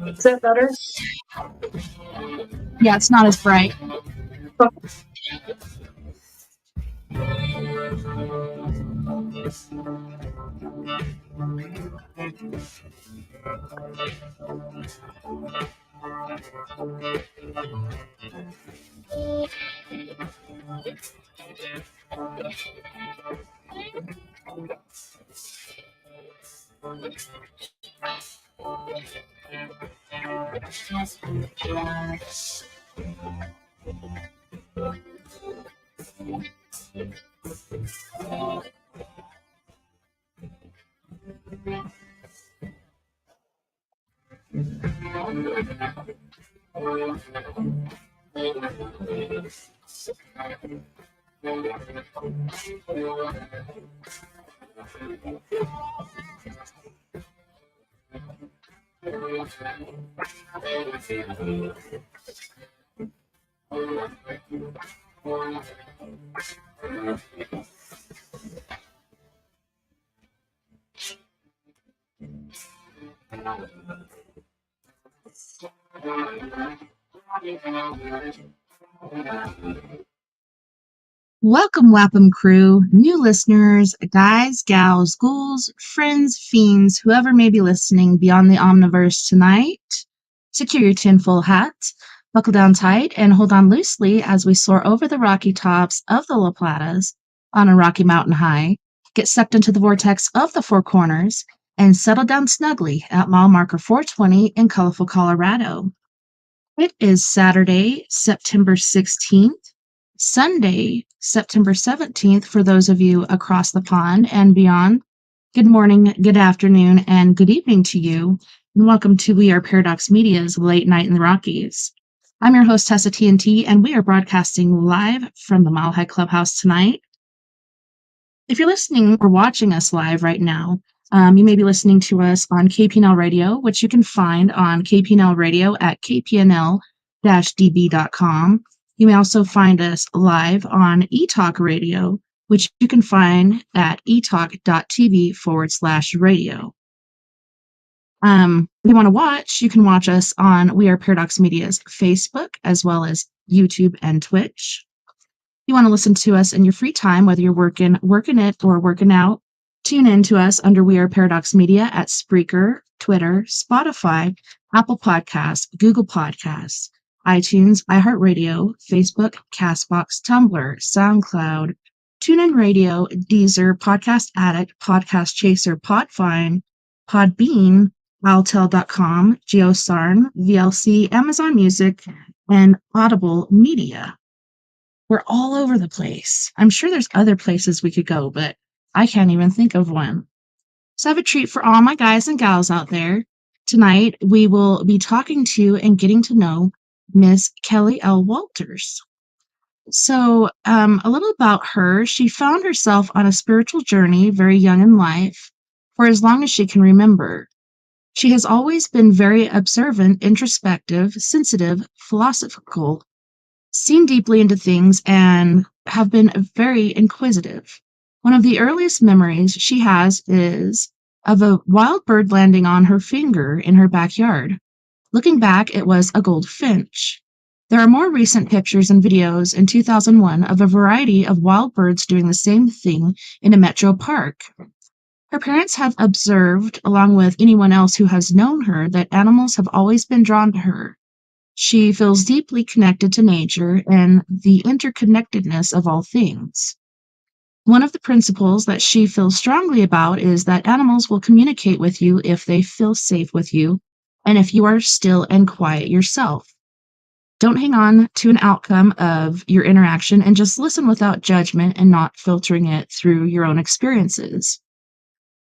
Is that better? Yeah, it's not as bright. Welcome, crew, new listeners, guys, gals, ghouls, friends, fiends, whoever may be listening beyond the Omniverse tonight. Secure your tinfoil hats, buckle down tight, and hold on loosely as we soar over the rocky tops of the La Platas on a rocky mountain high, get sucked into the vortex of the Four Corners, and settle down snugly at mile marker 420 in colorful Colorado. It is Saturday, September 16th. Sunday, September 17th, for those of you across the pond and beyond. Good morning, good afternoon, and good evening to you, and welcome to We Are Paradox Media's Late Night in the Rockies. I'm your host, TessaTNT, and we are broadcasting live from the Mile High Clubhouse tonight. If you're listening or watching us live right now, you may be listening to us on KPNL Radio, which you can find on KPNL Radio at kpnl-db.com. You may also find us live on eTalk Radio, which you can find at etalk.tv/radio. If you want to watch, you can watch us on We Are Paradox Media's Facebook, as well as YouTube and Twitch. If you want to listen to us in your free time, whether you're working it or working out, tune in to us under We Are Paradox Media at Spreaker, Twitter, Spotify, Apple Podcasts, Google Podcasts, iTunes, iHeartRadio, Facebook, CastBox, Tumblr, SoundCloud, TuneIn Radio, Deezer, Podcast Addict, Podcast Chaser, Podfind, Podbean, Altel.com, GeoSarn, VLC, Amazon Music, and Audible Media. We're all over the place. I'm sure there's other places we could go, but I can't even think of one. So I have a treat for all my guys and gals out there. Tonight, we will be talking to and getting to know Miss Kelly L. Walters. So a little about her. She found herself on a spiritual journey very young in life, for as long as she can remember. She has always been very observant, introspective, sensitive, philosophical, seen deeply into things, and have been very inquisitive. One of the earliest memories she has is of a wild bird landing on her finger in her backyard. Looking back, it was a goldfinch. There are more recent pictures and videos in 2001 of a variety of wild birds doing the same thing in a metro park. Her parents have observed, along with anyone else who has known her, that animals have always been drawn to her. She feels deeply connected to nature and the interconnectedness of all things. One of the principles that she feels strongly about is that animals will communicate with you if they feel safe with you, and if you are still and quiet yourself. Don't hang on to an outcome of your interaction, and just listen without judgment and not filtering it through your own experiences.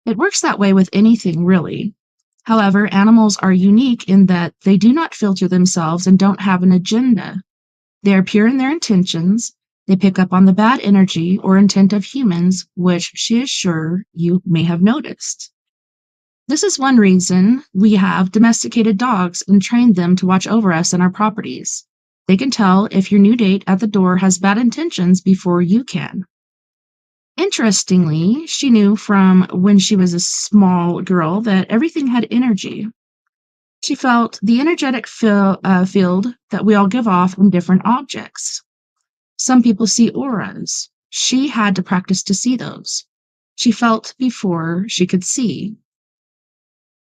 It works that way with anything, really. However, animals are unique in that they do not filter themselves and don't have an agenda. They are pure in their intentions. They pick up on the bad energy or intent of humans, which she is sure you may have noticed. This is one reason we have domesticated dogs and trained them to watch over us and our properties. They can tell if your new date at the door has bad intentions before you can. Interestingly, she knew from when she was a small girl that everything had energy. She felt the energetic field that we all give off in different objects. Some people see auras. She had to practice to see those. She felt before she could see.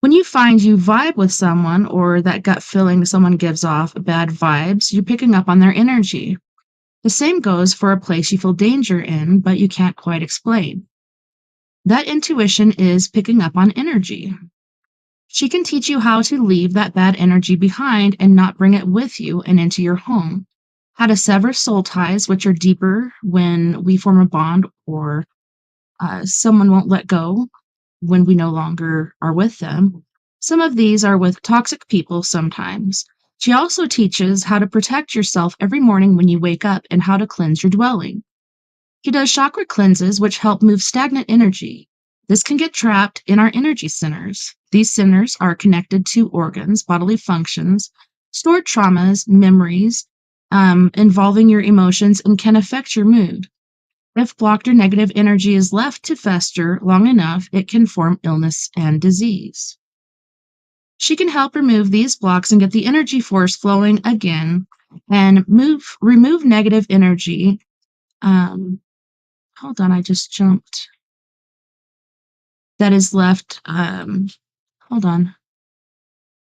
When you find you vibe with someone or that gut feeling someone gives off bad vibes, you're picking up on their energy. The same goes for a place you feel danger in, but you can't quite explain. That intuition is picking up on energy. She can teach you how to leave that bad energy behind and not bring it with you and into your home. How to sever soul ties, which are deeper when we form a bond or someone won't let go when we no longer are with them. Some of these are with toxic people sometimes. She also teaches how to protect yourself every morning when you wake up and how to cleanse your dwelling. She does chakra cleanses, which help move stagnant energy. This can get trapped in our energy centers. These centers are connected to organs, bodily functions, stored traumas, memories, involving your emotions, and can affect your mood. If blocked or negative energy is left to fester long enough, it can form illness and disease. She can help remove these blocks and get the energy force flowing again and remove negative energy. Um, Hold on, I just jumped. That is left. Hold on.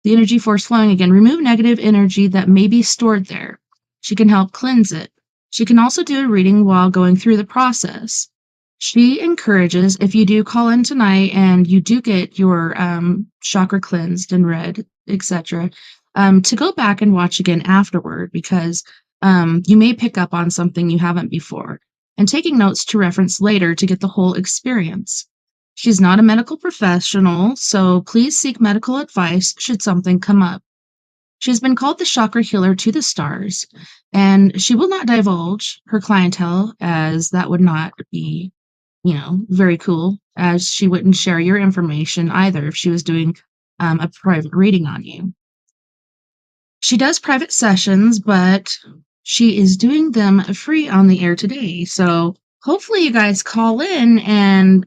The energy force flowing again. Remove negative energy that may be stored there. She can help cleanse it. She can also do a reading while going through the process. She encourages, if you do call in tonight and you do get your chakra cleansed and read, etc., to go back and watch again afterward because you may pick up on something you haven't before, and taking notes to reference later to get the whole experience. She's not a medical professional, so please seek medical advice should something come up. She's been called the chakra healer to the stars, and she will not divulge her clientele as that would not be, very cool, as she wouldn't share your information either if she was doing a private reading on you. She does private sessions, but she is doing them free on the air today. So hopefully you guys call in and,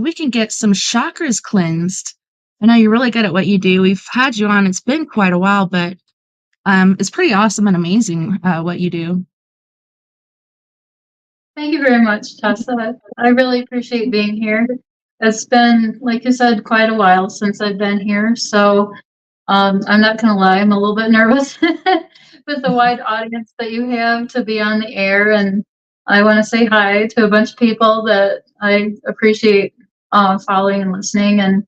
we can get some chakras cleansed. I know you're really good at what you do. We've had you on. It's been quite a while, but it's pretty awesome and amazing what you do. Thank you very much, Tessa. I really appreciate being here. It's been, like you said, quite a while since I've been here. So I'm not going to lie, I'm a little bit nervous with the wide audience that you have to be on the air. And I want to say hi to a bunch of people that I appreciate following and listening and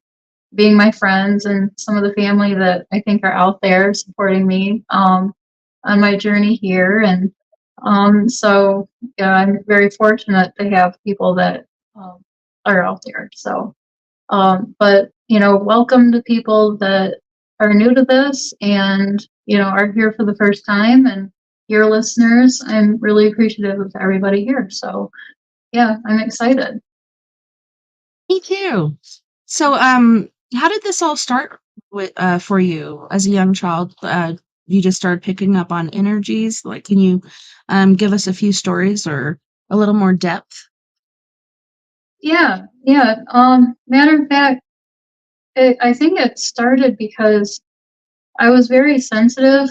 being my friends and some of the family that I think are out there supporting me on my journey here. And so, yeah, I'm very fortunate to have people that are out there. So, but, welcome to people that are new to this and, are here for the first time, and your listeners. I'm really appreciative of everybody here. So, yeah, I'm excited. Me too. So, how did this all start with for you as a young child? You just started picking up on energies. Like, can you give us a few stories or a little more depth? Yeah, yeah. Matter of fact, I think it started because I was very sensitive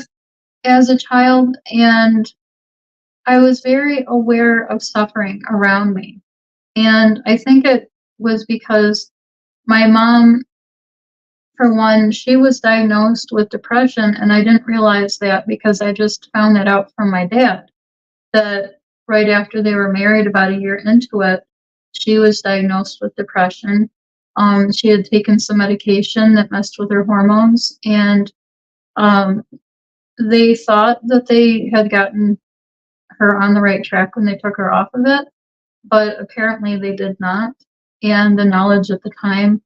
as a child, and I was very aware of suffering around me. And I think it was because my mom, for one, she was diagnosed with depression, and I didn't realize that because I just found that out from my dad. That right after they were married, about a year into it, she was diagnosed with depression. She had taken some medication that messed with her hormones, and um, they thought that they had gotten her on the right track when they took her off of it, but apparently they did not. And the knowledge at the time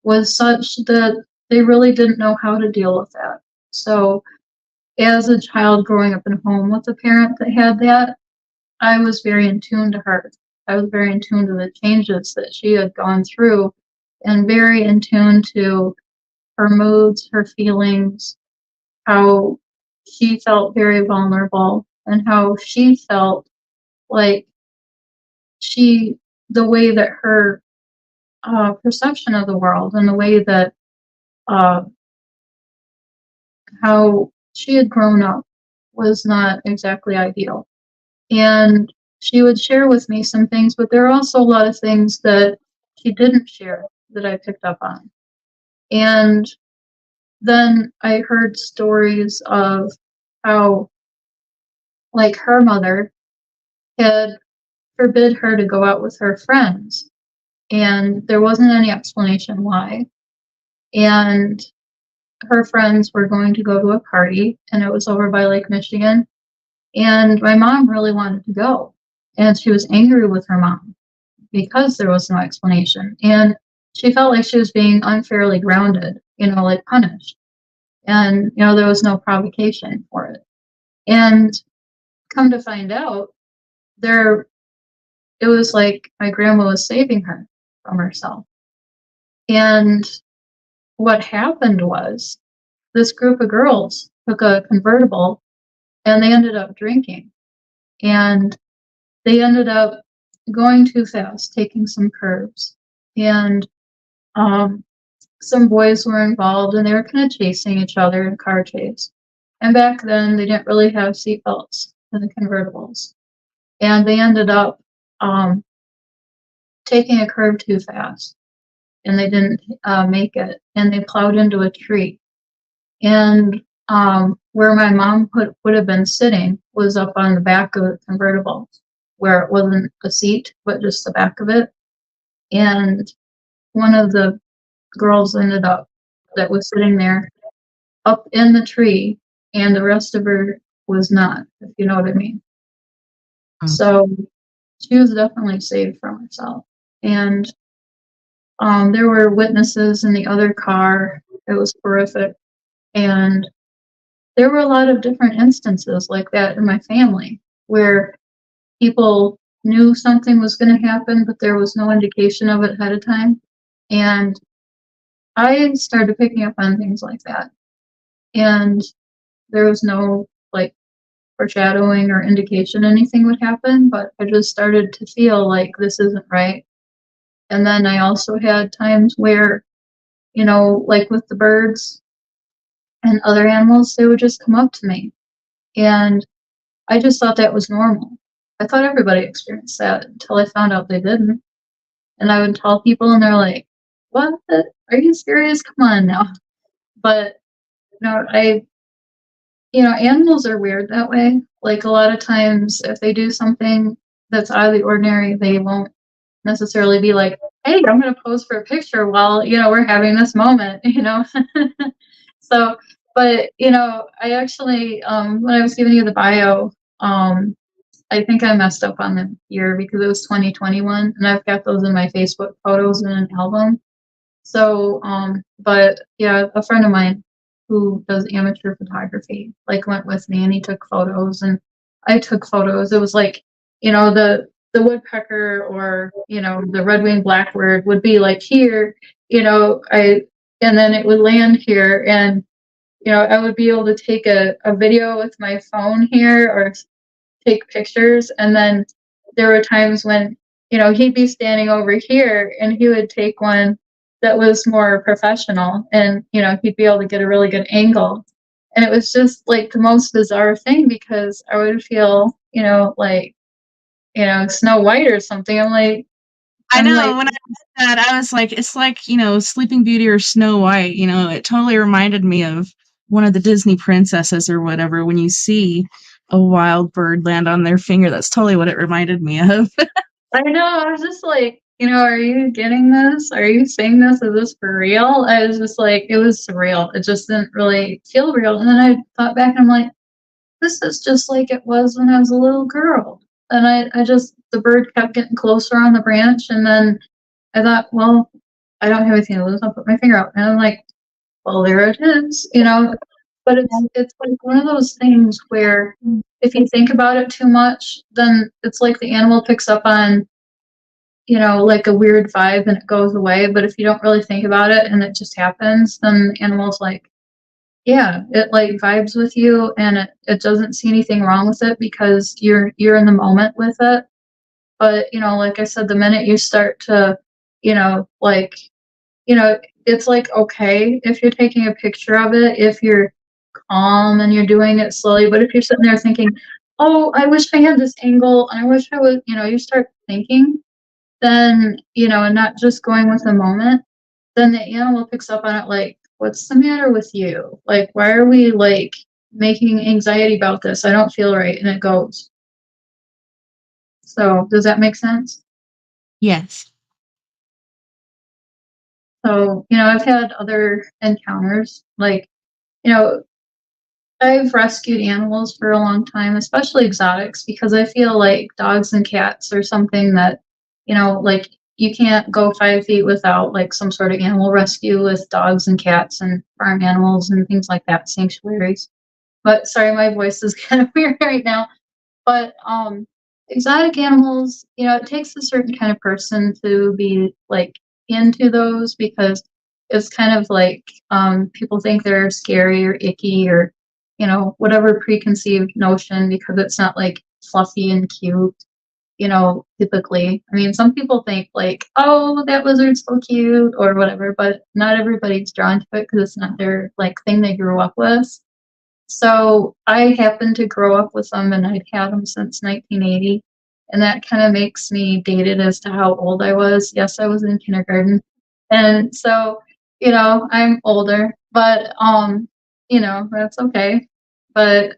was such that they really didn't know how to deal with that. So, as a child growing up in a home with a parent that had that, I was very in tune to her. I was very in tune to the changes that she had gone through and very in tune to her moods, her feelings, how she felt very vulnerable, and how she felt like she the way that her perception of the world and the way that how she had grown up was not exactly ideal. And she would share with me some things, but there are also a lot of things that she didn't share that I picked up on. And then I heard stories of how, like, her mother had forbid her to go out with her friends, and there wasn't any explanation why. And her friends were going to go to a party, and it was over by Lake Michigan. And my mom really wanted to go, and she was angry with her mom because there was no explanation. And she felt like she was being unfairly grounded, like punished. And, there was no provocation for it. And come to find out, it was like my grandma was saving her from herself. And what happened was this group of girls took a convertible and they ended up drinking. And they ended up going too fast, taking some curves. And some boys were involved and they were kind of chasing each other in a car chase. And back then, they didn't really have seatbelts in the convertibles. And they ended up taking a curve too fast. And they didn't make it. And they plowed into a tree. And where my mom would have been sitting was up on the back of the convertible, where it wasn't a seat, but just the back of it. And one of the girls that was sitting there up in the tree, and the rest of her was not, if you know what I mean. So she was definitely saved from herself. And there were witnesses in the other car. It was horrific. And there were a lot of different instances like that in my family where people knew something was going to happen, but there was no indication of it ahead of time. And I started picking up on things like that. And there was no like foreshadowing or indication anything would happen, but I just started to feel like this isn't right. And then I also had times where, like with the birds and other animals, they would just come up to me. And I just thought that was normal. I thought everybody experienced that until I found out they didn't. And I would tell people, and they're like, "What? Are you serious? Come on now." But animals are weird that way. Like a lot of times, if they do something that's out of the ordinary, they won't necessarily be like, "Hey, I'm going to pose for a picture while we're having this moment." So, but I actually, when I was giving you the bio, I think I messed up on the year because it was 2021, and I've got those in my Facebook photos in an album. So, but yeah, a friend of mine who does amateur photography, like went with me and he took photos and I took photos. It was like, the woodpecker or, the red-winged blackbird would be like here, and then it would land here and, I would be able to take a video with my phone here or take pictures. And then there were times when, he'd be standing over here and he would take one that was more professional and, he'd be able to get a really good angle. And it was just like the most bizarre thing because I would feel, like, Snow White or something. I I'm know like, when I read that, I was like, it's like, Sleeping Beauty or Snow White, it totally reminded me of one of the Disney princesses or whatever. When you see a wild bird land on their finger, that's totally what it reminded me of. I know, I was just like, are you getting this? Are you saying this? Is this for real? I was just like, it was surreal. It just didn't really feel real. And then I thought back and I'm like, this is just like it was when I was a little girl. And the bird kept getting closer on the branch. And then I thought, well, I don't have anything to lose. I'll put my finger out. And I'm like, well, there it is, But it's like one of those things where if you think about it too much, then it's like the animal picks up on, like a weird vibe and it goes away. But if you don't really think about it and it just happens, then the animal's like, yeah, it like vibes with you and it doesn't see anything wrong with it because you're in the moment with it. But, like I said, the minute you start to, like, it's like okay if you're taking a picture of it, if you're calm and you're doing it slowly. But if you're sitting there thinking, oh, I wish I had this angle, and I wish I was, you start thinking, then, and not just going with the moment, then the animal picks up on it like, what's the matter with you? Like, why are we like making anxiety about this? I don't feel right. And it goes. So, does that make sense? Yes. So, I've had other encounters. Like, you know, I've rescued animals for a long time, especially exotics, because I feel like dogs and cats are something that, like you can't go 5 feet without like some sort of animal rescue with dogs and cats and farm animals and things like that, sanctuaries. But sorry, my voice is kind of weird right now. But exotic animals, it takes a certain kind of person to be like into those, because it's kind of like people think they're scary or icky, or whatever preconceived notion, because it's not like fluffy and cute. Typically, I mean, some people think like, oh, that lizard's so cute or whatever, but not everybody's drawn to it because it's not their like thing they grew up with. So I happened to grow up with them, and I'd had them since 1980. And that kind of makes me dated as to how old I was. Yes, I was in kindergarten. And so, I'm older, but, that's okay. But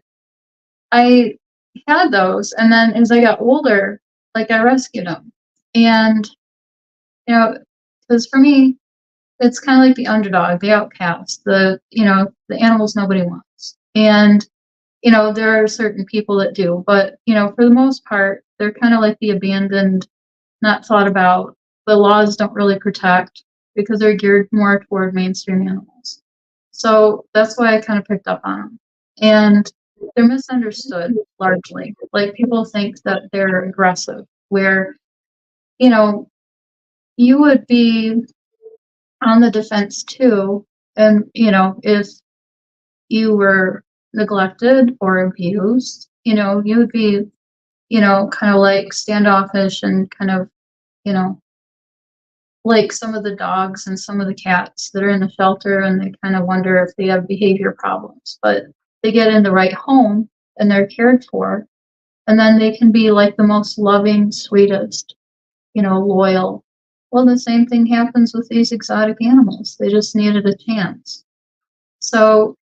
I had those. And then as I got older, like I rescued them. And, because for me, it's kind of like the underdog, the outcast, the animals nobody wants. And there are certain people that do, but, for the most part, they're kind of like the abandoned, not thought about. The laws don't really protect because they're geared more toward mainstream animals. So that's why I kind of picked up on them. And they're misunderstood largely. Like people think that they're aggressive, where, you know, you would be on the defense too. And, if you were neglected or abused, you would be, kind of like standoffish and kind of, you know, like some of the dogs and some of the cats that are in the shelter, and they kind of wonder if they have behavior problems. But they get in the right home and they're cared for, and then they can be like the most loving, sweetest, loyal. Well, the same thing happens with these exotic animals. They just needed a chance. So,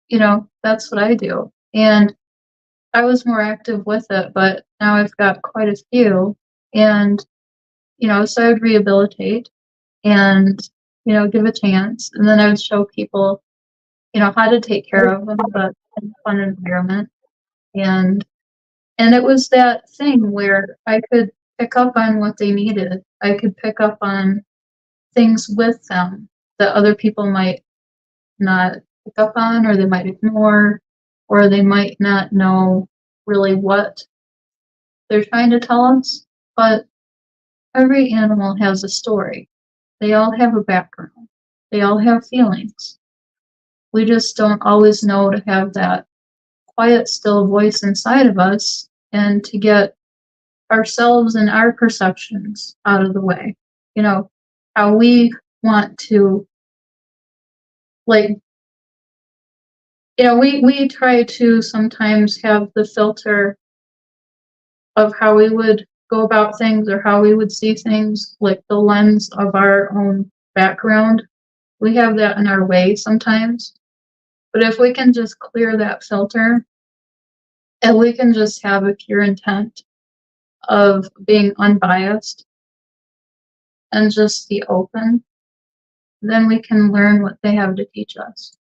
that's what I do. And I was more active with it, but now I've got quite a few. And, so I would rehabilitate and, give a chance. And then I would show people, how to take care of them, but in a fun environment. And it was that thing where I could pick up on what they needed. I could pick up on things with them that other people might not pick up on, or they might ignore, or they might not know really what they're trying to tell us. But every animal has a story. They all have a background. They all have feelings. We just don't always know to have that quiet, still voice inside of us, and to get ourselves and our perceptions out of the way. How we want to, like, we try to sometimes have the filter of how we would go about things or how we would see things, like the lens of our own background. We have that in our way sometimes. But if we can just clear that filter, and we can just have a pure intent of being unbiased and just be open, then we can learn what they have to teach us.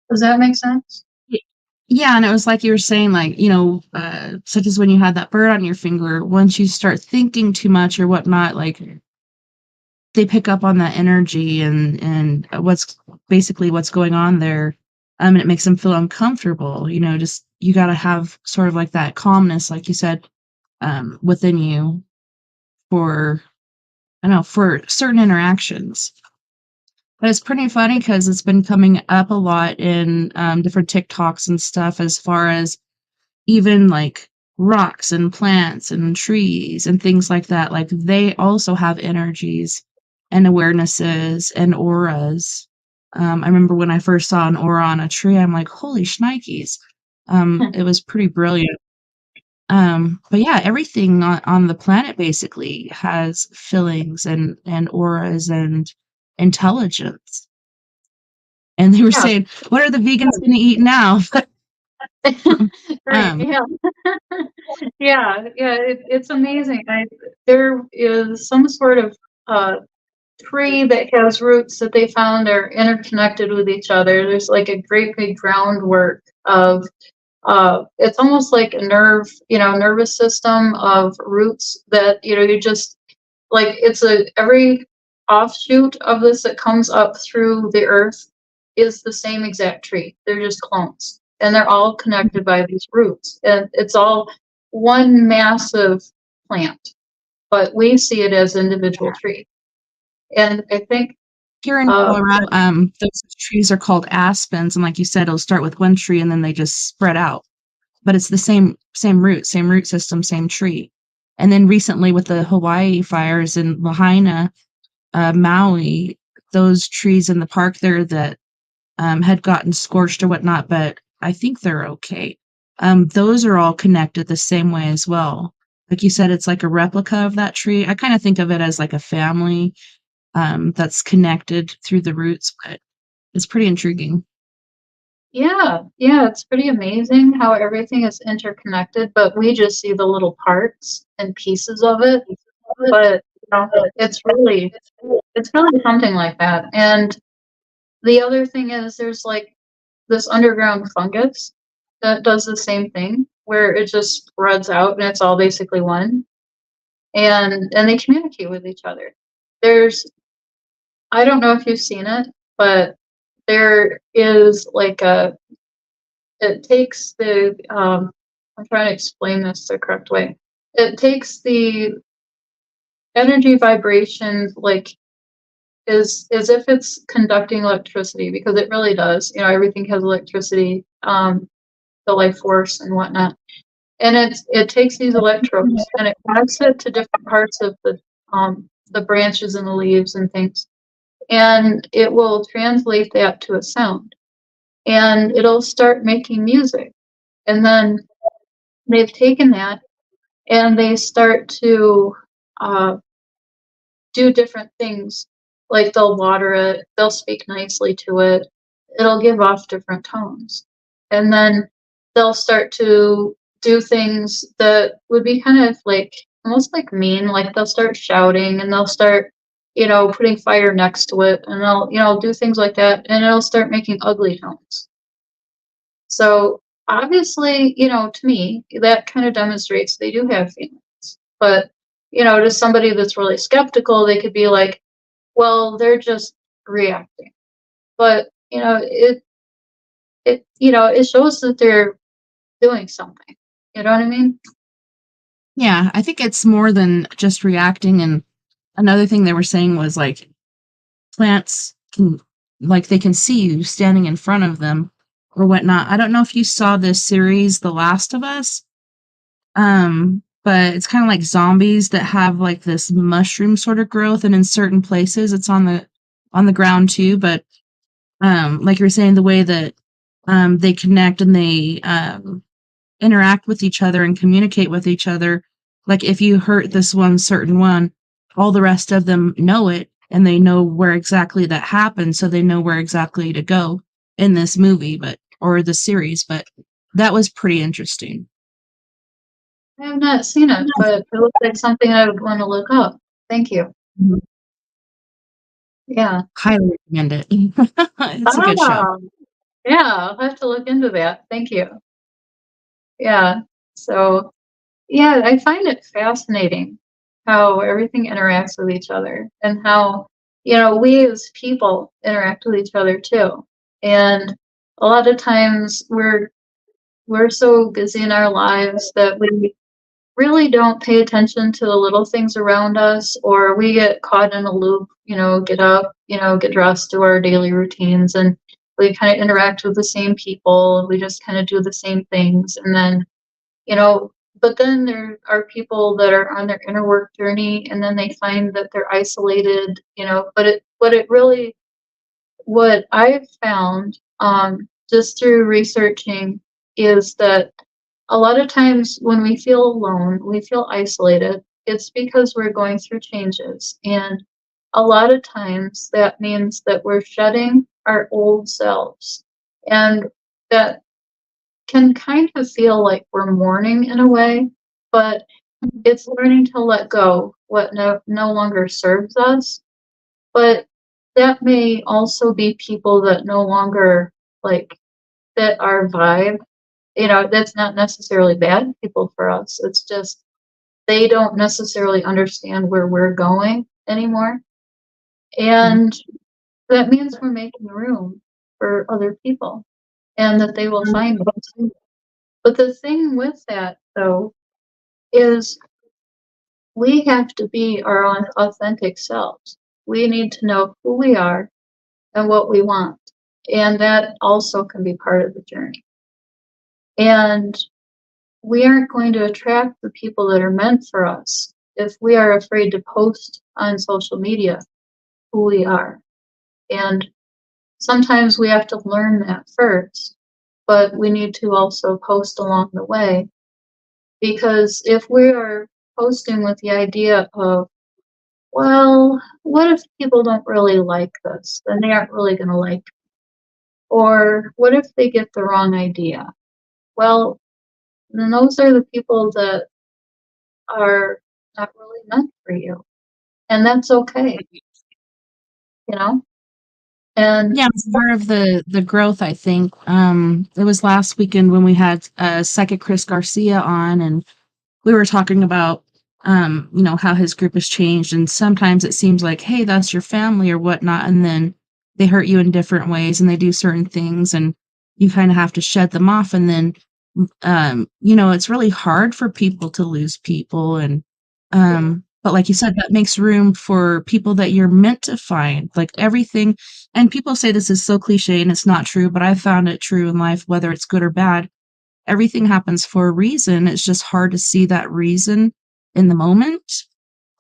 Does that make sense? Yeah, and it was like you were saying, like, such as when you had that bird on your finger, once you start thinking too much or whatnot, like they pick up on that energy and what's basically what's going on there. And it makes them feel uncomfortable, just you gotta have sort of like that calmness, like you said, within you for I don't know, for certain interactions. But it's pretty funny because it's been coming up a lot in different TikToks and stuff as far as even like rocks and plants and trees and things like that. Like they also have energies and awarenesses and auras. I remember when I first saw an aura on a tree, I'm like, holy shnikes. It was pretty brilliant. But yeah, everything on the planet basically has feelings and auras and intelligence. And they were Yeah. saying, what are the vegans going to eat now? Right. um, Yeah. Yeah. Yeah. It's amazing. There is some sort of tree that has roots that they found are interconnected with each other. There's like a great big groundwork of it's almost like a nervous system of roots that you just like it's a every offshoot of this that comes up through the earth is the same exact tree. They're just clones and they're all connected by these roots, and it's all one massive plant, but we see it as individual tree. And I think Here in Colorado, those trees are called aspens, and like you said, it'll start with one tree and then they just spread out. But it's the same root system, same tree. And then recently with the Hawaii fires in Lahaina, Maui, those trees in the park there that had gotten scorched or whatnot, but I think they're okay. Those are all connected the same way as well. Like you said, it's like a replica of that tree. I kind of think of it as like a family that's connected through the roots, but it's pretty intriguing. yeah, it's pretty amazing how everything is interconnected, but we just see the little parts and pieces of it. But it's really something like that. And the other thing is there's like this underground fungus that does the same thing where it just spreads out and it's all basically one. And they communicate with each other. There's I don't know if you've seen it, but there is like a it takes the I'm trying to explain this the correct way. It takes the energy vibration like is as if it's conducting electricity because it really does. Everything has electricity, the life force and whatnot. And it takes these electrodes and it connects it to different parts of the branches and the leaves and things. And it will translate that to a sound. And it'll start making music. And then they've taken that and they start to uh, do different things. Like they'll water it, they'll speak nicely to it, it'll give off different tones. And then they'll start to do things that would be kind of like almost like mean, like they'll start shouting and they'll start, putting fire next to it and they'll, do things like that and it'll start making ugly tones. So obviously, to me, that kind of demonstrates they do have feelings. But, to somebody that's really skeptical, they could be like, well, they're just reacting. But, it shows that they're doing something. You know what I mean? Yeah, I think it's more than just reacting. And another thing they were saying was like plants can, like, they can see you standing in front of them or whatnot. I don't know if you saw this series, The Last of Us, but it's kind of like zombies that have like this mushroom sort of growth, and in certain places it's on the ground too. But like you were saying, the way that they connect and they interact with each other and communicate with each other. Like if you hurt this one certain one, all the rest of them know it and they know where exactly that happened, so they know where exactly to go in this movie, but or the series. But that was pretty interesting. I have not seen it, but it looks like something I would want to look up. Thank you. Mhm. Yeah. Highly recommend it. It's a good show. Ah, yeah, I'll have to look into that. Thank you. Yeah. So, yeah, I find it fascinating how everything interacts with each other and how, we as people interact with each other too. And a lot of times we're so busy in our lives that we really don't pay attention to the little things around us, or we get caught in a loop, get up, get dressed, do our daily routines, and we kind of interact with the same people. We just kind of do the same things. And then, you know, but then there are people that are on their inner work journey, and then they find that they're isolated, what I've found, just through researching, is that a lot of times when we feel alone, we feel isolated, it's because we're going through changes. And a lot of times that means that we're shedding our old selves. And that can kind of feel like we're mourning in a way, but it's learning to let go what no longer serves us. But that may also be people that no longer like fit our vibe. That's not necessarily bad people for us. It's just they don't necessarily understand where we're going anymore. And that means we're making room for other people and that they will find us. But the thing with that, though, is we have to be our own authentic selves. We need to know who we are and what we want. And that also can be part of the journey. And we aren't going to attract the people that are meant for us if we are afraid to post on social media who we are. And sometimes we have to learn that first, but we need to also post along the way. Because if we are posting with the idea of, well, what if people don't really like this? Then they aren't really going to like it. Or what if they get the wrong idea? Well, then those are the people that are not really meant for you. And that's okay, you know? And Yeah, it's part of the growth, I think. It was last weekend when we had Psychic Chris Garcia on, and we were talking about how his group has changed, and sometimes it seems like, hey, that's your family or whatnot, and then they hurt you in different ways and they do certain things and you kind of have to shed them off. And then it's really hard for people to lose people. And yeah, but like you said, that makes room for people that you're meant to find, like everything. And people say this is so cliche and it's not true, but I found it true in life, whether it's good or bad. Everything happens for a reason. It's just hard to see that reason in the moment,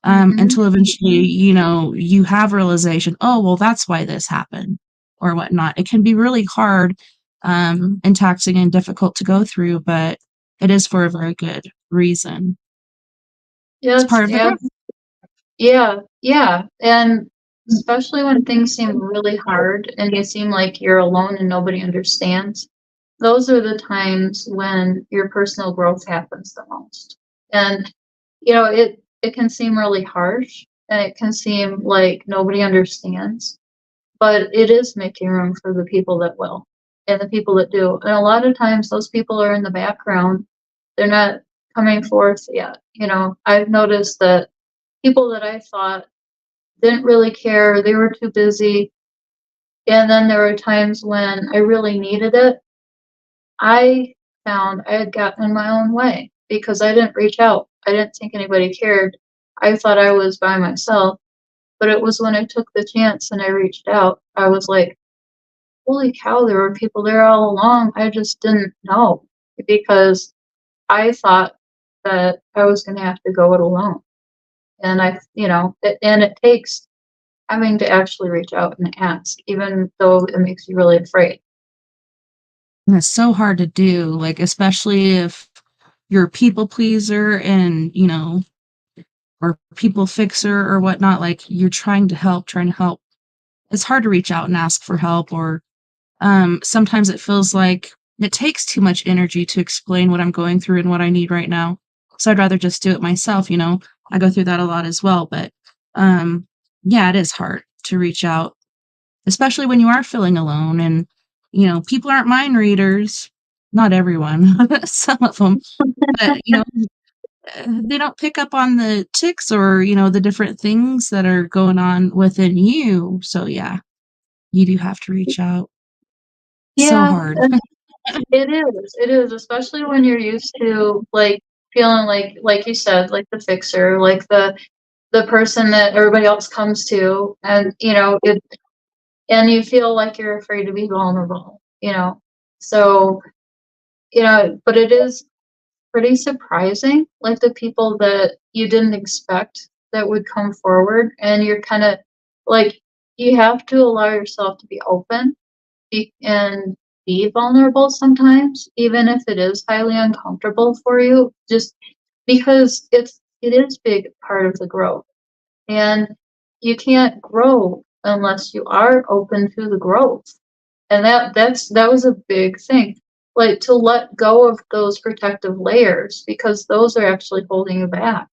hmm, until eventually, you have realization, oh, well, that's why this happened or whatnot. It can be really hard, and taxing and difficult to go through, but it is for a very good reason. It's yes, part of the yeah, growth. yeah, yeah. And especially when things seem really hard and you seem like you're alone and nobody understands, those are the times when your personal growth happens the most. And it can seem really harsh and it can seem like nobody understands, but it is making room for the people that will and the people that do. And a lot of times those people are in the background. They're not coming forth yet. I've noticed that people that I thought didn't really care, they were too busy. And then there were times when I really needed it. I found I had gotten in my own way because I didn't reach out. I didn't think anybody cared. I thought I was by myself. But it was when I took the chance and I reached out, I was like, holy cow, there were people there all along. I just didn't know because I thought that I was going to have to go it alone. And it takes having to actually reach out and ask, even though it makes you really afraid. And it's so hard to do, like, especially if you're a people pleaser and, or people fixer or whatnot, like you're trying to help. It's hard to reach out and ask for help, or sometimes it feels like it takes too much energy to explain what I'm going through and what I need right now. So I'd rather just do it myself. I go through that a lot as well, but um, yeah, it is hard to reach out, especially when you are feeling alone. And people aren't mind readers. Not everyone, some of them, but they don't pick up on the ticks or the different things that are going on within you. So yeah, you do have to reach out. So Yeah, hard. and it is. It is, especially when you're used to like feeling like you said, like the fixer, like the person that everybody else comes to, and and you feel like you're afraid to be vulnerable. So but it is. pretty surprising, like the people that you didn't expect that would come forward, and you're kind of like, you have to allow yourself to be open and be vulnerable sometimes, even if it is highly uncomfortable for you, just because it is big part of the growth. And you can't grow unless you are open to the growth. And that was a big thing. Like to let go of those protective layers because those are actually holding you back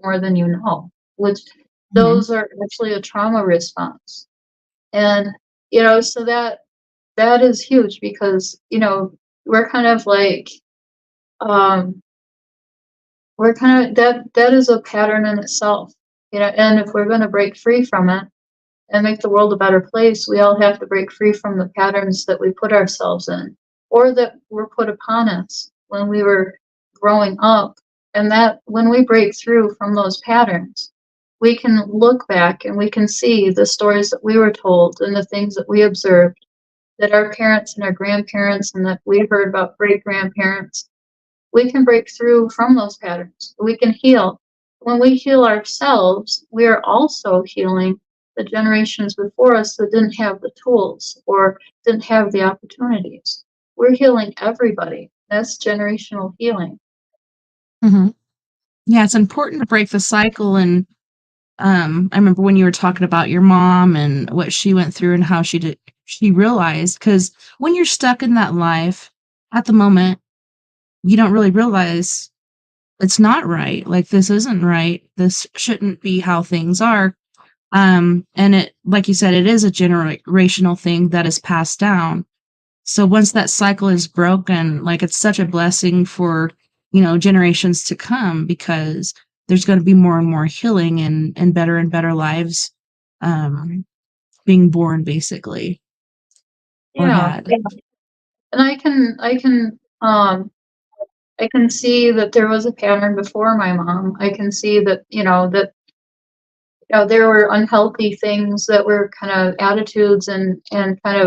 more than you know, which Mhm. those are actually a trauma response. And so that is huge because, we're kind of like um we're kind of that is a pattern in itself. And if we're going to break free from it and make the world a better place, we all have to break free from the patterns that we put ourselves in or that were put upon us when we were growing up. And that when we break through from those patterns, we can look back and we can see the stories that we were told and the things that we observed that our parents and our grandparents and that we heard about great grandparents. We can break through from those patterns. We can heal. When we heal ourselves, we are also healing the generations before us that didn't have the tools or didn't have the opportunities. We're healing everybody. That's generational healing. Mhm. Yeah, it's important to break the cycle, and I remember when you were talking about your mom and what she went through and how she realized, because when you're stuck in that life at the moment, you don't really realize it's not right. Like, this isn't right. This shouldn't be how things are. And it, like you said, it is a generational thing that is passed down. So once that cycle is broken, like, it's such a blessing for, generations to come, because there's going to be more and more healing and better lives um, being born, basically, or Yeah. had. Yeah. And I can see that there was a pattern before my mom. I can see that, there were unhealthy things that were kind of attitudes and uh, kind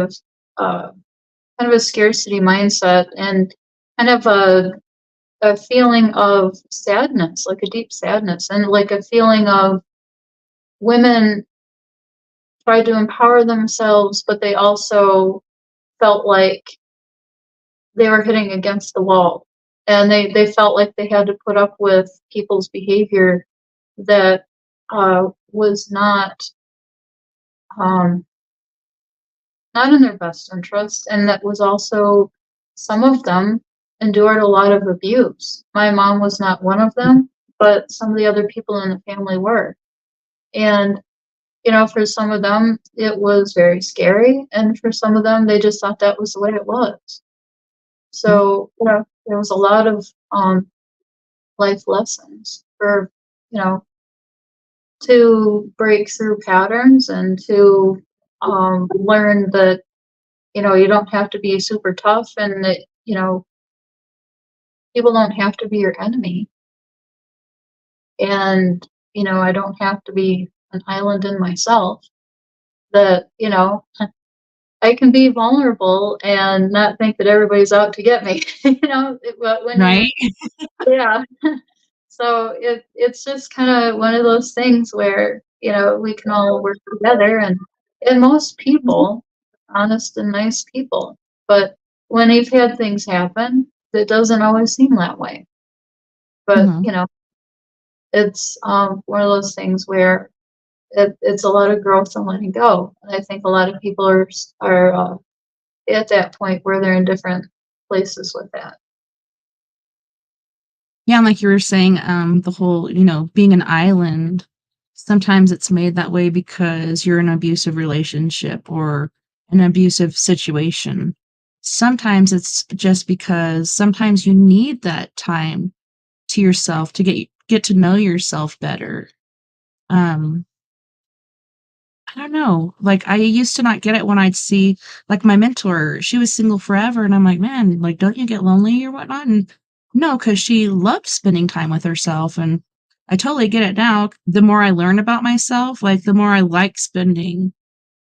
of a scarcity mindset and kind of a feeling of sadness, like a deep sadness, and like a feeling of women tried to empower themselves, but they also felt like they were hitting against the wall. And they felt like they had to put up with people's behavior that was um, not in their best interest, and that was also some of them endured a lot of abuse. My mom was not one of them, but some of the other people in the family were. And for some of them, it was very scary, and for some of them, they just thought that was the way it was. So, there was a lot of life lessons for, you know, to break through patterns and to learn that you don't have to be super tough and that, people don't have to be your enemy. And, I don't have to be an island in myself. That, I can be vulnerable and not think that everybody's out to get me. But when you're, Right? yeah. So it's just kind of one of those things where, we can all work together and most Mhm. people, honest and nice people. But when you've had things happen, it doesn't always seem that way. But, Mhm. it's one of those things where it's a lot of growth and letting go. And I think a lot of people are at that point where they're in different places with that. Yeah, and like you were saying, the whole, being an island, sometimes it's made that way because you're in an abusive relationship or an abusive situation. Sometimes it's just because sometimes you need that time to yourself to get to know yourself better. Um, I don't know. Like, I used to not get it when I'd see, like, my mentor, she was single forever, and I'm like, "Man, like, don't you get lonely or whatnot?" And no, because she loved spending time with herself, and I totally get it now. The more I learn about myself, like, the more I like spending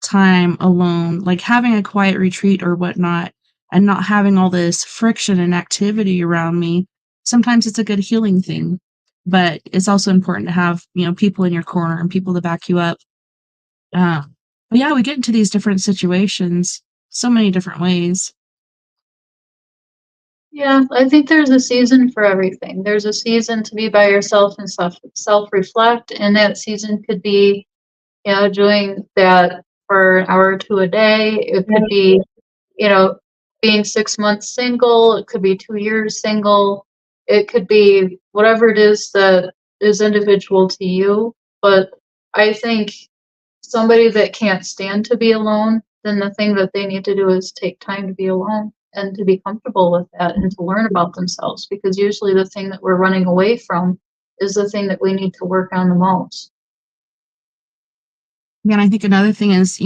time alone, like, having a quiet retreat or whatnot, and not having all this friction and activity around me. sometimes it's a good healing thing, but it's also important to have, people in your corner and people to back you up. Uh, but yeah, we get into these different situations so many different ways. Yeah, I think there's a season for everything. There's a season to be by yourself and self reflect, and that season could be, doing that for an hour or two a day. It could be, you know, being 6 months single. It could be 2 years single. It could be whatever it is that is individual to you. But I think somebody that can't stand to be alone, then the thing that they need to do is take time to be alone and to be comfortable with that and to learn about themselves, because usually the thing that we're running away from is the thing that we need to work on the most. Yeah, and I think another thing is,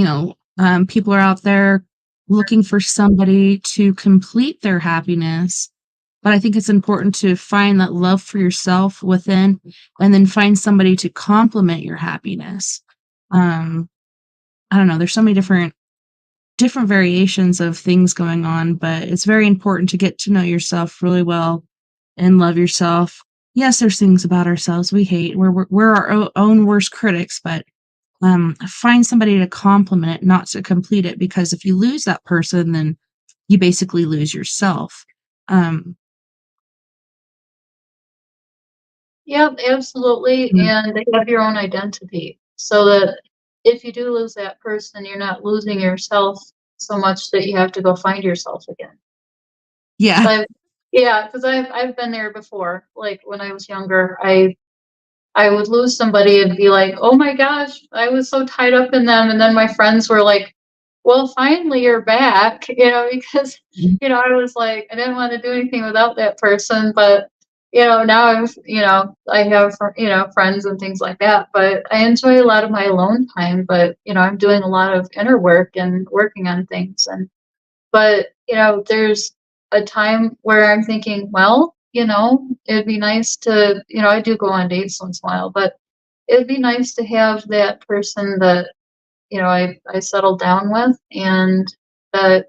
people are out there looking for somebody to complete their happiness. But I think it's important to find that love for yourself within and then find somebody to complement your happiness. Um, I don't know, there's so many different variations of things going on, but it's very important to get to know yourself really well and love yourself. Yes, there's things about ourselves we hate. We're our own worst critics, but find somebody to complement it, not to complete it. Because if you lose that person, then you basically lose yourself. Um, Yep, absolutely. mm, And they have your own identity. So that if you do lose that person, you're not losing yourself so much that you have to go find yourself again. yeah, I've, yeah, because I've been there before. Like when I was younger, I would lose somebody and be like, "Oh my gosh, I was so tied up in them." And then my friends were like, "Well, finally you're back," because I was like, I didn't want to do anything without that person, but now I have friends and things like that, but I enjoy a lot of my alone time, but I'm doing a lot of inner work and working on things. And but, there's a time where I'm thinking, well, it'd be nice to, I do go on dates once in a while, but it'd be nice to have that person that, I settled down with, and that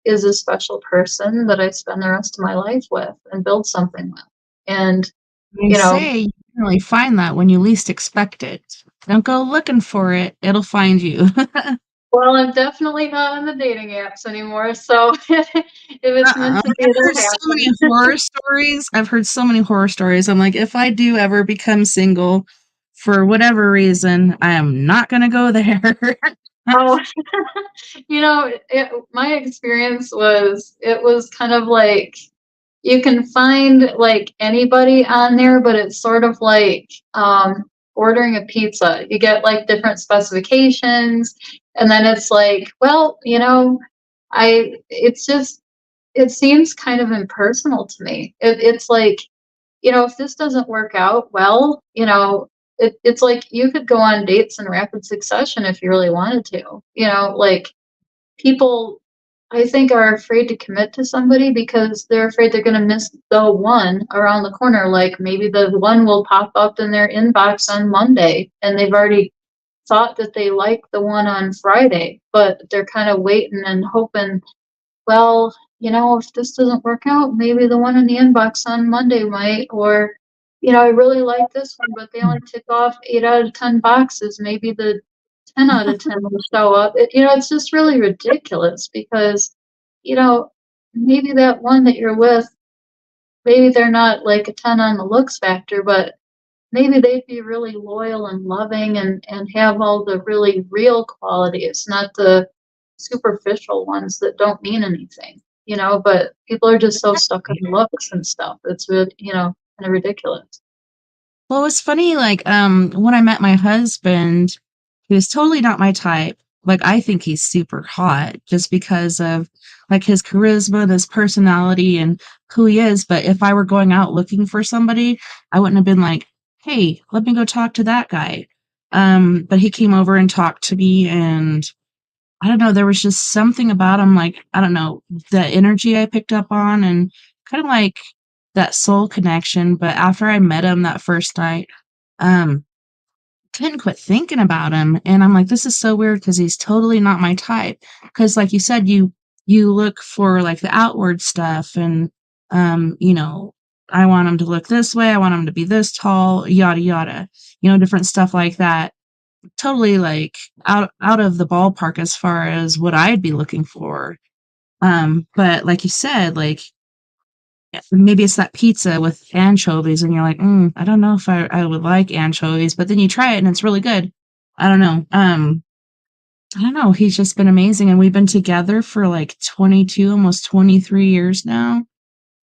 is a special person that I spend the rest of my life with and build something with. And, they you know, say you can really find that when you least expect it. Don't go looking for it; it'll find you. well, I'm definitely not on the dating apps anymore. So if it's meant to be, I've heard it'll so many happen. horror stories. I've heard so many horror stories. I'm like, if I do ever become single, for whatever reason, I am not gonna go there. Oh, my experience was it was kind of like you can find like anybody on there, but it's sort of like ordering a pizza. You get like different specifications, and then it's like, well, it's just it seems kind of impersonal to me. It's like, if this doesn't work out well, it's like you could go on dates in rapid succession if you really wanted to. Like people, I think, are afraid to commit to somebody because they're afraid they're going to miss the one around the corner. Like maybe the one will pop up in their inbox on Monday and they've already thought that they like the one on Friday, but they're kind of waiting and hoping, well, if this doesn't work out, maybe the one in the inbox on Monday might, or, I really like this one, but they only tick off 8 out of 10 boxes. Maybe the 10 out of 10 will show up. It's just really ridiculous because, you know, maybe that one that you're with, maybe they're not like a 10 on the looks factor, but maybe they'd be really loyal and loving and have all the really real qualities, not the superficial ones that don't mean anything, but people are just so stuck on looks and stuff. It's really, kind of ridiculous. Well, it's funny, like, when I met my husband, he was totally not my type. Like, I think he's super hot just because of, like, his charisma and his personality and who he is, but if I were going out looking for somebody, I wouldn't have been like, "Hey, let me go talk to that guy." But he came over and talked to me, and I don't know, there was just something about him, like, I don't know, the energy I picked up on and kinda like that soul connection, but after I met him that first night, um, couldn't quit thinking about him, and I'm like, "This is so weird because he's totally not my type." Because, like you said, you look for, like, the outward stuff and, I want him to look this way. I want him to be this tall, yada, yada, different stuff like that. Totally like out of the ballpark as far as what I'd be looking for. But like you said, like maybe it's that pizza with anchovies and you're like, I don't know if I would like anchovies, but then you try it and it's really good. I don't know. I don't know. He's just been amazing. And we've been together for like 22, almost 23 years now.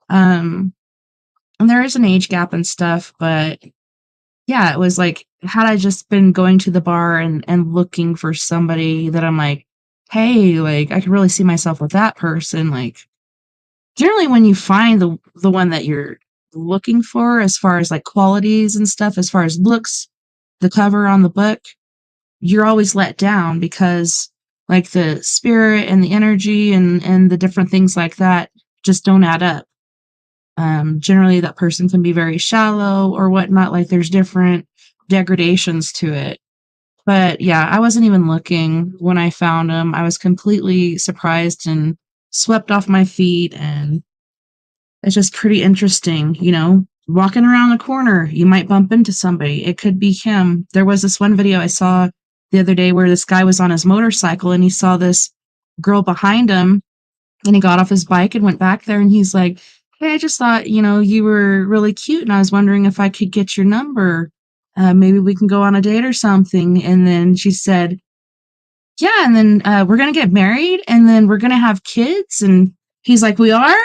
Um, and there is an age gap and stuff, but yeah, it was like, had I just been going to the bar and looking for somebody that I'm like, hey, like I could really see myself with that person, like generally when you find the one that you're looking for as far as like qualities and stuff, as far as looks, the cover on the book, you're always let down because like the spirit and the energy and the different things like that just don't add up. Generally that person can be very shallow or whatnot, like there's different degradations to it. But yeah, I wasn't even looking when I found him. I was completely surprised and swept off my feet, and it's just pretty interesting, walking around the corner, you might bump into somebody. It could be him. There was this one video I saw the other day where this guy was on his motorcycle and he saw this girl behind him and he got off his bike and went back there and he's like, hey, I just thought, you were really cute and I was wondering if I could get your number. Maybe we can go on a date or something. And then she said, yeah, and then we're gonna get married and then we're gonna have kids. And he's like, we are?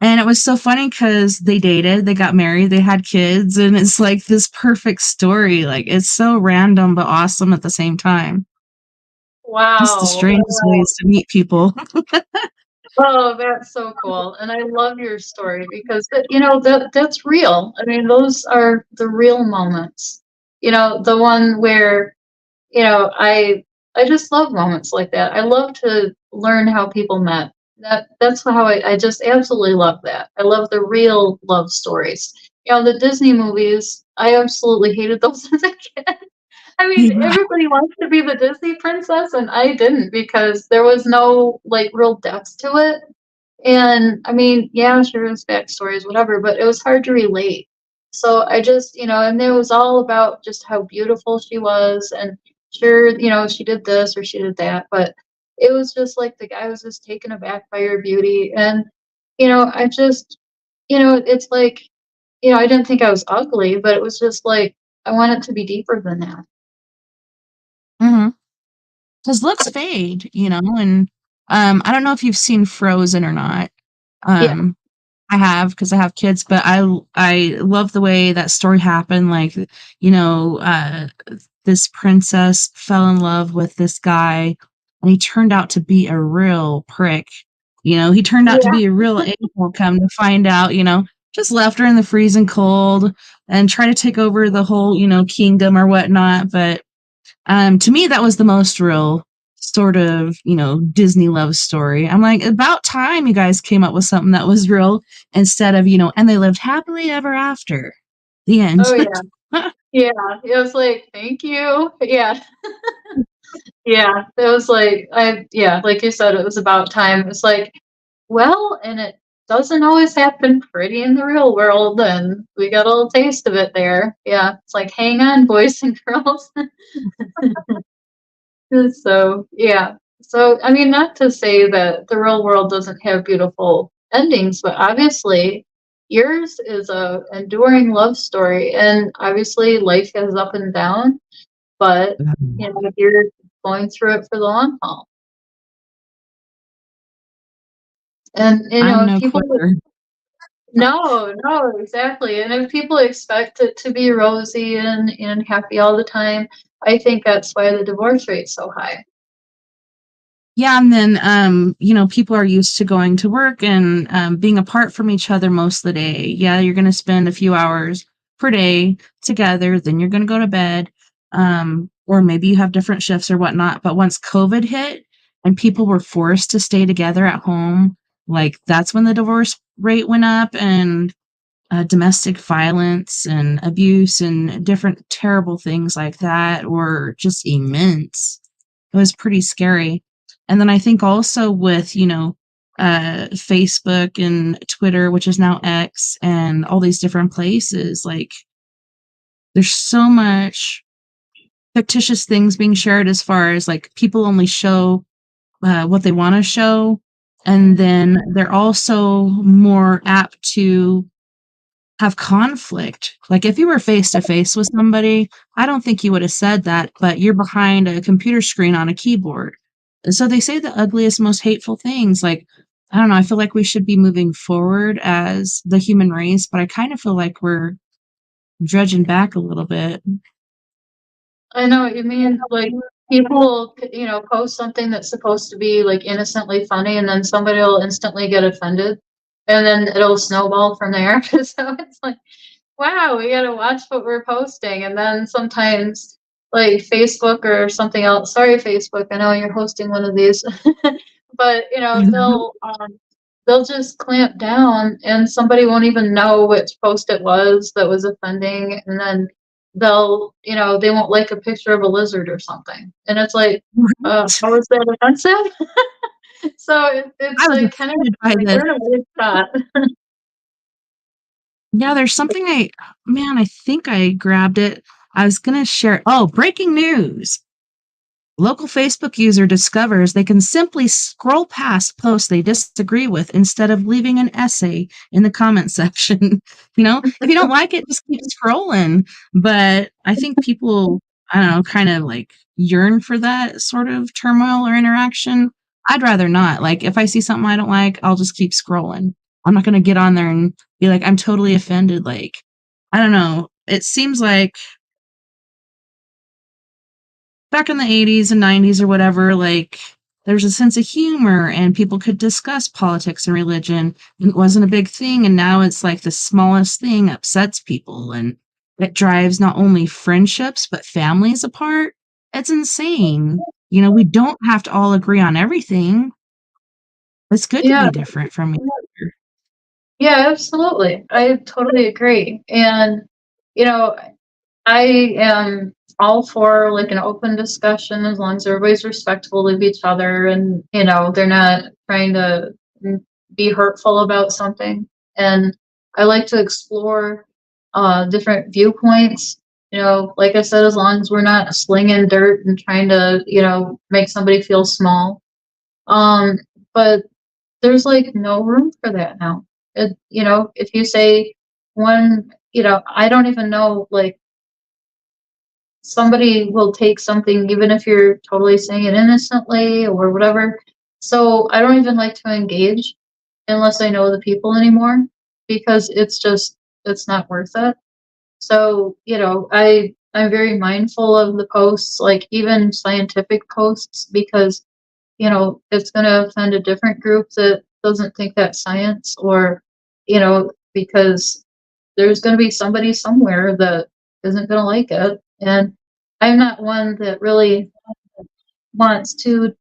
And it was so funny because they dated, they got married, they had kids, and it's like this perfect story. Like it's so random but awesome at the same time. Just the Wow. strangest ways to meet people. Oh, that's so cool. And I love your story because that's real. I mean, those are the real moments. The one where, I just love moments like that. I love to learn how people met. That's how I just absolutely love that. I love the real love stories. The Disney movies, I absolutely hated those as a kid. I mean, Yeah. everybody wants to be the Disney princess, and I didn't because there was no like real depth to it. And I mean, yeah, sure, it was backstories, whatever, but it was hard to relate. So I just, and it was all about just how beautiful she was, and sure, she did this or she did that, but it was just like the guy was just taken aback by her beauty, and I just, it's like, I didn't think I was ugly, but it was just like I want it to be deeper than that. Mhm. 'Cause looks fade, and, I don't know if you've seen Frozen or not. Yeah, Um, I have because I have kids, but I love the way that story happened, like, you know, uh, this princess fell in love with this guy, and he turned out to be a real prick, he turned out to yeah. be a real a-hole, come to find out, just left her in the freezing cold and try to take over the whole, kingdom or whatnot, but to me, that was the most real sort of, Disney love story. I'm like, about time you guys came up with something that was real instead of, and they lived happily ever after. The end. Oh yeah, yeah. It was like, thank you. Yeah. Yeah, it was like yeah, like you said, it was about time. It's like, well, and it doesn't always happen pretty in the real world, and we got a little taste of it there. Yeah, it's like, hang on, boys and girls. So, yeah. So, I mean, not to say that the real world doesn't have beautiful endings, but obviously yours is a enduring love story, and obviously life has up and down, but you're going through it for the long haul. And I'm if no people quitter. no, no, exactly. And if people expect it to be rosy and happy all the time, I think that's why the divorce rate's so high. Yeah, and then, people are used to going to work and being apart from each other most of the day. Yeah, you're going to spend a few hours per day together, then you're going to go to bed, or maybe you have different shifts or whatnot. But once COVID hit and people were forced to stay together at home, like that's when the divorce rate went up, and domestic violence and abuse and different terrible things like that were just immense. It was pretty scary. And then I think also with, Facebook and Twitter, which is now X, and all these different places, like there's so much fictitious things being shared as far as like people only show what they want to show, and then they're also more apt to have conflict. Like if you were face to face with somebody, I don't think you would have said that, but you're behind a computer screen on a keyboard. And so they say the ugliest, most hateful things. Like, I don't know, I feel like we should be moving forward as the human race, but I kind of feel like we're dredging back a little bit. I know what you mean. Like people, post something that's supposed to be like innocently funny, and then somebody will instantly get offended, and then it'll snowball from there. So it's like, wow, we gotta watch what we're posting. And then sometimes like Facebook or something else. Sorry, Facebook, I know you're hosting one of these, but Mhm. they'll just clamp down, and somebody won't even know which post it was that was offending, and then they won't like a picture of a lizard or something, and it's like, how is that offensive? So I it's was like kind of offended by like this. we're in a weird spot. Yeah, there's something I think I grabbed it. I was gonna share. Oh, breaking news. Local Facebook user discovers they can simply scroll past posts they disagree with instead of leaving an essay in the comment section. If you don't like it, just keep scrolling. But I think people, I don't know, kind of like yearn for that sort of turmoil or interaction. I'd rather not. Like, if I see something I don't like, I'll just keep scrolling. I'm not going to get on there and be like, I'm totally offended. Like, I don't know. It seems like back in the 80s and 90s or whatever, like there's a sense of humor and people could discuss politics and religion. And it wasn't a big thing. And now it's like the smallest thing upsets people and it drives not only friendships, but families apart. It's insane. We don't have to all agree on everything. It's good to Yeah, be different from each other. yeah, absolutely. I totally agree. And you know, I am all for like an open discussion as long as everybody's respectful of each other, and they're not trying to be hurtful about something. And I like to explore different viewpoints. Like I said, as long as we're not slinging dirt and trying to make somebody feel small. Um, but there's like no room for that now. If you say one, I don't even know, like somebody will take something even if you're totally saying it innocently or whatever. So I don't even like to engage unless I know the people anymore, because it's not worth it. So, I'm very mindful of the posts, like even scientific posts, because it's going to offend a different group that doesn't think that's science, or because there's going to be somebody somewhere that isn't going to like it. And I'm not one that really wants to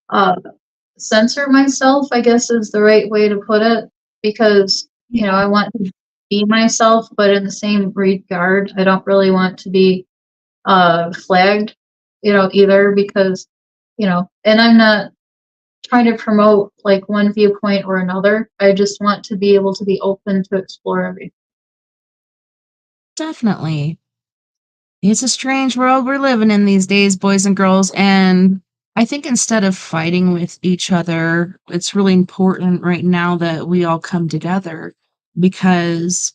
uh, censor myself, I guess is the right way to put it, because I want to be myself, but in the same regard I don't really want to be flagged, either, because and I'm not trying to promote like one viewpoint or another. I just want to be able to be open to explore everything. Definitely. It's a strange world we're living in these days, boys and girls. And I think instead of fighting with each other, it's really important right now that we all come together because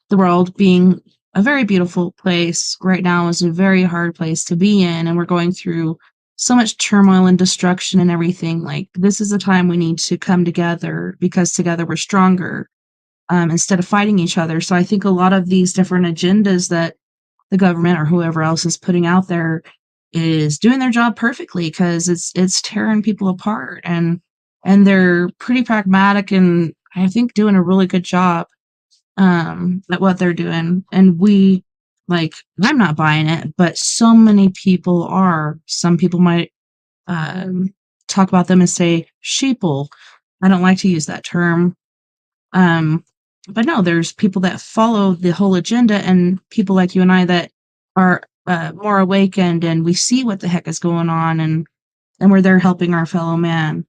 the world being a very beautiful place right now is a very hard place to be in. And we're going through so much turmoil and destruction and everything. Like, this is a time we need to come together because together we're stronger, instead of fighting each other. So I think a lot of these different agendas that the government or whoever else is putting out there is doing their job perfectly because it's tearing people apart, and they're pretty pragmatic and I think doing a really good job at what they're doing. And I'm not buying it, but so many people are. Some people might talk about them and say sheeple. I don't like to use that term. um, but no, there's people that follow the whole agenda and people like you and I that are more awakened and we see what the heck is going on, and we're there helping our fellow man.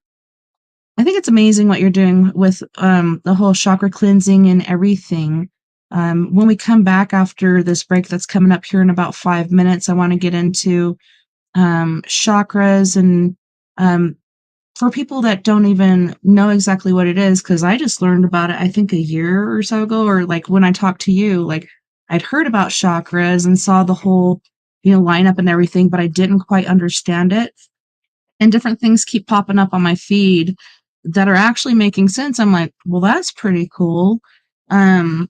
I think it's amazing what you're doing with the whole chakra cleansing and everything. When we come back after this break that's coming up here in about 5 minutes, I want to get into chakras and um, for people that don't even know exactly what it is, because I just learned about it, I think a year or so ago, or like when I talked to you, like I'd heard about chakras and saw the whole, lineup and everything, but I didn't quite understand it. And different things keep popping up on my feed that are actually making sense. I'm like, well, that's pretty cool. Um,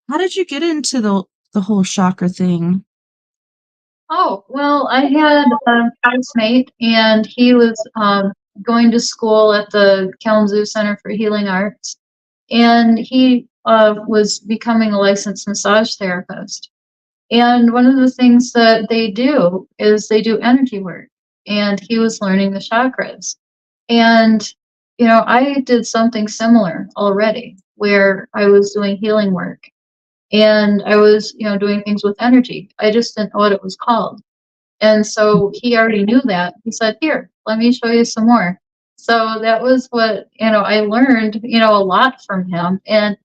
how did you get into the whole chakra thing? Oh, well, I had a classmate, and he was going to school at the Kalamazoo Center for Healing Arts, and he was becoming a licensed massage therapist. And one of the things that they do is they do energy work, and he was learning the chakras. And, I did something similar already where I was doing healing work and I was, doing things with energy. I just didn't know what it was called. And so he already knew that. He said, "Here, let me show you some more." So that was what, I learned, a lot from him. And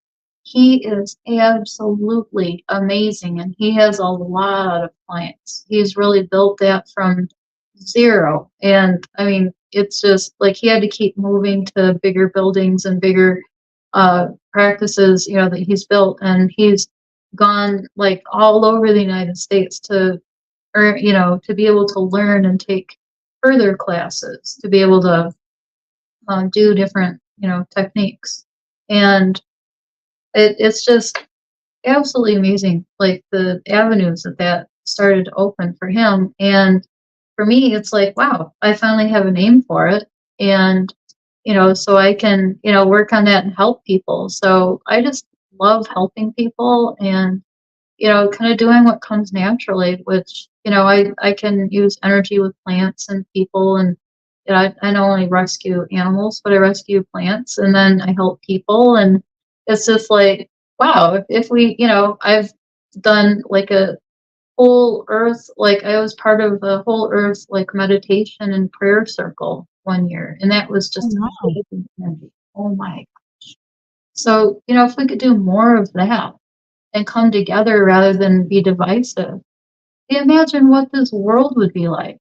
he is absolutely amazing. And he has a lot of clients. He's really built that from zero. And I mean, it's just like he had to keep moving to bigger buildings and bigger practices, that he's built. And he's gone like all over the United States to or to be able to learn and take further classes to be able to do different techniques, and it's just absolutely amazing, like the avenues that started to open for him. And for me, it's like, wow, I finally have a name for it. And so I can work on that and help people. So I just love helping people, and kind of doing what comes naturally, which, I can use energy with plants and people. And, I not only rescue animals, but I rescue plants and then I help people. And it's just like, wow, if we, I've done like a whole earth, like I was part of a whole earth, like meditation and prayer circle one year. And that was Oh, just wow. amazing energy. Oh my. So, if we could do more of that, and come together rather than be divisive. Imagine what this world would be like,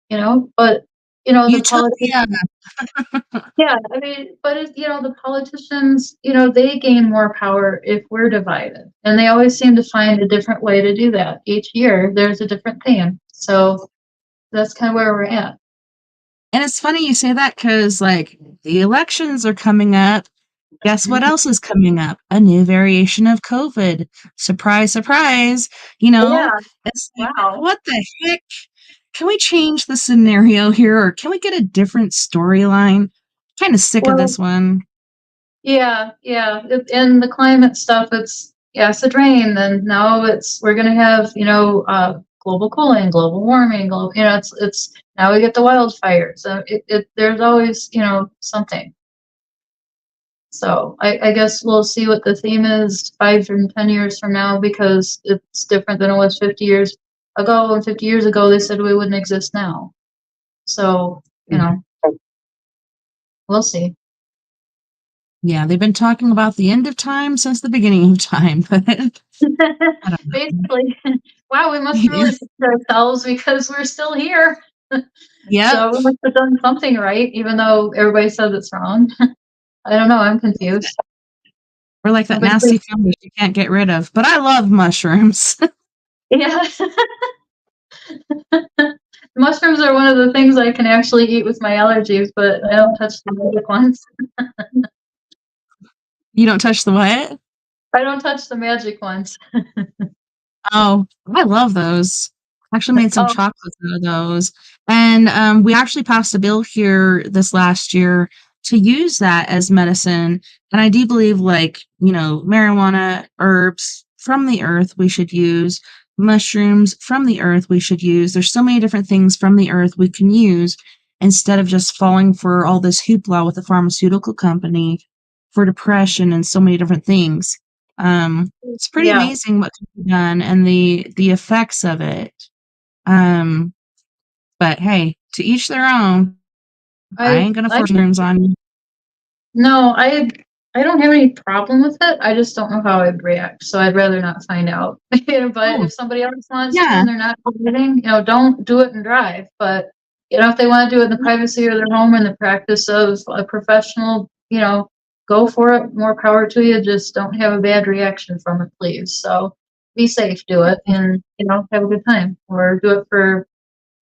But the politicians, Utopia. yeah, I mean, but the politicians, they gain more power if we're divided, and they always seem to find a different way to do that. Each year, there's a different theme, so that's kind of where we're at. And it's funny you say that because, like, the elections are coming up. Guess what Mhm. else is coming up? A new variation of COVID. Surprise, surprise. Yeah. It's like, Wow. what the heck? Can we change the scenario here or can we get a different storyline? Kind of sick of Well, this one. yeah, yeah. And the climate stuff, it's acid rain, and now we're gonna have, global cooling, global warming, it's now we get the wildfires. There's always, something. So I guess we'll see what the theme is 5 and 10 years from now, because it's different than it was 50 years ago. And 50 years ago, they said we wouldn't exist now. So, we'll see. Yeah, they've been talking about the end of time since the beginning of time, but I don't know. Basically, wow, we must really fix ourselves because we're still here. Yep. So we must have done something right, even though everybody says it's wrong. I don't know. I'm confused. We're like that Nobody, nasty fungus you can't get rid of. But I love mushrooms. yeah. Mushrooms are one of the things I can actually eat with my allergies, but I don't touch the magic ones. You don't touch the what? I don't touch the magic ones. Oh, I love those. Actually made some Oh, chocolates out of those. And we actually passed a bill here this last year to use that as medicine. And I do believe, like, marijuana, herbs from the earth we should use, mushrooms from the earth we should use. There's so many different things from the earth we can use instead of just falling for all this hoopla with the pharmaceutical company for depression and so many different things. It's pretty yeah. amazing what can be done and the effects of it. Um, but hey, to each their own. I I ain't gonna I force rooms on you. No, I don't have any problem with it. I just don't know how I'd react, so I'd rather not find out. But Oh, if somebody else wants to yeah. and they're not committing, don't do it and drive. But if they want to do it in the privacy of their home and the practice of a professional, go for it. More power to you. Just don't have a bad reaction from it, please. So be safe, do it, and have a good time, or do it for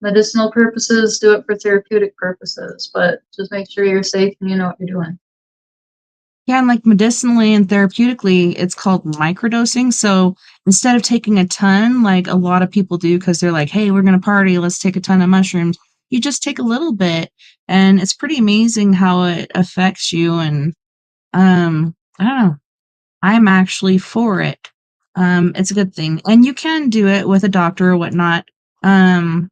medicinal purposes, do it for therapeutic purposes, but just make sure you're safe and you know what you're doing. Yeah, and like medicinally and therapeutically, it's called microdosing. So instead of taking a ton, like a lot of people do, because they're like, hey, we're going to party, let's take a ton of mushrooms, you just take a little bit. And it's pretty amazing how it affects you. And I don't know, I'm actually for it. It's a good thing. And you can do it with a doctor or whatnot. Um,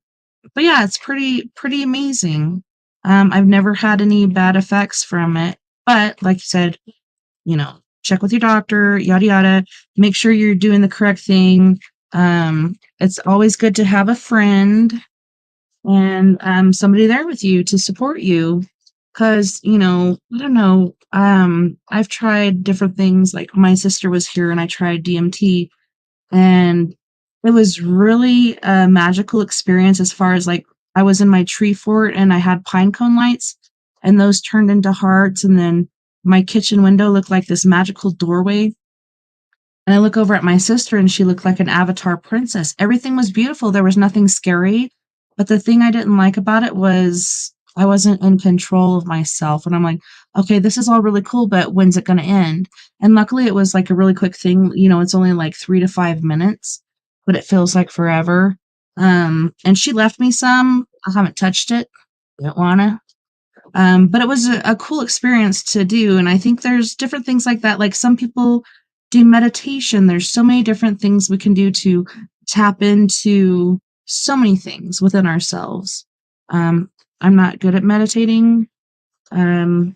but yeah, it's pretty amazing. I've never had any bad effects from it. But like you said, check with your doctor, yada yada. Make sure you're doing the correct thing. It's always good to have a friend and somebody there with you to support you. Because, I don't know, I've tried different things. Like my sister was here and I tried DMT, and it was really a magical experience as far as like I was in my tree fort and I had pine cone lights and those turned into hearts, and then my kitchen window looked like this magical doorway. And I look over at my sister and she looked like an avatar princess. Everything was beautiful. There was nothing scary. But the thing I didn't like about it was I wasn't in control of myself. And I'm like, okay, this is all really cool, but when's it going to end? And luckily it was like a really quick thing. It's only like 3 to 5 minutes, but it feels like forever. And she left me some. I haven't touched it. Don't wanna. But it was a cool experience to do. And I think there's different things like that. Like some people do meditation. There's so many different things we can do to tap into so many things within ourselves. Um, I'm not good at meditating. How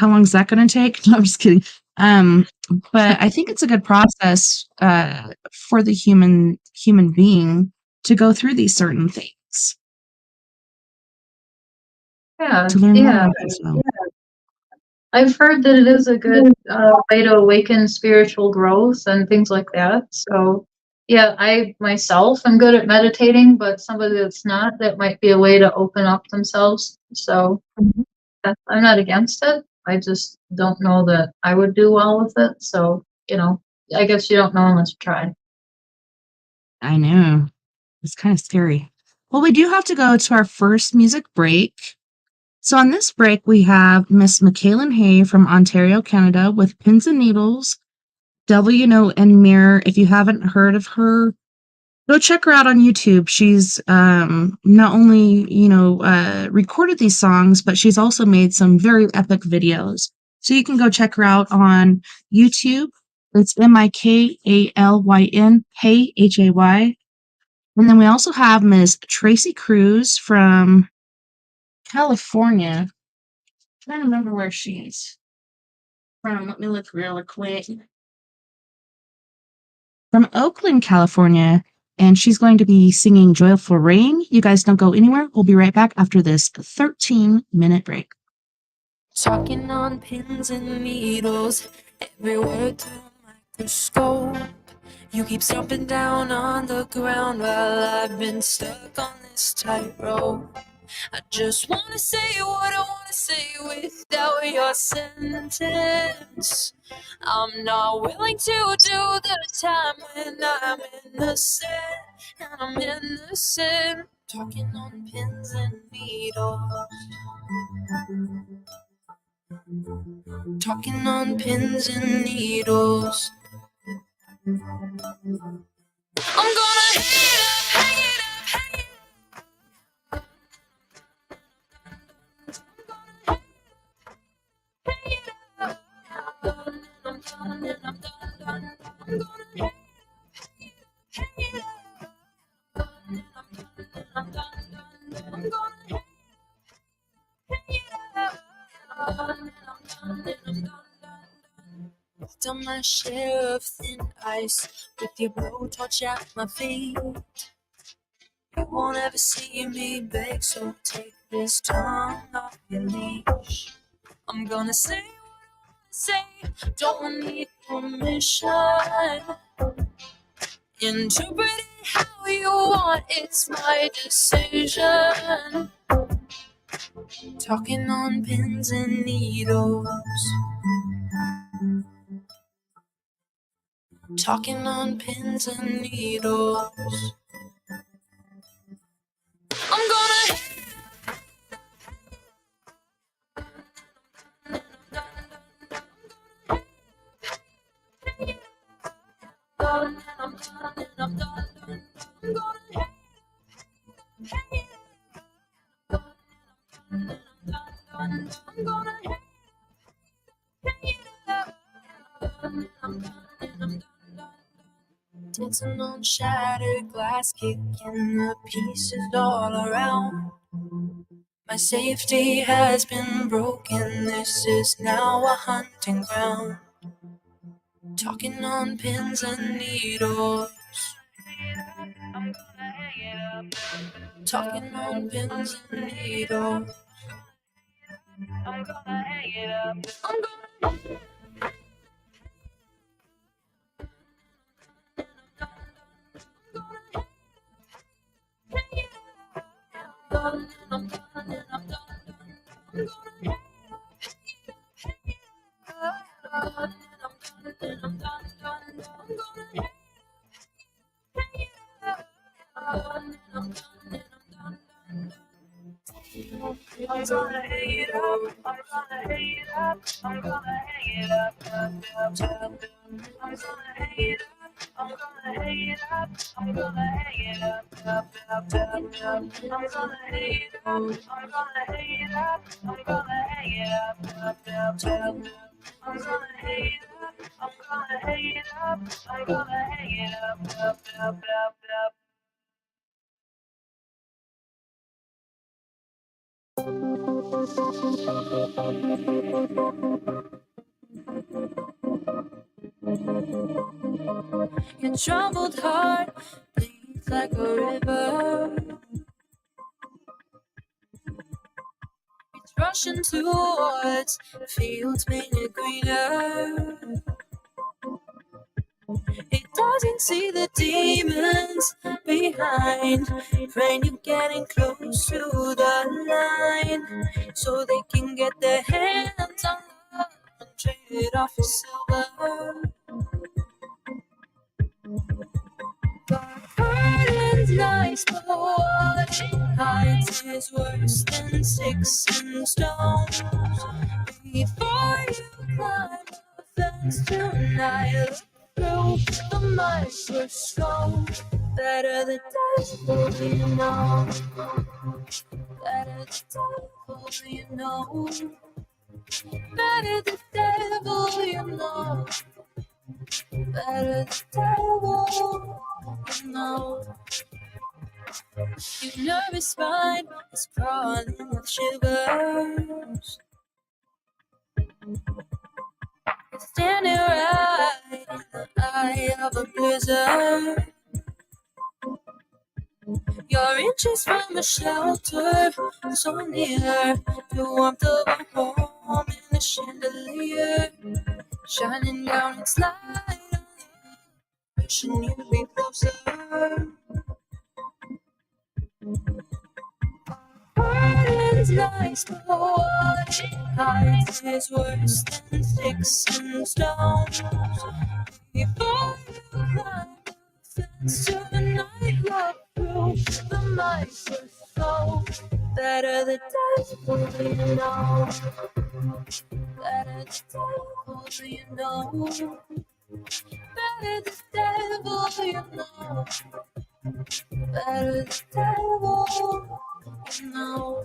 long is that going to take? No, I'm just kidding. Um, but I think it's a good process for the human being to go through these certain things Yeah, to learn more yeah. about yourself. I've heard that it is a good way to awaken spiritual growth and things like that. So, yeah, I myself am good at meditating, but somebody that's not, that might be a way to open up themselves. So, I'm not against it. I just don't know that I would do well with it. So, I guess you don't know unless you try. I know. It's kind of scary. Well, we do have to go to our first music break. So on this break, we have Miss Michaelan Hay from Ontario, Canada, with Pins and Needles, Devil You Know and Mirror. If you haven't heard of her, go check her out on YouTube. She's not only, recorded these songs, but she's also made some very epic videos. So you can go check her out on YouTube. It's Mikalyn Hay, and then we also have Miss Tracy Cruz from California. I'm trying to remember where she's from. Let me look real quick. From Oakland, California. And she's going to be singing Joyful Rain. You guys don't go anywhere. We'll be right back after this 13-minute break. Talking on pins and needles, everywhere through a microscope. You keep stomping down on the ground while I've been stuck on this tightrope. I just wanna say what I wanna say without your sentence. I'm not willing to do the time when I'm innocent, and I'm innocent. Talking on pins and needles. Talking on pins and needles. I'm gonna hang it up, hang it up, hang it up. I'm done and I'm done. I'm gonna hang it up, and I'm done. I'm gonna hang it up, and I'm done. Done my share of thin ice with your blowtorch at my feet. You won't ever see me beg, so take this tongue off your leash. I'm gonna say say, don't need permission. Interpret it how you want, it's my decision. Talking on pins and needles. Talking on pins and needles. I'm gonna done and I'm done and I'm done. I'm gonna I'm gonna dancing on shattered glass, kicking the pieces all around. My safety has been broken, this is now a hunting ground. Talking on pins and needles. Talking on pins and needles. I'm gonna hang it up. I'm gonna done and I'm done and I'm done. I'm gonna done and I'm done. I'm gonna I'm gonna hang it up, I'm gonna hang it up, I'm gonna hang it up, I'm gonna hang it up, I'm gonna hang it up, I'm gonna hang it up, I'm gonna hang it up, I'm gonna hang it up, I'm gonna hang it up, I'm gonna hang it up, I'm gonna hang it up. Your troubled heart bleeds like a river. It's rushing towards fields painted greener. It doesn't see the demons behind. Praying you're getting close to the line, so they can get their hands on love and trade it off for silver. Burden's nice, but what it hides is worse than sticks and stones. Before you climb the fence tonight, look through the microscope. Better the devil you know. Better the devil you know. Better the devil you know. Better the devil you know. Your nervous spine is crawling with shivers. You're standing right in the eye of a blizzard. You're inches from a shelter, so near the warmth of a home in a chandelier, shining down its light on you, wishing you'd be closer. Burden's nice, but what it hides is worse than sticks and stones. Before you climb the fence tonight, look through the microscope. Better the devil you know. Better the devil you know. Better the devil you know. Better the devil you know.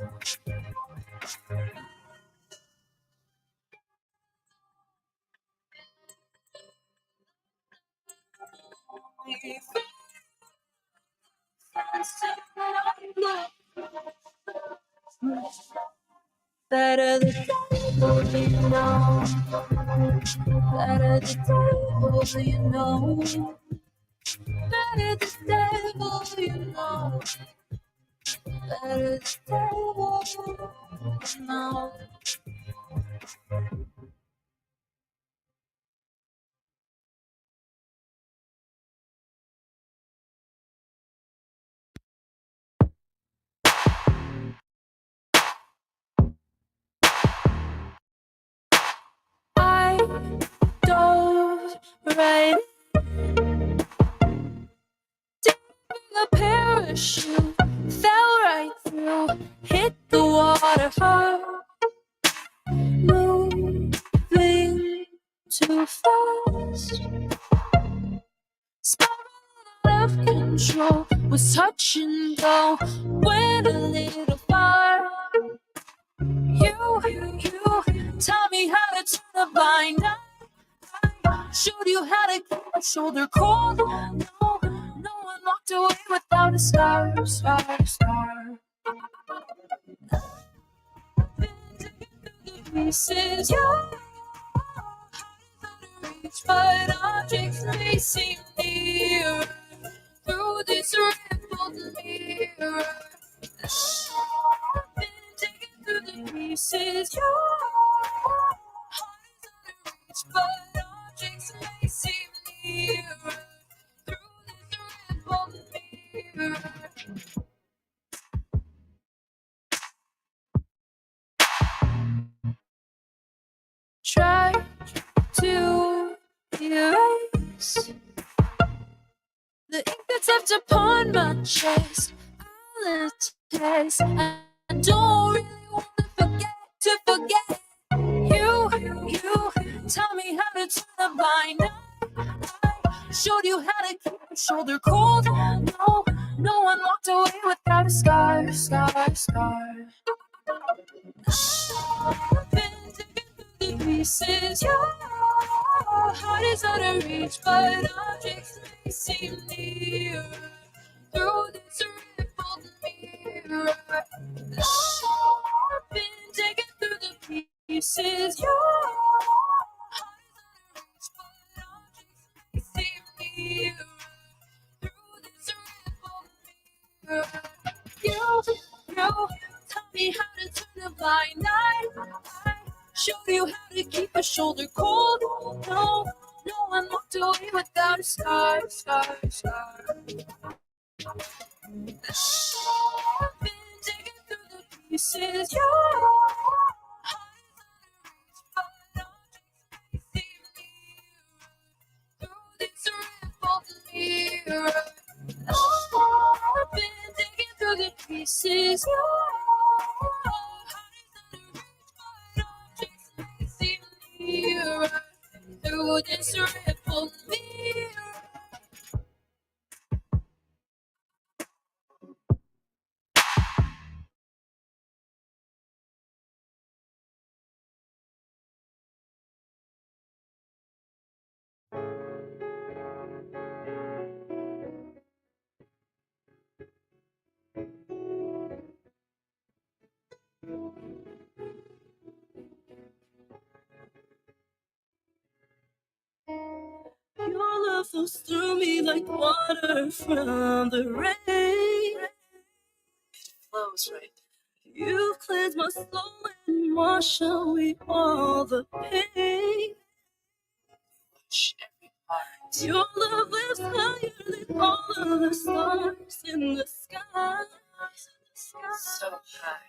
Better the devil you know. Better the devil you know. Better the devil you know. Better the devil you know. right in. Taking a parachute, fell right through, hit the water hard. Moving too fast, spiraling out of control, was touch and go, went a little far. You taught me how to turn a blind eye, showed you how to keep a shoulder cold. No one walked away without a scar. Been digging through the pieces, reach, but objects may seem nearer through this rippled mirror. Been digging through the pieces, your heart is out of reach, but objects may seem nearer through this rippled mirror. Try to erase the ink that's left upon my chest. I'll taste. I don't really want to forget. You taught me how to turn a blind eye, showed you how to keep your shoulder cold. No one walked away without a scar. Been digging through the pieces, your heart is out of reach, but objects may seem nearer through this rippled mirror. Been digging through the pieces, your heart is out of reach, but objects may seem nearer through this rippled mirror. You taught me how to turn a blind eye, showed you how to keep a shoulder cold. No one walked away without a scar. Been digging through the pieces, your heart is out of reach, but objects may seem nearer through this rippled mirror. Been digging through the pieces, your heart is out of reach, but objects may seem nearer through this rippled mirror. Your love flows through me like water from the rain. It flows right. You've cleansed my soul and washed away all the pain. Wash every part. Your love lives higher than all of the stars in the sky. So high.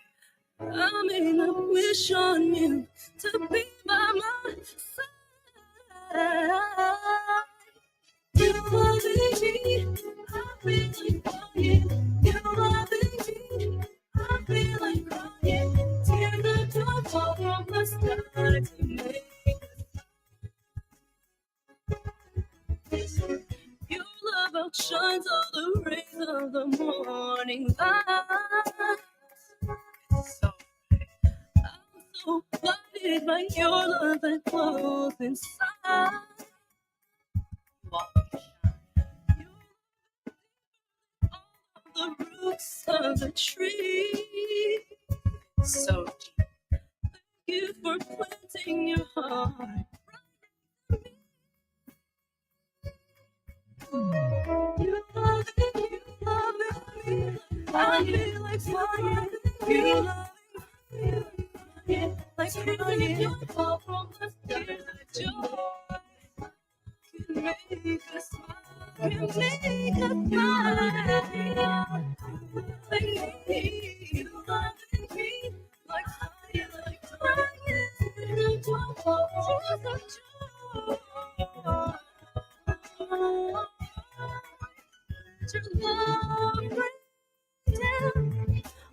I may not wish on you to be by my side. You loving me, I feel like crying. You loving me, I feel like crying. Tears that don't fall from the sky to make your love outshines all the rays of the morning light. So I'm so blinded by your love that glows inside. The roots of the tree. So deep. Thank you for planting your heart. You love me. I feel like flying. You love me. Like crying. You fall from the tears of joy. Can make us smile. Can make us smile. Like me. You love me. Like fire, like crying. You fall from the tears of joy. your love rain down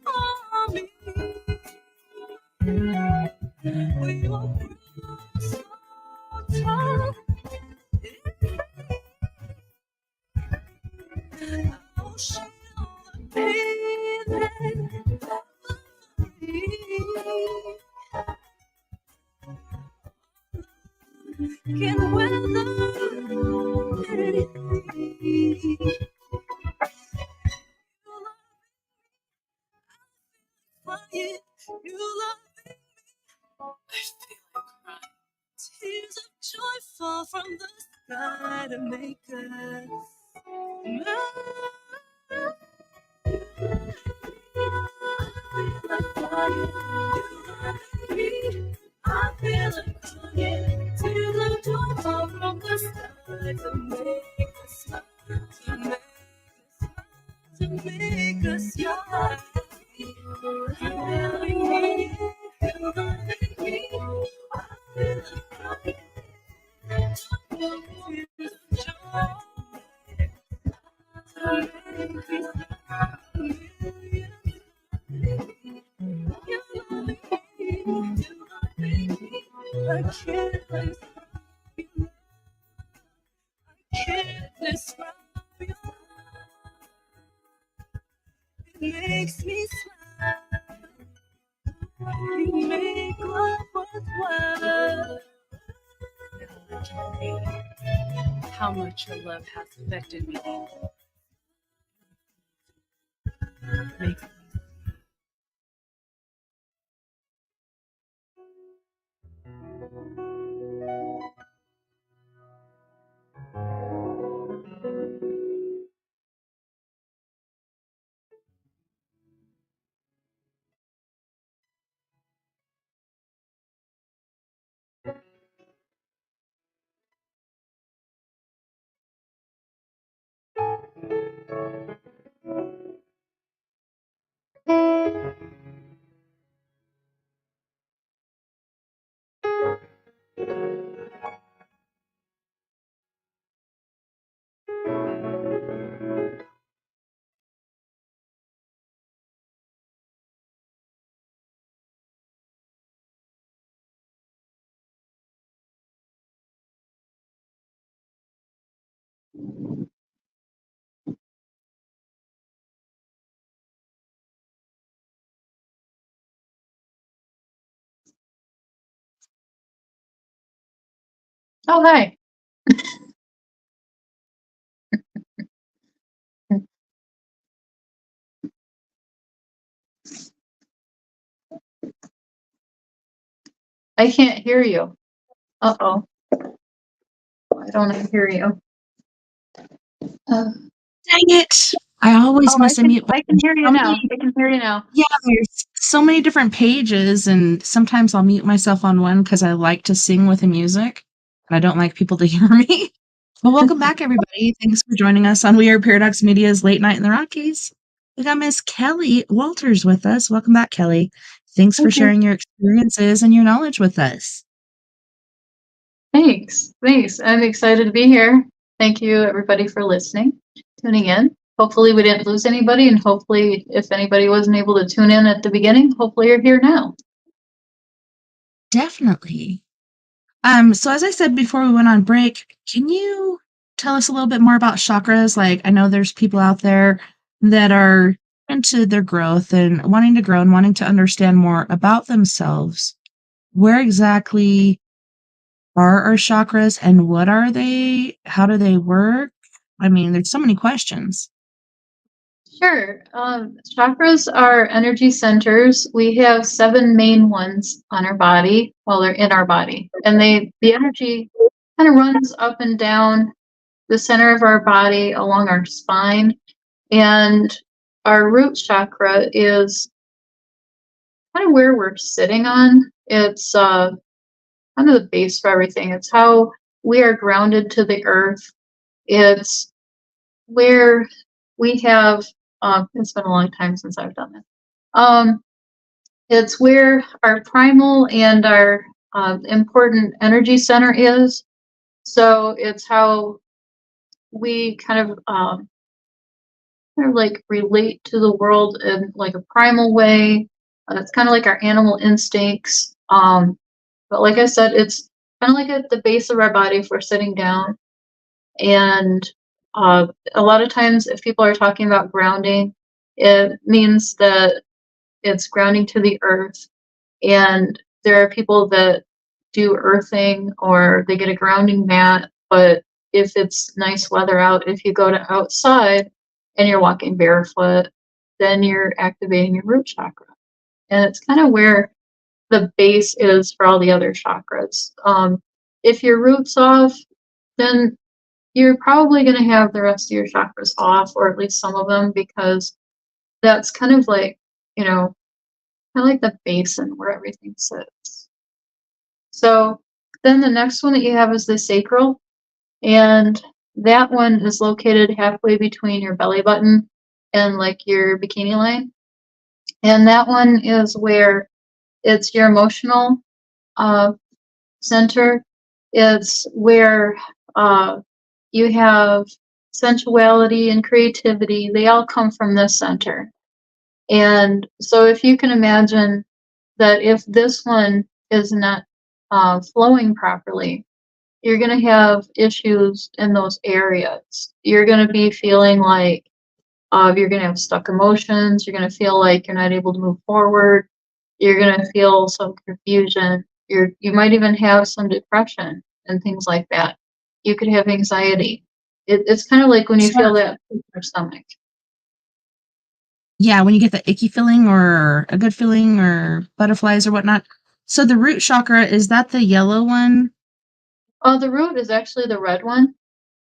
on me. We will grow so tall. I'll show the pain that can weather anything. You love me. I feel like crying. Tears of joy fall from the sky to make us mine. I feel like crying. Tears of joy fall from the sky to make us smile. To make us smile. I feel like crying. You love me. I feel like crying. I can't describe you. It makes me smile. You make life worthwhile. How much your love has affected me. Makes me Oh, hi. I can't hear you. Uh-oh. Why don't I hear you? Dang it! I always Oh, miss a mute I button. can hear you now. I can hear you now. Yeah, there's so many different pages, and sometimes I'll mute myself on one because I like to sing with the music, and I don't like people to hear me. Well, welcome back, everybody. Thanks for joining us on We Are Paradox Media's Late Night in the Rockies. We got Miss Kelly Walters with us. Welcome back, Kelly. Thanks for Thank you. sharing your experiences and your knowledge with us. Thanks. I'm excited to be here. Thank you, everybody, for listening, tuning in. Hopefully we didn't lose anybody, and hopefully if anybody wasn't able to tune in at the beginning, hopefully you're here now. Definitely. So as I said before we went on break, can you tell us a little bit more about chakras? Like, I know there's people out there that are into their growth and wanting to grow and wanting to understand more about themselves. Where exactly are our chakras and what are they? How do they work? I mean, there's so many questions. Sure. Chakras are energy centers. We have 7 main ones on our body. Well, they're in our body, and the energy kind of runs up and down the center of our body along our spine. And our root chakra is kind of where we're sitting on. It's kind of the base for everything. It's how we are grounded to the earth. It's where we have, it's been a long time since I've done that. It's where our primal and our important energy center is. So it's how we kind of kind of like relate to the world in like a primal way. It's kind of like our animal instincts. But like I said, it's kind of like at the base of our body if we're sitting down. And a lot of times, if people are talking about grounding, it means that it's grounding to the earth. And there are people that do earthing or they get a grounding mat. But if it's nice weather out, if you go to outside and you're walking barefoot, then you're activating your root chakra. And it's kind of where the base is for all the other chakras. If your root's off, then you're probably going to have the rest of your chakras off, or at least some of them, because that's kind of like, kind of like the basin where everything sits. So then the next one that you have is the sacral, and that one is located halfway between your belly button and like your bikini line. And that one is where it's your emotional center. It's where you have sensuality and creativity. They all come from this center. And so if you can imagine that if this one is not flowing properly, you're going to have issues in those areas. You're going to be feeling like you're going to have stuck emotions. You're going to feel like you're not able to move forward. You're going to feel some confusion. You might even have some depression and things like that. You could have anxiety. It's kind of like when you So, feel that in your stomach. yeah, when you get the icky feeling or a good feeling or butterflies or whatnot. So the root chakra, is that the yellow one? The root is actually the red one.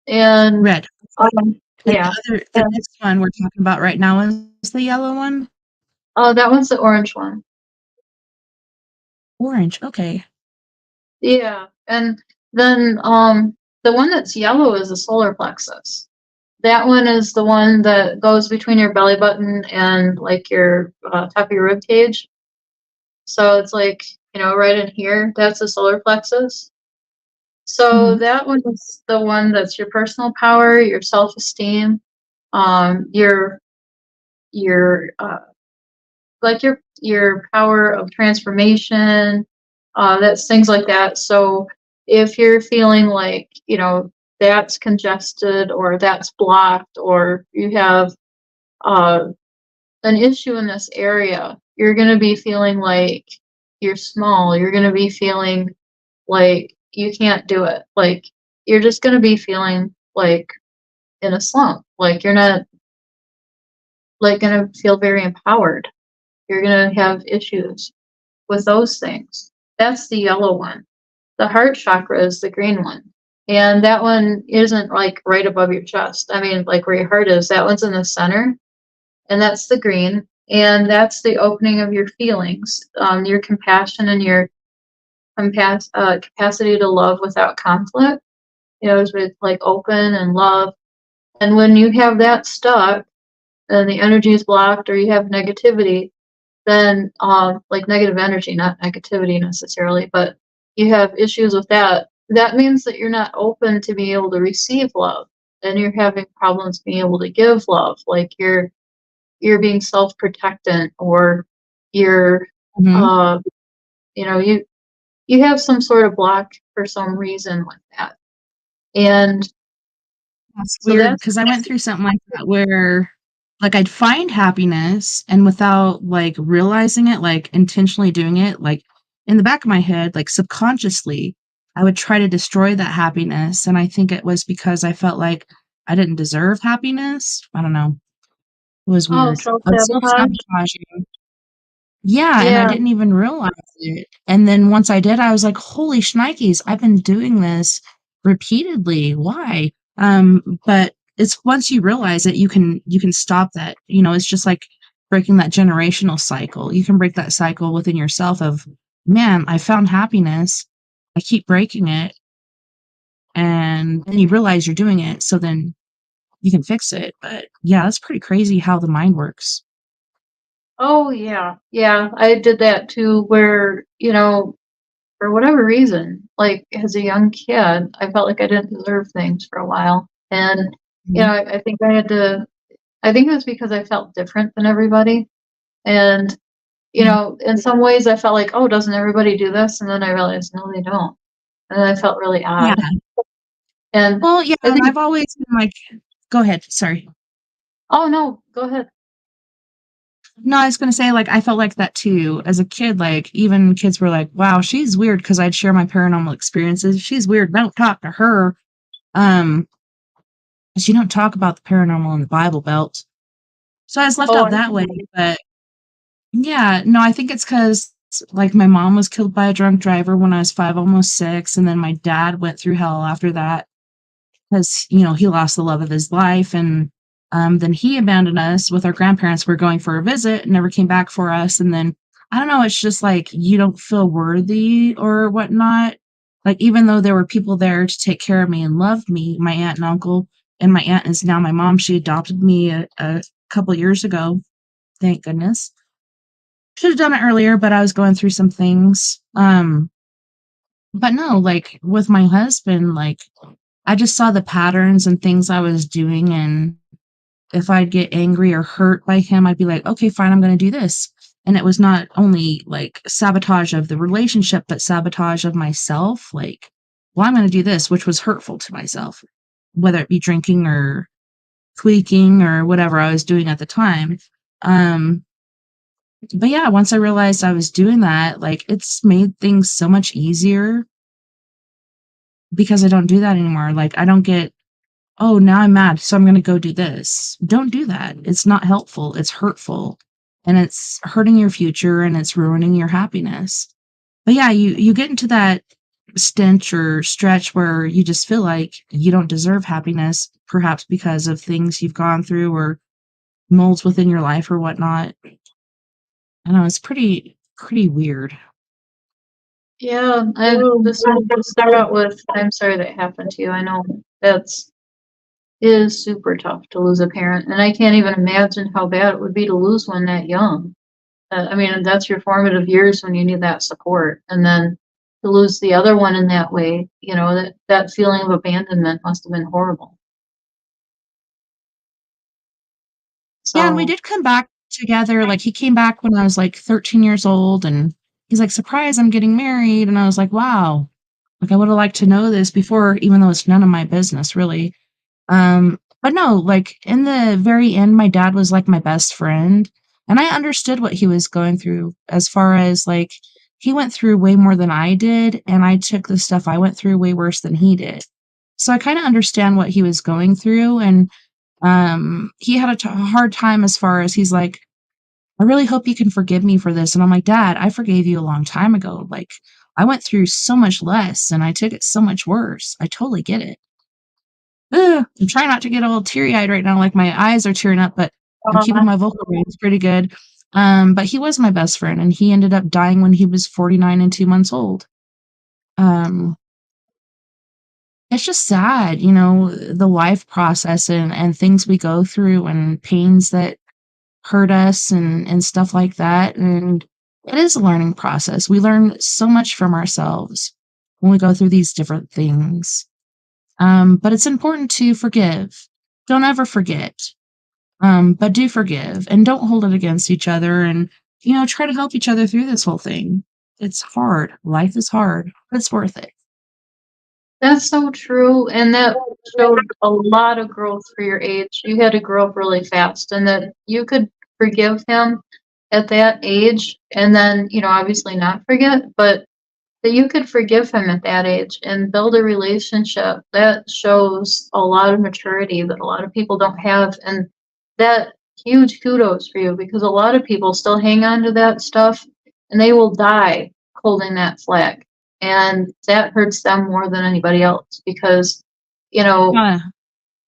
And Red. And yeah, the next one we're talking about right now is the yellow one? that one's the orange one. Orange. Okay. Yeah, and then the one that's yellow is the solar plexus. That one is the one that goes between your belly button and like your top of your rib cage. So it's like, right in here. That's the solar plexus. So Mhm. that one is the one that's your personal power, your self-esteem, your like your power of transformation, that's things like that. So if you're feeling like that's congested or that's blocked or you have an issue in this area, you're going to be feeling like you're small. You're going to be feeling like you can't do it. Like you're just going to be feeling like in a slump. Like you're not like going to feel very empowered. You're going to have issues with those things. That's the yellow one. The heart chakra is the green one. And that one isn't like right above your chest. I mean, like where your heart is, that one's in the center. And that's the green. And that's the opening of your feelings, your compassion and your capacity to love without conflict. Is with like open and love. And when you have that stuck and the energy is blocked or you have negativity, then like negative energy, not negativity necessarily, but you have issues with that, that means that you're not open to being able to receive love and you're having problems being able to give love. Like you're being self-protectant or you're Mhm. uh you have some sort of block for some reason with that. And That's so weird that's because I went through something like that where, like, I'd find happiness and without, like, realizing it, like, intentionally doing it, like, in the back of my head, like, subconsciously, I would try to destroy that happiness, and I think it was because I felt like I didn't deserve happiness. I don't know. It was weird. I was self-sabotage. self-sabotaging. Yeah, and I Yeah. didn't even realize it, and then once I did, I was like, "Holy shnikes, I've been doing this repeatedly, why?" But it's once you realize it, you can stop that, it's just like breaking that generational cycle. You can break that cycle within yourself of, "Man, I found happiness, I keep breaking it," and then you realize you're doing it, so then you can fix it, but, yeah, that's pretty crazy how the mind works. Oh yeah. Yeah, I did that too where, for whatever reason, like as a young kid, I felt like I didn't deserve things for a while. And, Mhm. I think I had to I think it was because I felt different than everybody. And, you know, in some ways I felt like, oh, doesn't everybody do this? And then I realized, no, they don't. And then I felt really Yeah. odd. And Well, yeah, I and think, I've always been like, go ahead. Sorry. oh, no, go ahead. No, I was going to say, like, I felt like that too. As a kid, like, even kids were like, wow, she's weird, because I'd share my paranormal experiences. She's weird. Don't talk to her. 'Cause you don't talk about the paranormal in the Bible Belt. So I was left Oh, out that way. But yeah, no, I think it's because, like, my mom was killed by a drunk driver when I was 5, almost 6. And then my dad went through hell after that, because, he lost the love of his life. And then he abandoned us with our grandparents. We were going for a visit, never came back for us. And then, I don't know, it's just like you don't feel worthy or whatnot. Like, even though there were people there to take care of me and love me, my aunt and uncle, and my aunt is now my mom. She adopted me a couple years ago. Thank goodness. Should have done it earlier, but I was going through some things. But no, like, with my husband, like, I just saw the patterns and things I was doing, and if I'd get angry or hurt by him, I'd be like, okay, fine, I'm going to do this. And it was not only like sabotage of the relationship, but sabotage of myself. Like, well, I'm going to do this, which was hurtful to myself, whether it be drinking or tweaking or whatever I was doing at the time. Um, but yeah, once I realized I was doing that, like, it's made things so much easier because I don't do that anymore. Like, I don't get, oh, now I'm mad, so I'm going to go do this. Don't do that. It's not helpful. It's hurtful, and it's hurting your future, and it's ruining your happiness. But yeah, you get into that stench or stretch where you just feel like you don't deserve happiness, perhaps because of things you've gone through or molds within your life or whatnot. I know it's pretty weird. Yeah, I just want to start out with, I'm sorry that happened to you. I know that's it is super tough to lose a parent, and I can't even imagine how bad it would be to lose one that young. I mean, that's your formative years when you need that support, and then to lose the other one in that way, you know, that feeling of abandonment must have been horrible. Yeah, and we So, did come back together. Like, he came back when I was like 13 years old, and he's like, "Surprise, I'm getting married." And I was like, "Wow." Like, I would have liked to know this before, even though it's none of my business, really. But no, like, in the very end, my dad was like my best friend, and I understood what he was going through, as far as like he went through way more than I did, and I took the stuff I went through way worse than he did. So I kind of understand what he was going through. And he had a hard time, as far as he's like, "I really hope you can forgive me for this." And I'm like, "Dad, I forgave you a long time ago. Like, I went through so much less, and I took it so much worse. I totally get it." I'm trying not to get all teary-eyed right now, like my eyes are tearing up, but I'm keeping my vocal range pretty good. But he was my best friend, and he ended up dying when he was 49 and 2 months old. Um, it's just sad, the life process and things we go through and pains that hurt us and stuff like that. And it is a learning process. We learn so much from ourselves when we go through these different things. But it's important to forgive. Don't ever forget. But do forgive, and don't hold it against each other, and try to help each other through this whole thing. It's hard. Life is hard, but it's worth it. that's so true, and that showed a lot of growth for your age. You had to grow up really fast, and that you could forgive him at that age, and then, you know, obviously not forget, but that you could forgive him at that age and build a relationship. That shows a lot of maturity that a lot of people don't have, and that huge kudos for you, because a lot of people still hang on to that stuff and they will die holding that flag, and that hurts them more than anybody else, because, you know, Yeah.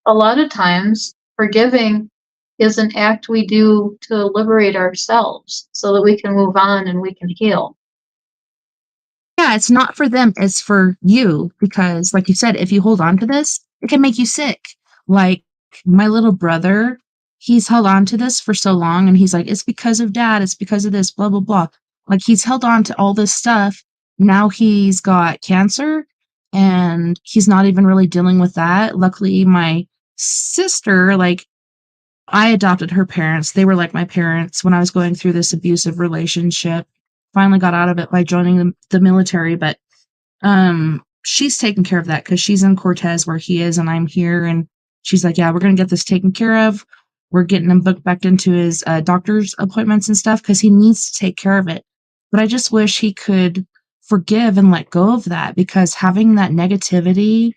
a lot of times forgiving is an act we do to liberate ourselves so that we can move on and we can heal. Yeah, it's not for them, it's for you, because like you said, if you hold on to this, it can make you sick. Like, my little brother, he's held on to this for so long, and he's like, "It's because of dad, it's because of this, blah blah blah." Like, he's held on to all this stuff. Now he's got cancer, and he's not even really dealing with that. Luckily, my sister, like, I adopted her parents. They were like my parents when I was going through this abusive relationship. Finally got out of it by joining the military, but she's taking care of that because she's in Cortez where he is and I'm here, and she's like, yeah, we're gonna get this taken care of. We're getting him booked back into his doctor's appointments and stuff because he needs to take care of it. But I just wish he could forgive and let go of that, because having that negativity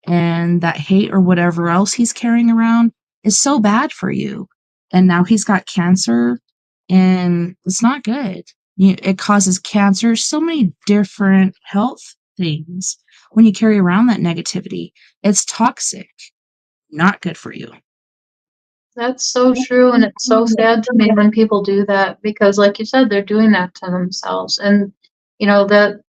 and that hate or whatever else he's carrying around is so bad for you. And now he's got cancer, and it's not good. It causes cancer, so many different health things when you carry around that negativity. It's toxic, not good for you. That's so true, and it's so sad to me when people do that, because like you said, they're doing that to themselves, and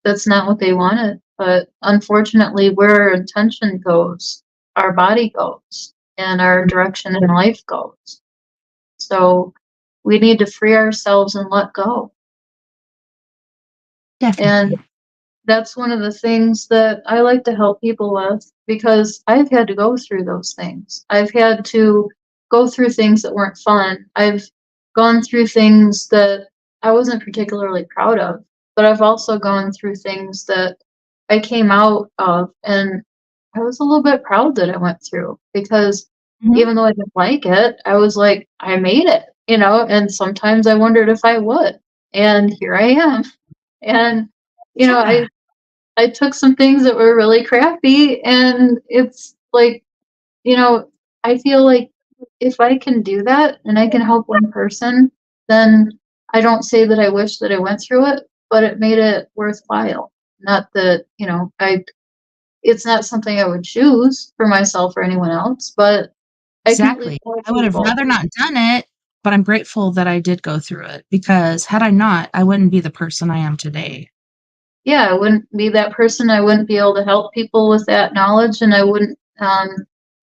that's not what they wanted. But unfortunately, where our intention goes, our body goes, and our direction in life goes. So we need to free ourselves and let go. And Definitely. that's one of the things that I like to help people with, because I've had to go through those things. I've had to go through things that weren't fun. I've gone through things that I wasn't particularly proud of, but I've also gone through things that I came out of, and I was a little bit proud that I went through, because Mhm. even though I didn't like it, I was like, I made it, and sometimes I wondered if I would. And here I am. And you know, Yeah, I took some things that were really crappy, and it's like, you know, I feel like if I can do that and I can help one person, then I don't say that I wish that I went through it, but it made it worthwhile. Not that, it's not something I would choose for myself or anyone else, but I can at least exactly. help I would have people. rather not done it, but I'm grateful that I did go through it, because had I not, I wouldn't be the person I am today. Yeah, I wouldn't be that person. I wouldn't be able to help people with that knowledge, and I wouldn't,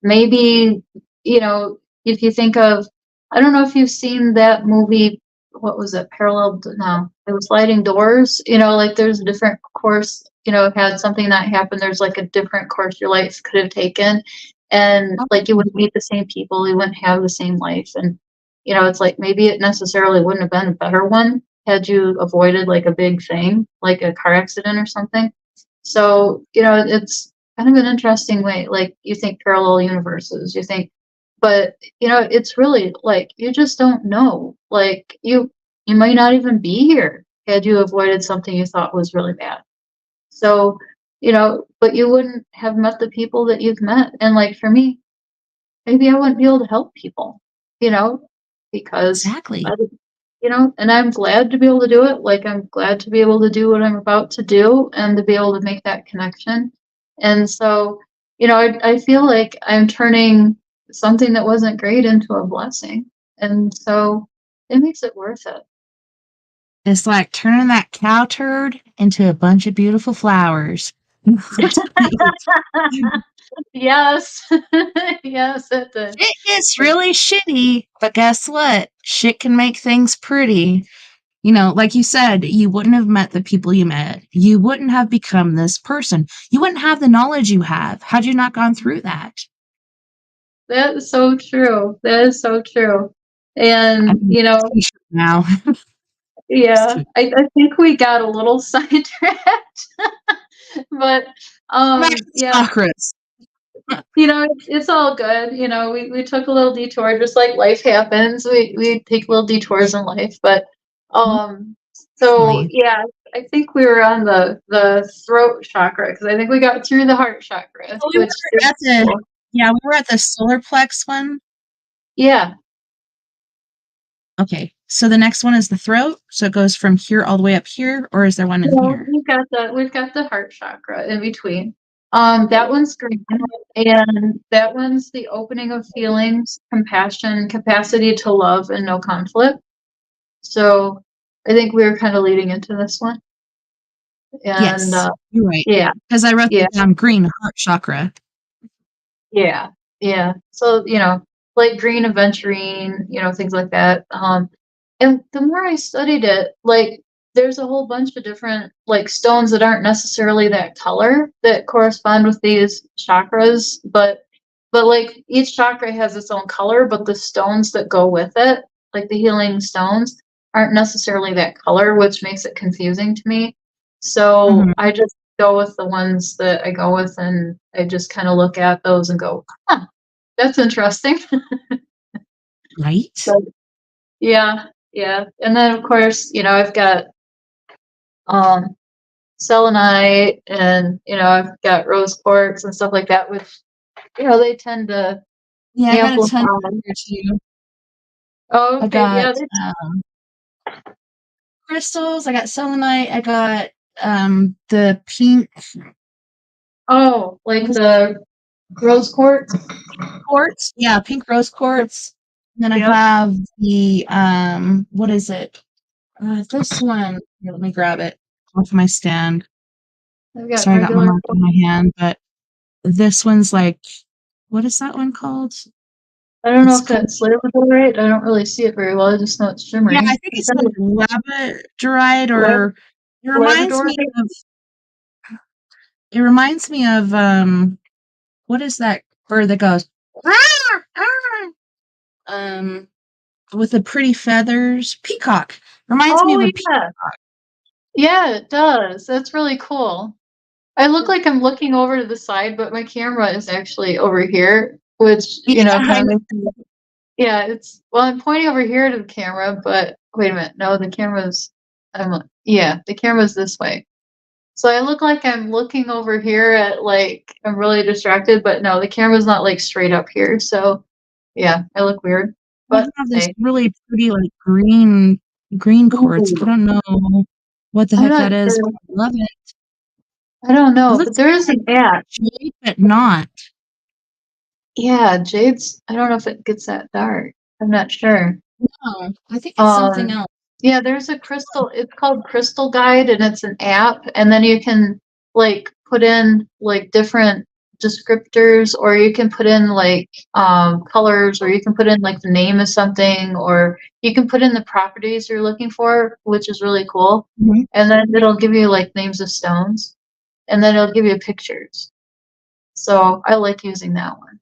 maybe, if you think of, I don't know if you've seen that movie, what was it, no, it was Sliding Doors, like there's a different course, had something that happened, there's like a different course your life could have taken, and Oh, like you wouldn't meet the same people, you wouldn't have the same life, and, it's like maybe it necessarily wouldn't have been a better one had you avoided like a big thing, like a car accident or something. So, it's kind of an interesting way. Like you think parallel universes, you think, but it's really like you just don't know. Like you might not even be here had you avoided something you thought was really bad. So, but you wouldn't have met the people that you've met. And like for me, maybe I wouldn't be able to help people, you know, because exactly. I and I'm glad to be able to do it. Like, I'm glad to be able to do what I'm about to do and to be able to make that connection. And so, I feel like I'm turning something that wasn't great into a blessing. And so it makes it worth it. It's like turning that cow turd into a bunch of beautiful flowers. Yes. Yes, it did. It gets really shitty, but guess what? Shit can make things pretty. Like you said, you wouldn't have met the people you met. You wouldn't have become this person. You wouldn't have the knowledge you have had you not gone through that. That is so true. That is so true. I And, mean, t-shirt now. yeah, I think we got a little sidetracked. But Back to yeah, chakras. it's all good. We took a little detour, just like life happens. We take little detours in life, but so Definitely. yeah, I think we were on the throat chakra, because I think we got through the heart chakra, So we which were is at the cool. yeah, we were at the solar plex one. Yeah. Okay. So the next one is the throat. So it goes from here all the way up here, or is there one in Well, here? we've got the heart chakra in between. That one's green, and that one's the opening of feelings, compassion, capacity to love, and no conflict. So I think we were kind of leading into this one. And Yes, you're right. yeah, Because I wrote yeah, that down green heart chakra. yeah, yeah. So, like green aventurine, things like that. And the more I studied it, like there's a whole bunch of different like stones that aren't necessarily that color that correspond with these chakras, but but like each chakra has its own color, but the stones that go with it, like the healing stones, aren't necessarily that color, which makes it confusing to me. So Mhm. I just go with the ones that I go with, and I just kind of look at those and go, huh, that's interesting. Right? So yeah, yeah. And then of course, I've got um selenite, and I've got rose quartz and stuff like that, which they tend to Yeah, I got a ton amplify. here too. Oh, I okay, got yeah. crystals, I got selenite, I got the pink Oh, like what is the rose quartz. quartz. Yeah, pink rose quartz. And then I Yep. have the what is it? This one. Here, let me grab it off my stand. I've got Sorry, I got my regular mark quartz. in my hand, but this one's like, what is that one called? I don't know It's if called, that's labradorite. I don't really see it very well. I just know it's yeah, I shimmering. think Is it's that like labradorite, lab- or it reminds me labradorite? of, it reminds me of, what is that bird that goes, "Ah, ah," um, with the pretty feathers? Peacock. Reminds me Oh of a yeah, peacock. yeah, it does. That's really cool. I look like I'm looking over to the side, but my camera is actually over here, which Yeah, kind I of know. makes me. Yeah, I'm pointing over here to the camera, but wait a minute. No, the camera's. Yeah, the camera's this way. So I look like I'm looking over here at, like, I'm really distracted, but no, the camera's not like straight up here. So yeah, I look weird. I But have this hey, really pretty, like, green quartz. I ooh, don't know what the I'm heck not that is, sure. but I love it. I don't It know, but looks there is like an app. jade, but not. Yeah, Jade's. I don't know if it gets that dark. I'm not sure. No, I think it's something Um, else. yeah, there's a crystal. It's called Crystal Guide, and it's an app, and then you can like put in like different descriptors, or you can put in like colors, or you can put in like the name of something, or you can put in the properties you're looking for, which is really cool. Mhm. And then it'll give you like names of stones, and then it'll give you pictures. So I like using that one.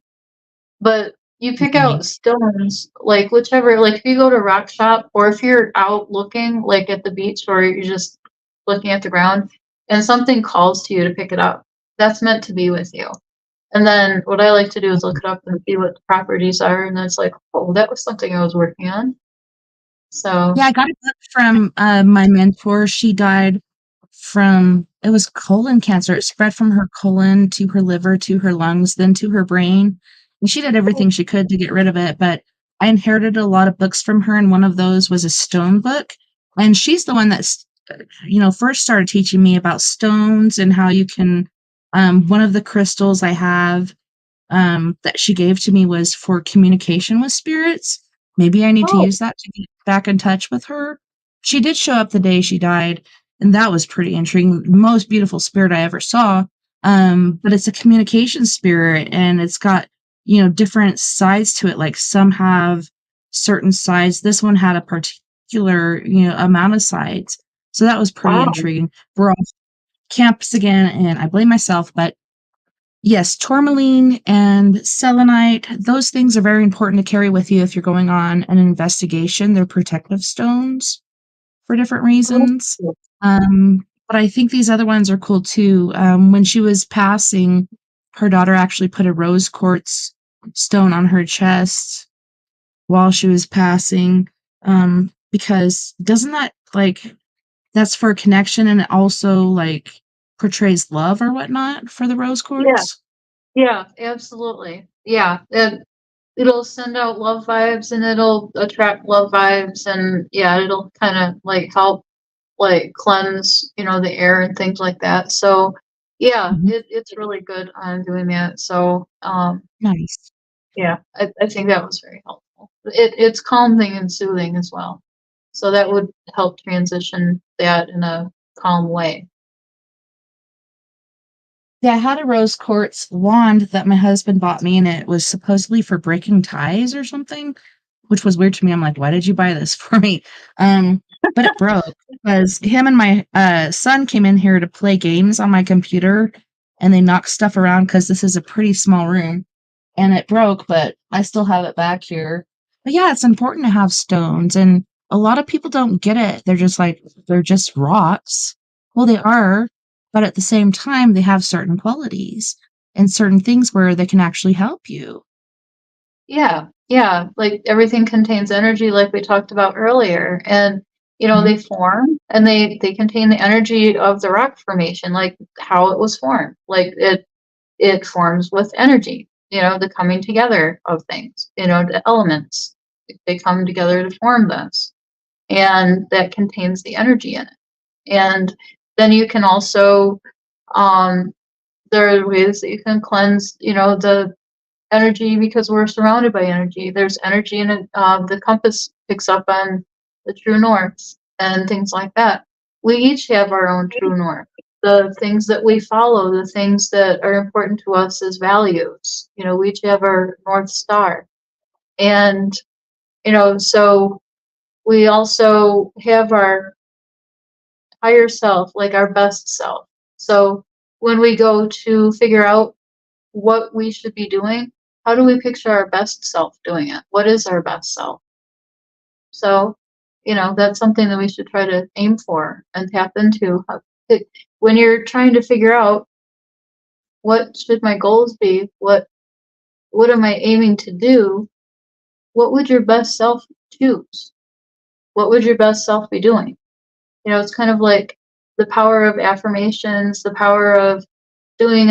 But you pick out Nice. stones, like whichever, like if you go to rock shop, or if you're out looking like at the beach, or you're just looking at the ground and something calls to you to pick it up, that's meant to be with you. And then what I like to do is look it up and see what the properties are, and then it's like, oh, that was something I was working on. Yeah, So I got a book from, my mentor. She died from, it was colon cancer. It spread from her colon to her liver to her lungs, then to her brain. And she did everything she could to get rid of it, but I inherited a lot of books from her, and one of those was a stone book. And she's the one that's, first started teaching me about stones and how you can, one of the crystals I have that she gave to me was for communication with spirits. Maybe I need to oh use that to get back in touch with her. She did show up the day she died, and that was pretty intriguing. Most beautiful spirit I ever saw. But it's a communication spirit, and it's got, different sides to it. Like some have certain sides. This one had a particular, amount of sides. So that was pretty wow. intriguing. We're off campus again, and I blame myself, but yes, tourmaline and selenite, those things are very important to carry with you if you're going on an investigation. They're protective stones for different reasons. But I think these other ones are cool too. When she was passing, her daughter actually put a rose quartz stone on her chest while she was passing. Because doesn't that, like, that's for a connection, and it also, like, portrays love or whatnot for the rose Yeah, quartz? yeah, absolutely. Yeah, it'll send out love vibes, and it'll attract love vibes, and yeah, it'll kind of like help like cleanse, the air and things like that. So yeah, Mhm. it's really good on doing that. So Nice. yeah, I think that was very helpful. It's calming and soothing as well. So that would help transition that in a calm way. Yeah, I had a rose quartz wand that my husband bought me, and it was supposedly for breaking ties or something, which was weird to me. I'm like, "Why did you buy this for me?" But it broke because him and my, son came in here to play games on my computer, and they knocked stuff around because this is a pretty small room. and it broke, but I still have it back here. But yeah, it's important to have stones, and a lot of people don't get it. They're just like, they're just rocks. Well, they are, but at the same time, they have certain qualities and certain things where they can actually help you. Yeah, yeah, like everything contains energy, like we talked about earlier, and Mhm. they form and they contain the energy of the rock formation, like how it was formed. Like it forms with energy, the coming together of things, the elements. They come together to form this, and that contains the energy in it. And then you can also, um, there are ways that you can cleanse, the energy because we're surrounded by energy. There's energy in it. The compass picks up on the true north and things like that. We each have our own true north. The things that we follow, the things that are important to us as values. We each have our North Star. And, so we also have our higher self, like our best self. So when we go to figure out what we should be doing, how do we picture our best self doing it? What is our best self? So, that's something that we should try to aim for and tap into. When you're trying to figure out what should my goals be, what am I aiming to do, what would your best self choose? What would your best self be doing? It's kind of like the power of affirmations, the power of doing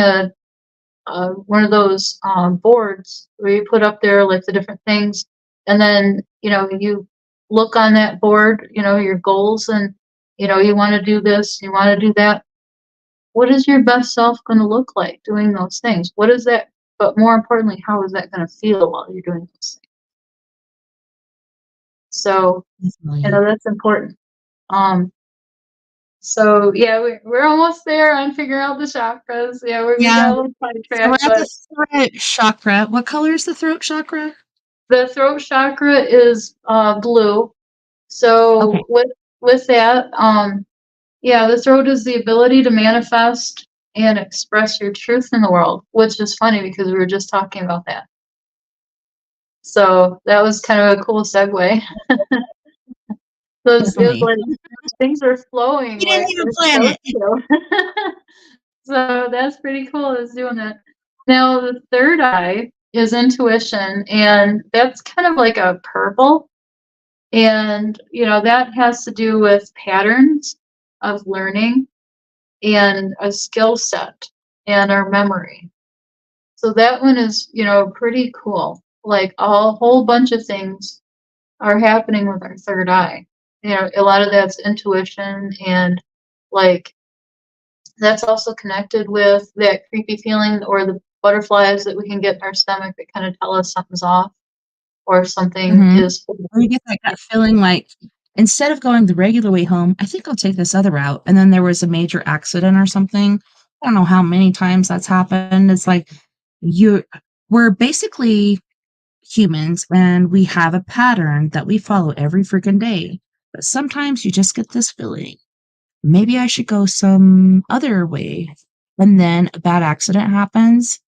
one of those boards where you put up there like the different things, and then you look on that board, your goals, and you want to do this, you want to do that. What is your best self going to look like doing those things? What is that? But more importantly, how is that going to feel while you're doing those things? So Definitely. that's important. Um, so yeah, we're almost there on figuring out the chakras. Yeah, we Yeah. got a little So we're sidetracked, at the but throat chakra. What color is the throat chakra? the throat chakra is blue. Okay. So with that, yeah, the throat is the ability to manifest and express your truth in the world, which is funny because we were just talking about that. So that was kind of a cool segue. So it's Definitely. like things are flowing We didn't like even they're plan supposed it. to. So that's pretty cool, is doing that. Now the third eye is intuition, and that's kind of like a purple. And, that has to do with patterns of learning and a skill set and our memory. So that one is, pretty cool. Like a whole bunch of things are happening with our third eye. A lot of that's intuition, and like that's also connected with that creepy feeling or the butterflies that we can get in our stomach that kind of tell us something's off or something Mhm. is. Or you get that gut feeling like, instead of going the regular way home, I think I'll take this other route. And then there was a major accident or something. I don't know how many times that's happened. It's like you we're basically humans and we have a pattern that we follow every freaking day. But sometimes you just get this feeling, maybe I should go some other way. And then a bad accident happens.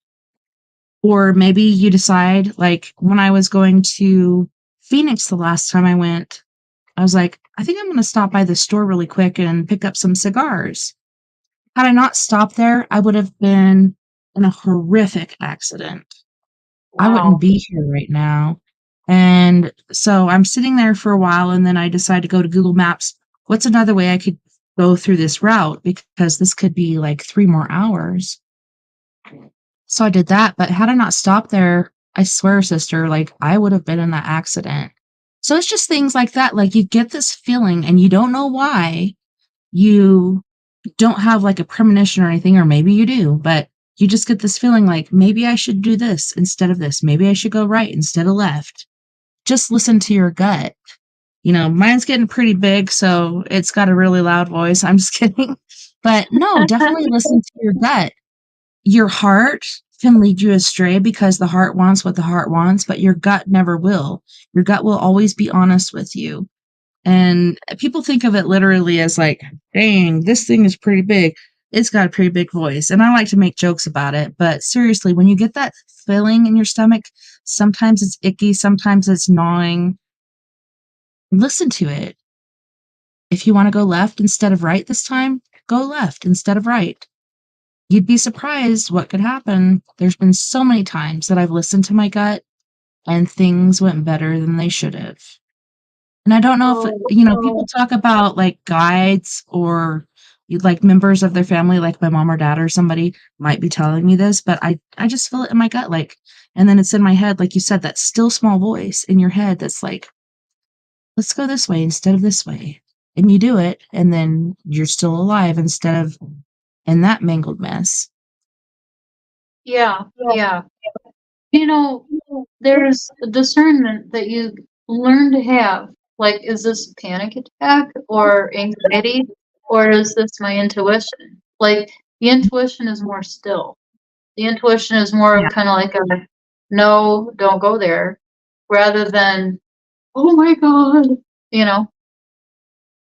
Or maybe you decide, like when I was going to Phoenix the last time I went, I was like, I think I'm going to stop by the store really quick and pick up some cigars. Had I not stopped there, I would have been in a horrific accident. I wouldn't Wow. be here right now. And so I'm sitting there for a while, and then I decide to go to Google Maps. What's another way I could go through this route? Because this could be like 3 more hours. So I did that, but had I not stopped there, I swear, sister, like I would have been in that accident. So it's just things like that. Like you get this feeling and you don't know why. You don't have like a premonition or anything, or maybe you do, but you just get this feeling like maybe I should do this instead of this. Maybe I should go right instead of left. Just listen to your gut. Mine's getting pretty big, so it's got a really loud voice. I'm just kidding. But no, definitely listen to your gut. Your heart can lead you astray because the heart wants what the heart wants, but your gut never will. Your gut will always be honest with you. And people think of it literally as like, dang, this thing is pretty big. it's got a pretty big voice. And I like to make jokes about it. But seriously, when you get that feeling in your stomach, sometimes it's icky, sometimes it's gnawing. Listen to it. If you want to go left instead of right this time, go left instead of right. You'd be surprised what could happen. There's been so many times that I've listened to my gut and things went better than they should have. And I don't know if, people talk about like guides or like members of their family, like my mom or dad or somebody might be telling me this, but I just feel it in my gut. Like, and then it's in my head, like you said, that still small voice in your head that's like, let's go this way instead of this way. And you do it, and then you're still alive instead of in that mangled mess. Yeah, yeah. There's a discernment that you learn to have. Like, is this a panic attack or anxiety, or is this my intuition? Like, the intuition is more still. The intuition is more Yeah. of kind of like a no, don't go there, rather than, oh my God, you know?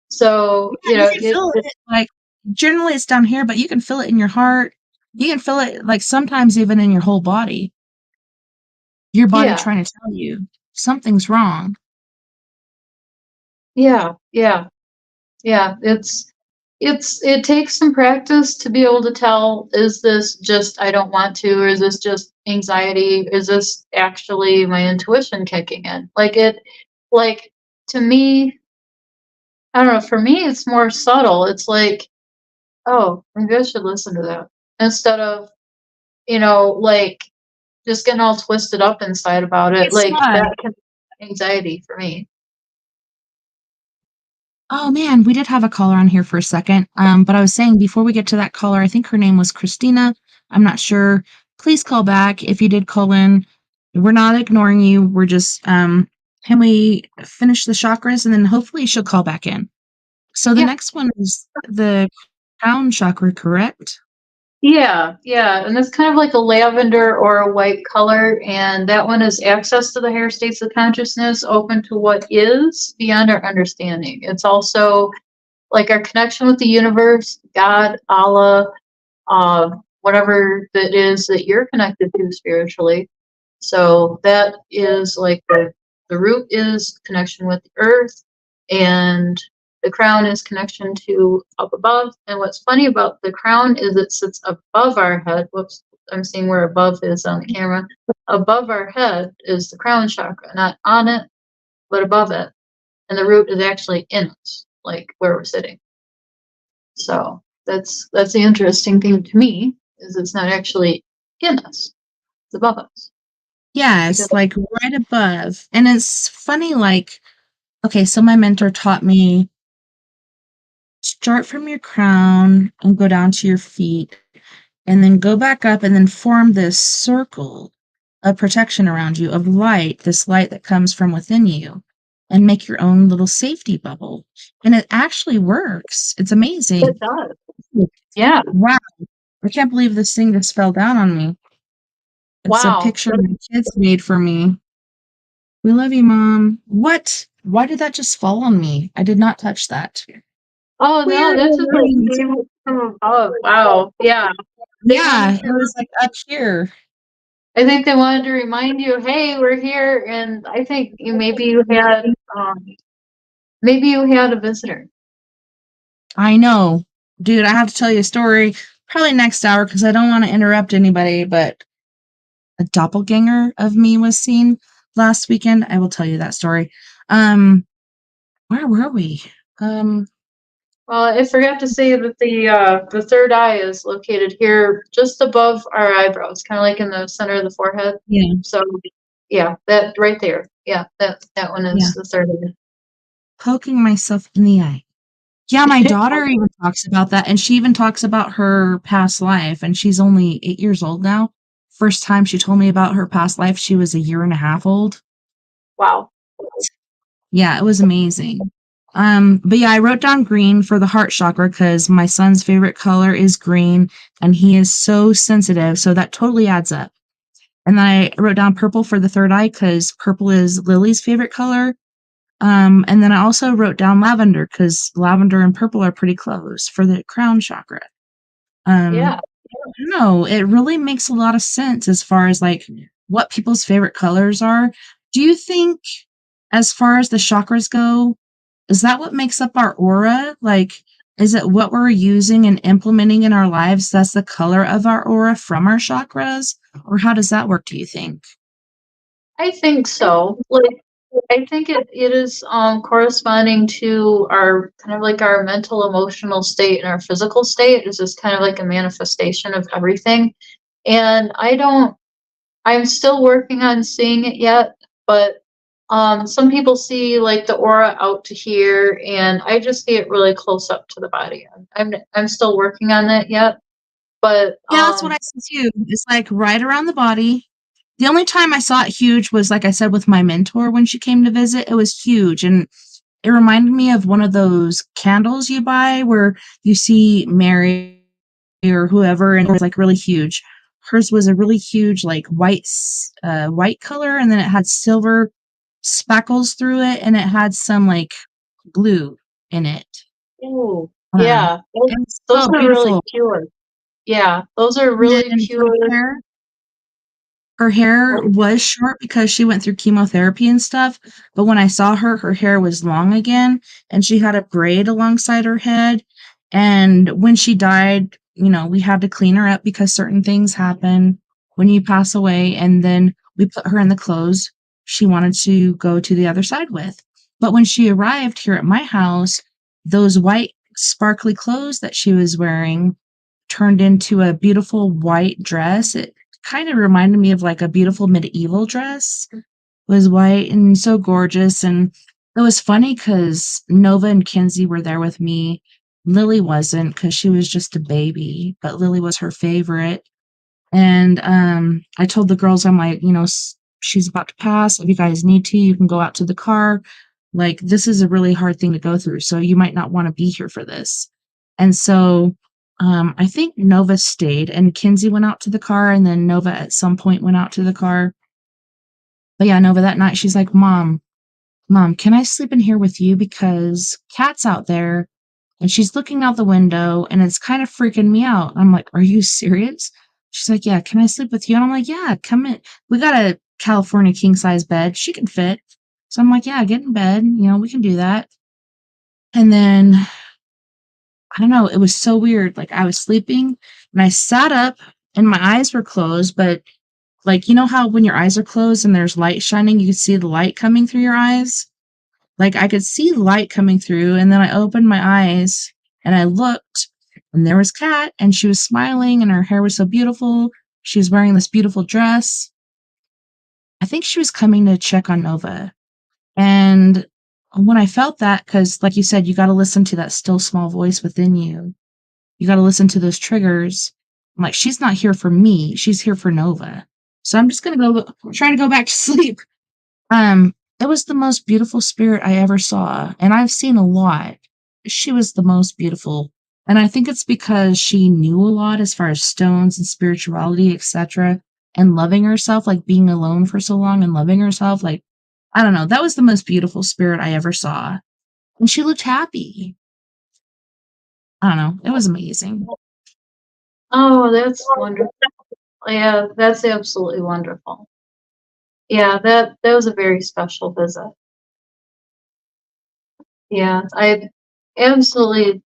So, You can feel it. Like, generally it's down here, but you can feel it in your heart. You can feel it, like, sometimes even in your whole body. Your body yeah, trying to tell you something's wrong. yeah, yeah. Yeah, it takes some practice to be able to tell, is this just I don't want to, or is this just anxiety? Is this actually my intuition kicking in? Like to me, I don't know, for me it's more subtle. It's like, oh, maybe I should listen to that. Instead of, like just getting all twisted up inside about it. Guess Like what? that can be anxiety for me. Oh, man, we did have a caller on here for a second, but I was saying before we get to that caller, I think her name was Christina. I'm not sure. Please call back if you did call in. We're not ignoring you. We're just, can we finish the chakras and then hopefully she'll call back in. So the Yeah. next one is the crown chakra, correct? Yeah, yeah, and it's kind of like a lavender or a white color, and that one is access to the higher states of consciousness, open to what is beyond our understanding. It's also like our connection with the universe, God, Allah, whatever that is that you're connected to spiritually. So that is like the root is connection with the earth, and the crown is connection to up above. And what's funny about the crown is it sits above our head. Whoops, I'm seeing where above is on the camera. Above our head is the crown chakra, not on it, but above it. And the root is actually in us, like where we're sitting. So that's the interesting thing to me, is it's not actually in us, it's above us. Yes, like right above. And it's funny, like, okay, so my mentor taught me start from your crown and go down to your feet and then go back up and then form this circle of protection around you of light, this light that comes from within you, and make your own little safety bubble. And it actually works. It's amazing. It does. Yeah. Wow. I can't believe this thing just fell down on me. It's a Wow. picture my kids made for me. We love you, Mom. What? Why did that just fall on me? I did not touch that. Oh no, Weird. that's just like came from above. Wow. Yeah. They Yeah, wanted it to, was like up here. I think they wanted to remind you, hey, we're here, and I think um maybe you had a visitor. I know. Dude, I have to tell you a story probably next hour because I don't want to interrupt anybody, but a doppelganger of me was seen last weekend. I will tell you that story. Where were we? Well, I forgot to say that the third eye is located here just above our eyebrows, kind of like in the center of the forehead. Yeah, So yeah, that right there. Yeah, that one yeah. is the third eye. Poking myself in the eye. Yeah, my daughter even talks about that, and she even talks about her past life, and she's only 8 years old now. First time she told me about her past life, she was a year and a half old. Wow. Yeah, it was amazing. But yeah, I wrote down green for the heart chakra because my son's favorite color is green, and he is so sensitive, so that totally adds up. And then I wrote down purple for the third eye because purple is Lily's favorite color. And then I also wrote down lavender because lavender and purple are pretty close for the crown chakra. Yeah. No, it really makes a lot of sense as far as like what people's favorite colors are. Do you think, as far as the chakras go, is that what makes up our aura? Like, is it what we're using and implementing in our lives that's the color of our aura from our chakras? Or how does that work, do you think? I think so. Like, I think it is corresponding to our kind of like our mental, emotional state and our physical state is just kind of like a manifestation of everything. And I'm still working on seeing it yet, but some people see like the aura out to here, and I just see it really close up to the body. I'm still working on that yet, but Yeah, that's what I see too. It's like right around the body. The only time I saw it huge was, like I said, with my mentor when she came to visit. It was huge. And it reminded me of one of those candles you buy where you see Mary or whoever, and it was like really huge. Hers was a really huge, like white color, and then it had silver speckles through it, and it had some like blue in it. ooh, Um, yeah, it was those so are really beautiful. pure. Yeah, those are And really then pure. her hair was short because she went through chemotherapy and stuff, but when I saw her, her hair was long again, and she had a braid alongside her head, and when she died, we had to clean her up because certain things happen when you pass away, and then we put her in the clothes she wanted to go to the other side with. But when she arrived here at my house, those white sparkly clothes that she was wearing turned into a beautiful white dress. It kind of reminded me of like a beautiful medieval dress. It was white and so gorgeous. And it was funny because Nova and Kinsey were there with me. Lily wasn't because she was just a baby, but Lily was her favorite. And I told the girls, I'm like, she's about to pass. If you guys need to, you can go out to the car. Like, this is a really hard thing to go through. So you might not want to be here for this. And so I think Nova stayed and Kinsey went out to the car. And then Nova at some point went out to the car. But yeah, Nova that night, she's like, Mom, can I sleep in here with you? Because Cat's out there and she's looking out the window and it's kind of freaking me out. I'm like, are you serious? She's like, yeah, can I sleep with you? And I'm like, yeah, come in. We got a California king size bed. She can fit. So I'm like, yeah, get in bed. We can do that. And then I don't know, it was so weird. Like I was sleeping and I sat up and my eyes were closed, but like, how when your eyes are closed and there's light shining, you can see the light coming through your eyes? Like I could see light coming through, and then I opened my eyes and I looked, and there was Kat, and she was smiling, and her hair was so beautiful. She was wearing this beautiful dress. I think she was coming to check on Nova. And when I felt that, because like you said, you got to listen to that still small voice within you. You got to listen to those triggers. I'm like, she's not here for me. She's here for Nova. So I'm just going to try to go back to sleep. It was the most beautiful spirit I ever saw, and I've seen a lot. She was the most beautiful, and I think it's because she knew a lot as far as stones and spirituality, etc., and loving herself, like being alone for so long and loving herself. Like, I don't know, that was the most beautiful spirit I ever saw, and she looked happy. I don't know, it was amazing. Oh, that's wonderful. Yeah, that's absolutely wonderful. Yeah, that was a very special visit. Yeah, absolutely,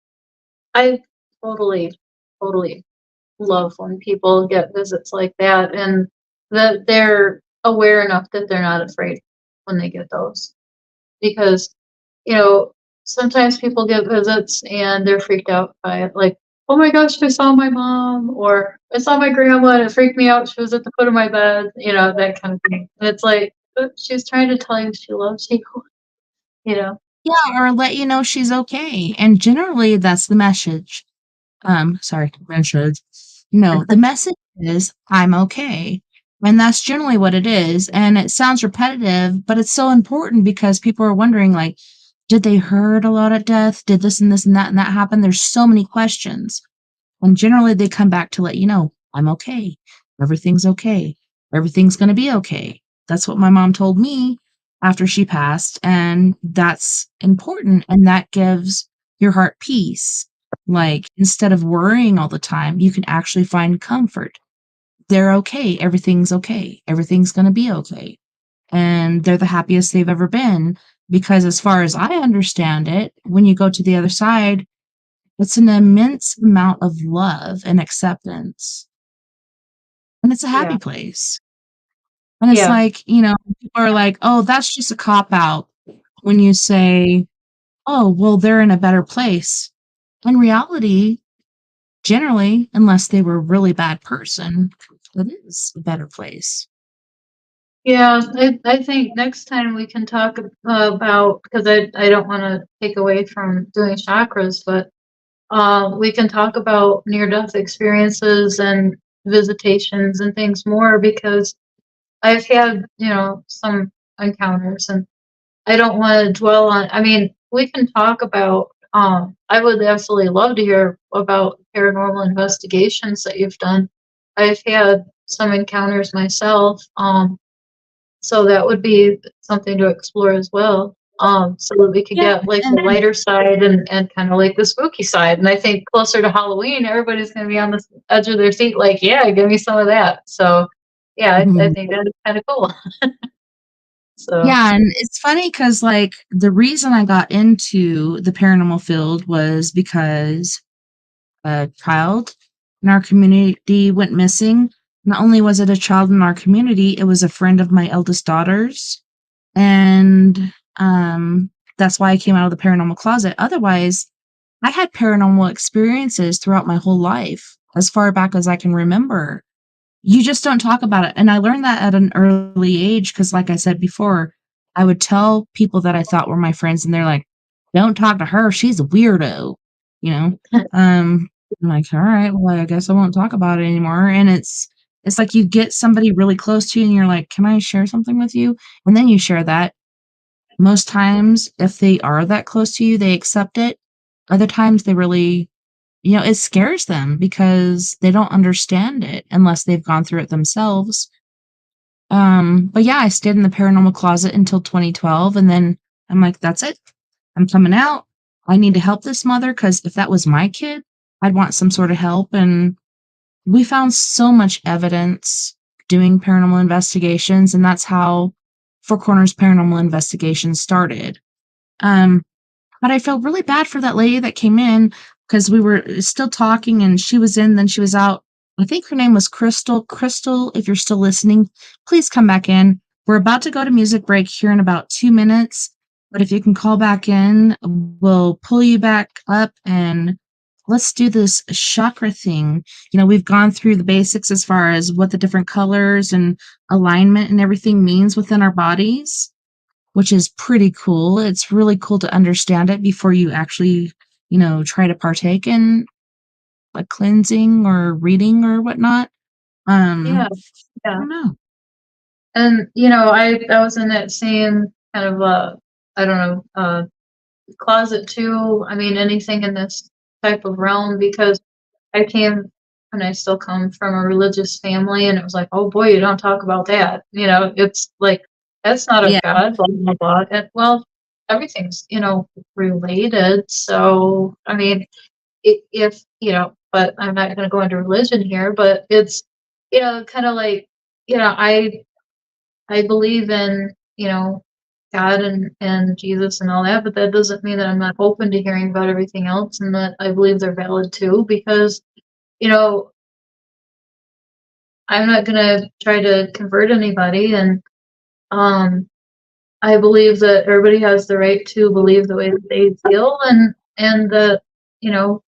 I totally, totally love when people get visits like that and that they're aware enough that they're not afraid when they get those. Because, you know, sometimes people get visits and they're freaked out by it, like, oh my gosh, I saw my mom, or I saw my grandma and it freaked me out. She was at the foot of my bed, that kind of thing. And it's like, she's trying to tell you she loves you, you know? Yeah, or let you know she's okay, and generally that's the message. Sorry, message. No, the message is I'm okay. And that's generally what it is. And it sounds repetitive, but it's so important because people are wondering, like, did they hurt a lot at death? Did this and that happen? There's so many questions. And generally they come back to let you know, I'm okay. Everything's okay. Everything's going to be okay. That's what my mom told me after she passed. And that's important. And that gives your heart peace. Like, instead of worrying all the time, you can actually find comfort. They're okay. Everything's okay. Everything's going to be okay. And they're the happiest they've ever been. Because as far as I understand it, when you go to the other side, it's an immense amount of love and acceptance. And it's a happy Yeah. place. And it's Yeah. like, people are like, oh, that's just a cop out when you say, oh, well, they're in a better place. In reality, generally, unless they were a really bad person, it is a better place. Yeah, I think next time we can talk about, because I don't want to take away from doing chakras, but we can talk about near-death experiences and visitations and things more because I've had, some encounters and I don't want to dwell on, I mean, we can talk about, I would absolutely love to hear about paranormal investigations that you've done. I've had some encounters myself, so that would be something to explore as well. So that we could Yeah, get like and the lighter side and kind of like the spooky side. And I think closer to Halloween, everybody's going to be on the edge of their seat, like, yeah, give me some of that. So, yeah, I mhm. think that is kind of cool. So, Yeah, and it's funny because, like, the reason I got into the paranormal field was because a child in our community went missing. Not only was it a child in our community, it was a friend of my eldest daughter's. And that's why I came out of the paranormal closet. Otherwise, I had paranormal experiences throughout my whole life, as far back as I can remember. You just don't talk about it. And I learned that at an early age because, like I said before, I would tell people that I thought were my friends, and they're like, "Don't talk to her. She's a weirdo." You know? I'm like, "All right, well, I guess I won't talk about it anymore." And it's like you get somebody really close to you, and you're like, "Can I share something with you?" And then you share that. Most times, if they are that close to you, they accept it. Other times, they really it scares them because they don't understand it unless they've gone through it themselves. But yeah, I stayed in the paranormal closet until 2012, and then I'm like, "That's it. I'm coming out. I need to help this mother because if that was my kid, I'd want some sort of help." And we found so much evidence doing paranormal investigations, and that's how Four Corners Paranormal Investigation started. Um, but I felt really bad for that lady that came in because we were still talking and she was in, then she was out. I think her name was Crystal. Crystal, if you're still listening, please come back in. We're about to go to music break here in about 2 minutes. But if you can call back in, we'll pull you back up and let's do this chakra thing. We've gone through the basics as far as what the different colors and alignment and everything means within our bodies, which is pretty cool. It's really cool to understand it before you actually, try to partake in a cleansing or reading or whatnot. yeah, I yeah. don't know. And, I was in that same kind of, I don't know, closet too. I mean, anything in this type of realm because I came and I still come from a religious family, and it was like, oh boy, you don't talk about that. It's like that's not of Yeah. God, blah blah blah. And, well, everything's related. So I mean, if but I'm not going to go into religion here. But it's kind of like I believe in God and Jesus and all that, but that doesn't mean that I'm not open to hearing about everything else and that I believe they're valid too because you know I'm not gonna try to convert anybody, and um, I believe that everybody has the right to believe the way that they feel, and that you know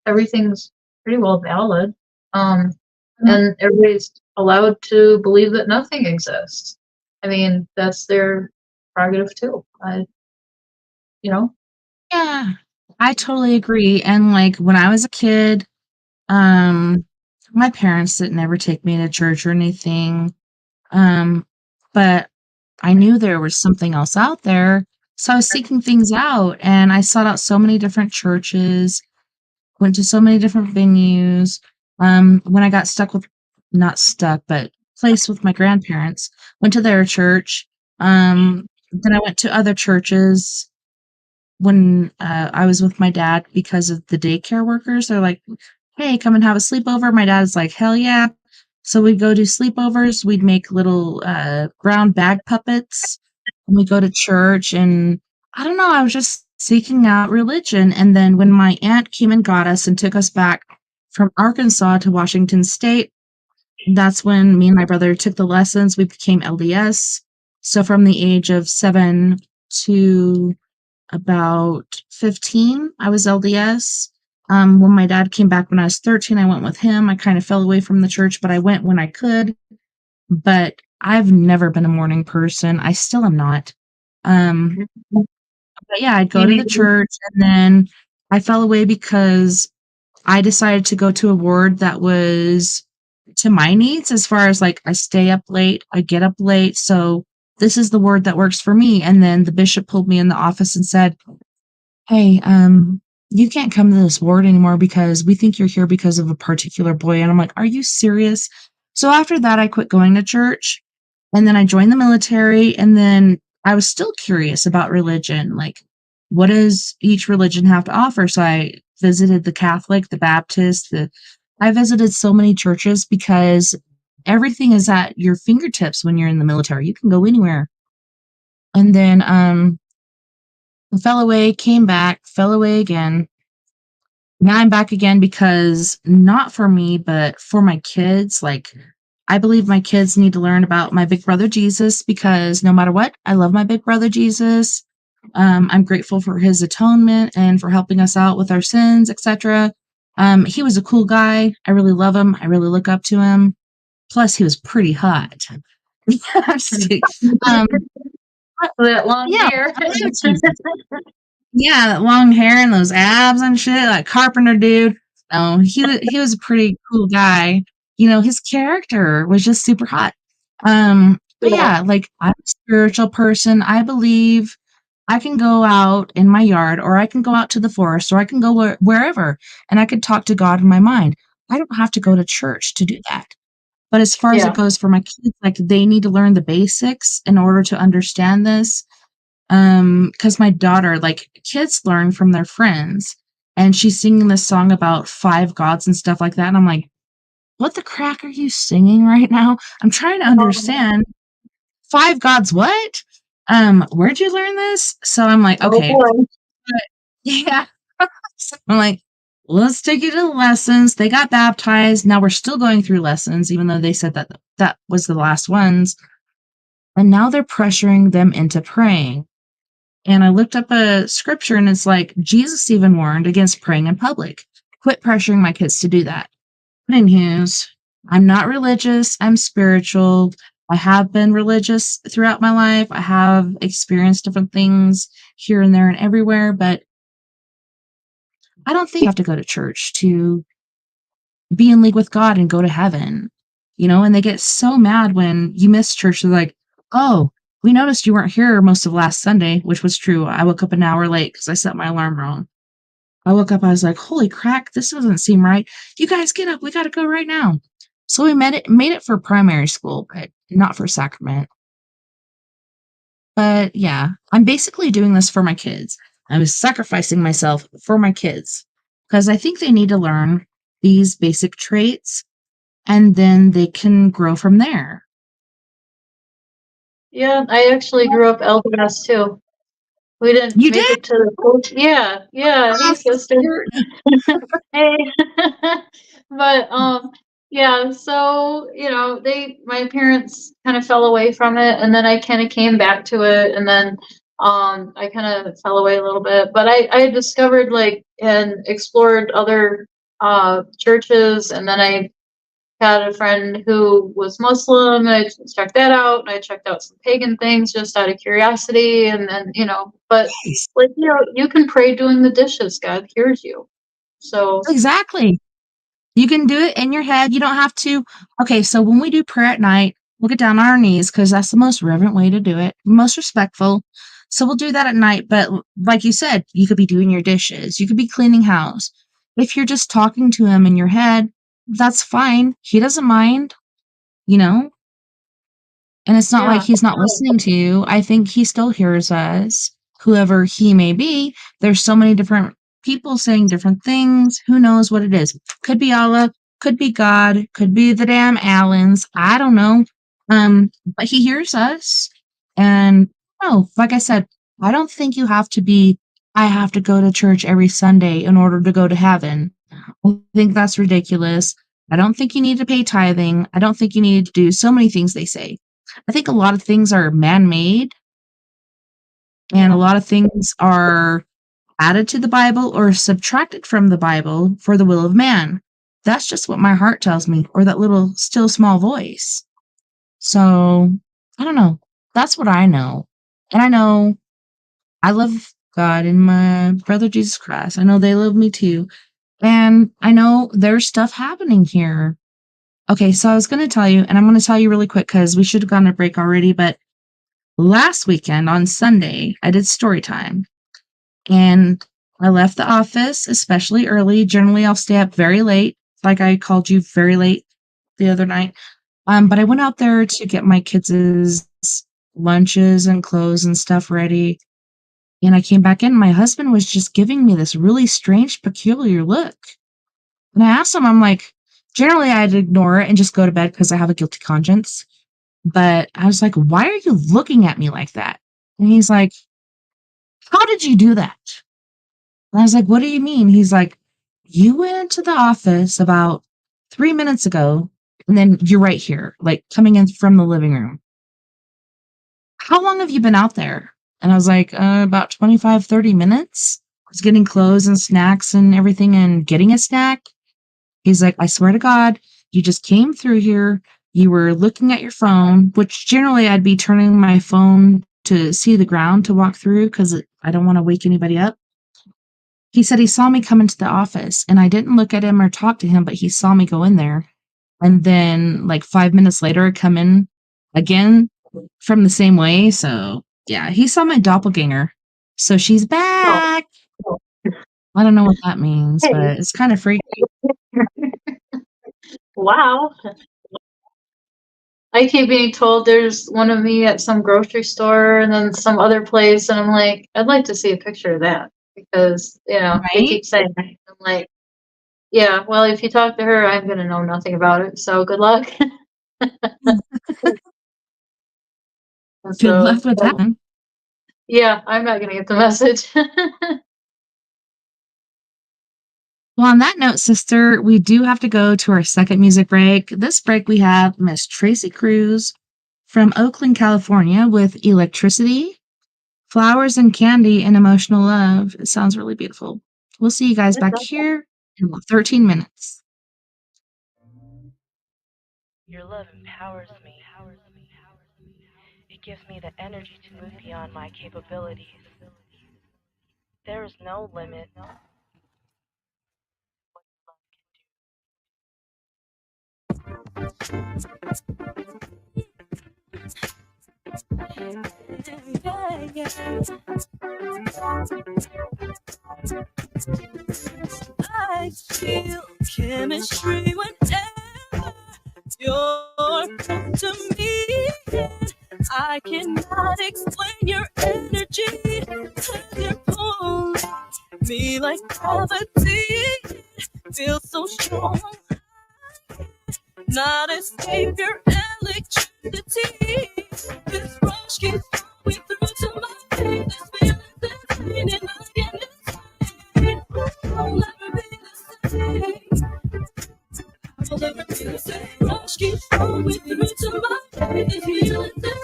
everything's pretty well valid, um, and everybody's allowed to believe that nothing exists. I mean, that's their prerogative too. You know, Yeah. I totally agree. And like when I was a kid, um, my parents didn't ever take me to church or anything. Um, but I knew there was something else out there. So I was seeking things out and I sought out so many different churches, went to so many different venues. When I got stuck with, not stuck, but placed with my grandparents, went to their church. Then I went to other churches. when I was with my dad because of the daycare workers. They're like, hey, come and have a sleepover. My dad's like, hell yeah. So we'd go do sleepovers. We'd make little brown bag puppets. And we'd go to church. And I don't know, I was just seeking out religion. And then when my aunt came and got us and took us back from Arkansas to Washington State, that's when me and my brother took the lessons. We became LDS. So from the age of 7 to about 15, I was LDS. When my dad came back when I was 13, I went with him. I kind of fell away from the church, but I went when I could. But I've never been a morning person. I still am not. But yeah, I'd go to the church, and then I fell away because I decided to go to a ward that was to my needs, as far as like I stay up late, I get up late. So this is the word that works for me. And then the bishop pulled me in the office and said, hey, you can't come to this ward anymore because we think you're here because of a particular boy. And I'm like, are you serious? So after that, I quit going to church, and then I joined the military. And then I was still curious about religion. Like, what does each religion have to offer? So I visited the Catholic, the Baptist, I visited so many churches because everything is at your fingertips when you're in the military. You can go anywhere. And then fell away, came back, fell away again. Now I'm back again because not for me, but for my kids. Like, I believe my kids need to learn about my big brother Jesus, because no matter what, I love my big brother Jesus. I'm grateful for his atonement and for helping us out with our sins, etc. He was a cool guy. I really love him. I really look up to him. Plus, he was pretty hot. I'm just kidding. That long Yeah, hair. I love Jesus. Yeah, that long hair and those abs and shit, like Carpenter dude. No, he was a pretty cool guy. You know, his character was just super hot. But Yeah. yeah, like, I'm a spiritual person. I believe I can go out in my yard, or I can go out to the forest, or I can go wherever, and I could talk to God in my mind. I don't have to go to church to do that. But as far as it Yeah. goes for my kids, like, they need to learn the basics in order to understand this. Because my daughter, like, kids learn from their friends, and she's singing this song about 5 gods and stuff like that, and I'm like, "What the crack are you singing right now? I'm trying to understand. 5 gods what? Where'd you learn this?" So I'm like, Oh "Okay." boy. But yeah. So I'm like, "Let's take you to the lessons." They got baptized. Now we're still going through lessons, even though they said that that was the last ones, and now they're pressuring them into praying. And I looked up a scripture, and it's like, Jesus even warned against praying in public. Quit pressuring my kids to do that. But anyways, I'm not religious. I'm spiritual. I have been religious throughout my life. I have experienced different things here and there and everywhere, but I don't think you have to go to church to be in league with God and go to heaven. You know, and they get so mad when you miss church. They're like, oh, we noticed you weren't here most of last Sunday, which was true. I woke up an hour late because I set my alarm wrong. I woke up, I was like, holy crack, this doesn't seem right. You guys get up, we gotta go right now. So we made it for primary school, but not for sacrament. But yeah, I'm basically doing this for my kids. I was sacrificing myself for my kids because I think they need to learn these basic traits, and then they can grow from there. Yeah, I actually grew up LDS too. We didn't You make did? it to the coach. Yeah, yeah. Hey, Oh, sister. Hey. But yeah, so my parents kind of fell away from it, and then I kind of came back to it, and then I kind of fell away a little bit. But I discovered, like, and explored other churches, and then I had a friend who was Muslim, and I checked that out, and I checked out some pagan things just out of curiosity, and then, but, Nice. like, you can pray doing the dishes. God hears you. So, Exactly. You can do it in your head. You don't have to. Okay, so when we do prayer at night, we'll get down on our knees because that's the most reverent way to do it, most respectful. So we'll do that at night. But like you said, you could be doing your dishes, you could be cleaning house. If you're just talking to him in your head, that's fine. He doesn't mind, you know? And it's not like yeah. he's not listening to you. I think he still hears us. whoever he may be. There's so many different people saying different things. Who knows what it is? Could be Allah, could be God, could be the damn Allens. I don't know. But he hears us. And like I said, I don't think you have to be, I have to go to church every Sunday in order to go to heaven. I think that's ridiculous. I don't think you need to pay tithing. I don't think you need to do so many things they say. I think a lot of things are man-made, and a lot of things are added to the Bible or subtracted from the Bible for the will of man. That's just what my heart tells me, or that little still small voice. So, I don't know. That's what I know. And I know I love God and my brother Jesus Christ. I know they love me too. And I know there's stuff happening here. Okay, so I was going to tell you, and I'm going to tell you really quick because we should have gone to break already, but last weekend on Sunday, I did story time. And I left the office especially early. Generally, I'll stay up very late, like I called you very late the other night. But I went out there to get my kids' lunches and clothes and stuff ready. And I came back in. My husband was just giving me this really strange, peculiar look. And I asked him, I'm like, generally I'd ignore it and just go to bed because I have a guilty conscience. But I was like, why are you looking at me like that? And he's like, how did you do that? And I was like, what do you mean? He's like, you went into the office about 3 minutes ago, and then you're right here, like coming in from the living room. How long have you been out there? And I was like, about 25, 30 minutes. I was getting clothes and snacks and everything and getting a snack. He's like, I swear to God, you just came through here. You were looking at your phone, which generally I'd be turning my phone to see the ground to walk through because I don't want to wake anybody up. He said he saw me come into the office and I didn't look at him or talk to him, but he saw me go in there. And then like 5 minutes later, I come in again from the same way. So yeah, he saw my doppelganger. So she's back. I don't know what that means, Hey. but it's kind of freaky. Wow. I keep being told there's one of me at some grocery store and then some other place, and I'm like, I'd like to see a picture of that because, they Right? keep saying that. I'm like, yeah, well, if you talk to her, I'm going to know nothing about it, so good luck. And Good so, luck with that one. yeah, I'm not going to get the message. Well, on that note, sister, we do have to go to our second music break. This break, we have Miss Tracy Cruz from Oakland, California with Electricity, Flowers and Candy, and Emotional Love. It sounds really beautiful. We'll see you guys back here in about 13 minutes. Your love empowers me. It gives me the energy to move beyond my capabilities. There is no limit. I feel chemistry whenever you're close to me. I cannot explain your energy, 'cause you're pulling me like gravity. Feels so strong, not escape your electricity. This rush keeps going through to my veins. This feeling insane, and I can't explain. I'll never be the same. I'll never be the same. Rush keeps going through to my veins. This feeling insane,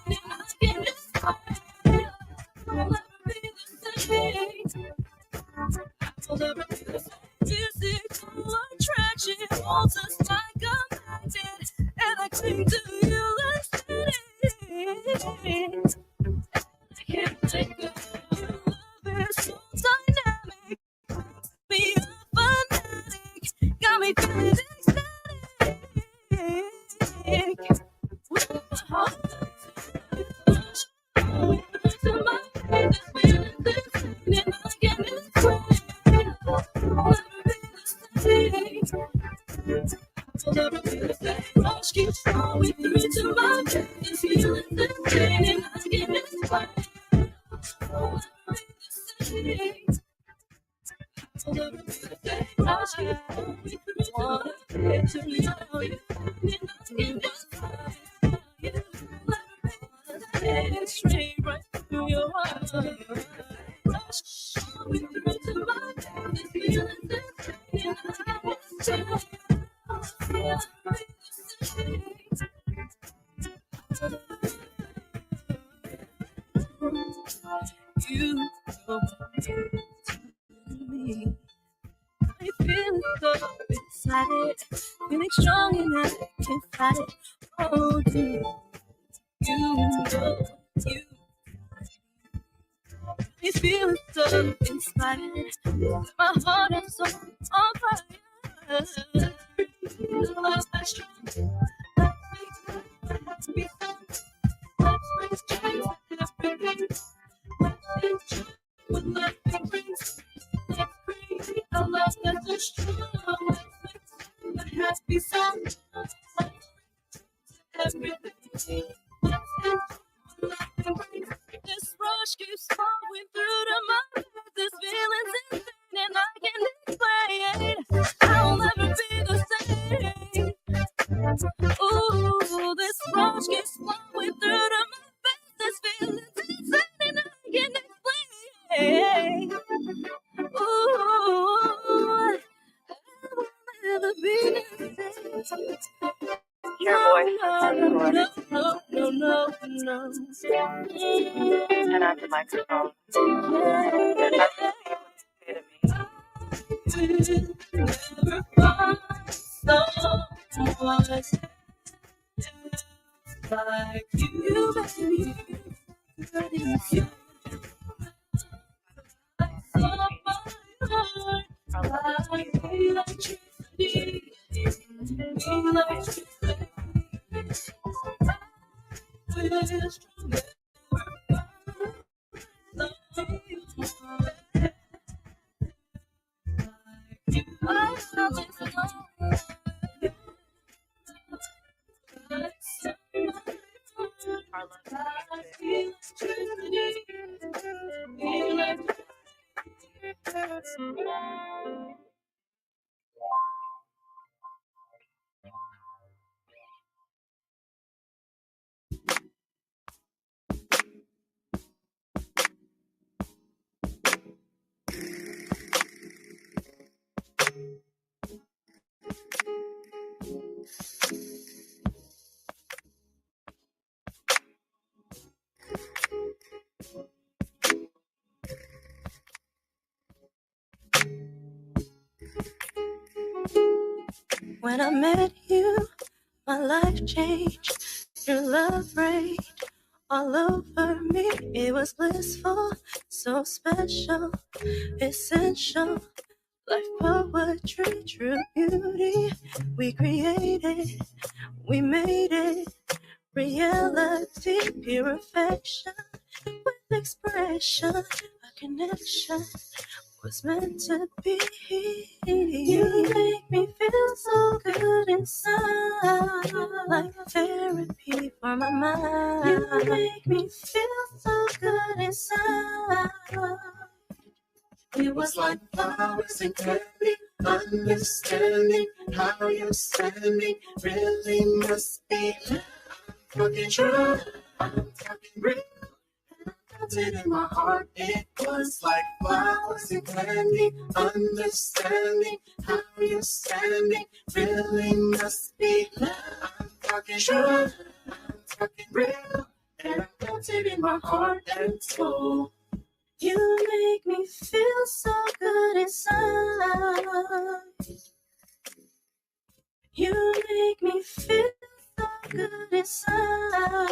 and I can't explain. I'll never be the same. I'll never be the same. Physical attraction holds us like a magnet, and I cling to you like steady. I can't let go. Your love is so dynamic, me a fanatic, got me feeling ecstatic. With my heart to my head, this feeling insane, and I can't explain. I'll never be the same. I'll never be the same. Rush keeps going through to my veins. This feeling insane, and I can't explain. I'll never Wanna get to know you. Heading straight right through your heart. Rush with the rhythm of the feeling that you me. I feel so excited, feeling strong and I can't fight it. Oh, do you know you? I feel so inspired, my heart and soul on fire. Love that strong, let's be fun. Let's change everything. Let's change what nothing brings. Let's create a love that's so strong. Let's make a happy song. Let's everything. Let's end what nothing brings. This rush keeps flowing through the mind. This feeling's insane and I can't explain. I'll never be the same. Ooh, this rush keeps flowing through the mind. This feeling's insane and I can't explain. Ooh, I will never be the same. Your voice has been No. and at the microphone. And I really say to me. Never find someone like you, baby. Good is you. Like electricity. When I met you, my life changed. Your love rained all over me. It was blissful, so special, essential. Like poetry, true beauty. We created, we made it. Reality, pure affection with expression. A connection was meant to be. You make me feel so good inside, like therapy for my mind. You make me feel so good inside. It was like flowers and candy, understanding how you're standing really must be. I'm talking true, I'm talking real. Felt it in my heart. It was like flowers and candy, understanding how you're standing really must be. I'm talking true, I'm talking real, and I felt it in my heart and soul. You make me feel so good inside. You make me feel so good inside.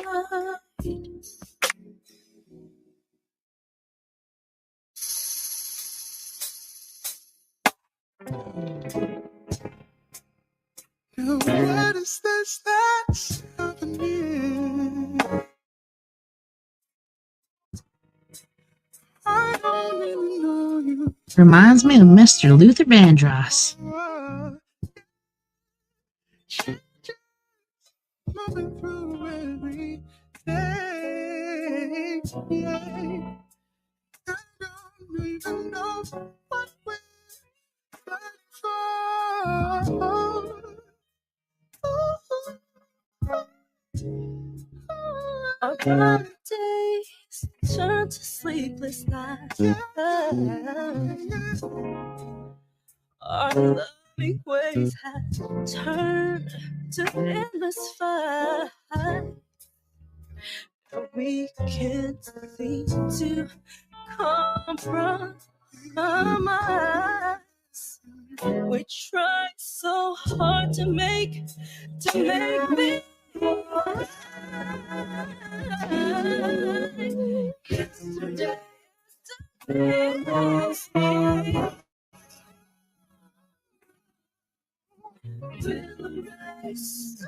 What is this that's happening? I don't really know you. Reminds me of Mr. Luther Vandross. Moving through every day. Yeah. I don't even know what we're fighting Our bright days turn to sleepless nights. Our loving ways have turned to endless fight. We can't seem to compromise. We try so hard to make me right. Yesterday was me. Will erase.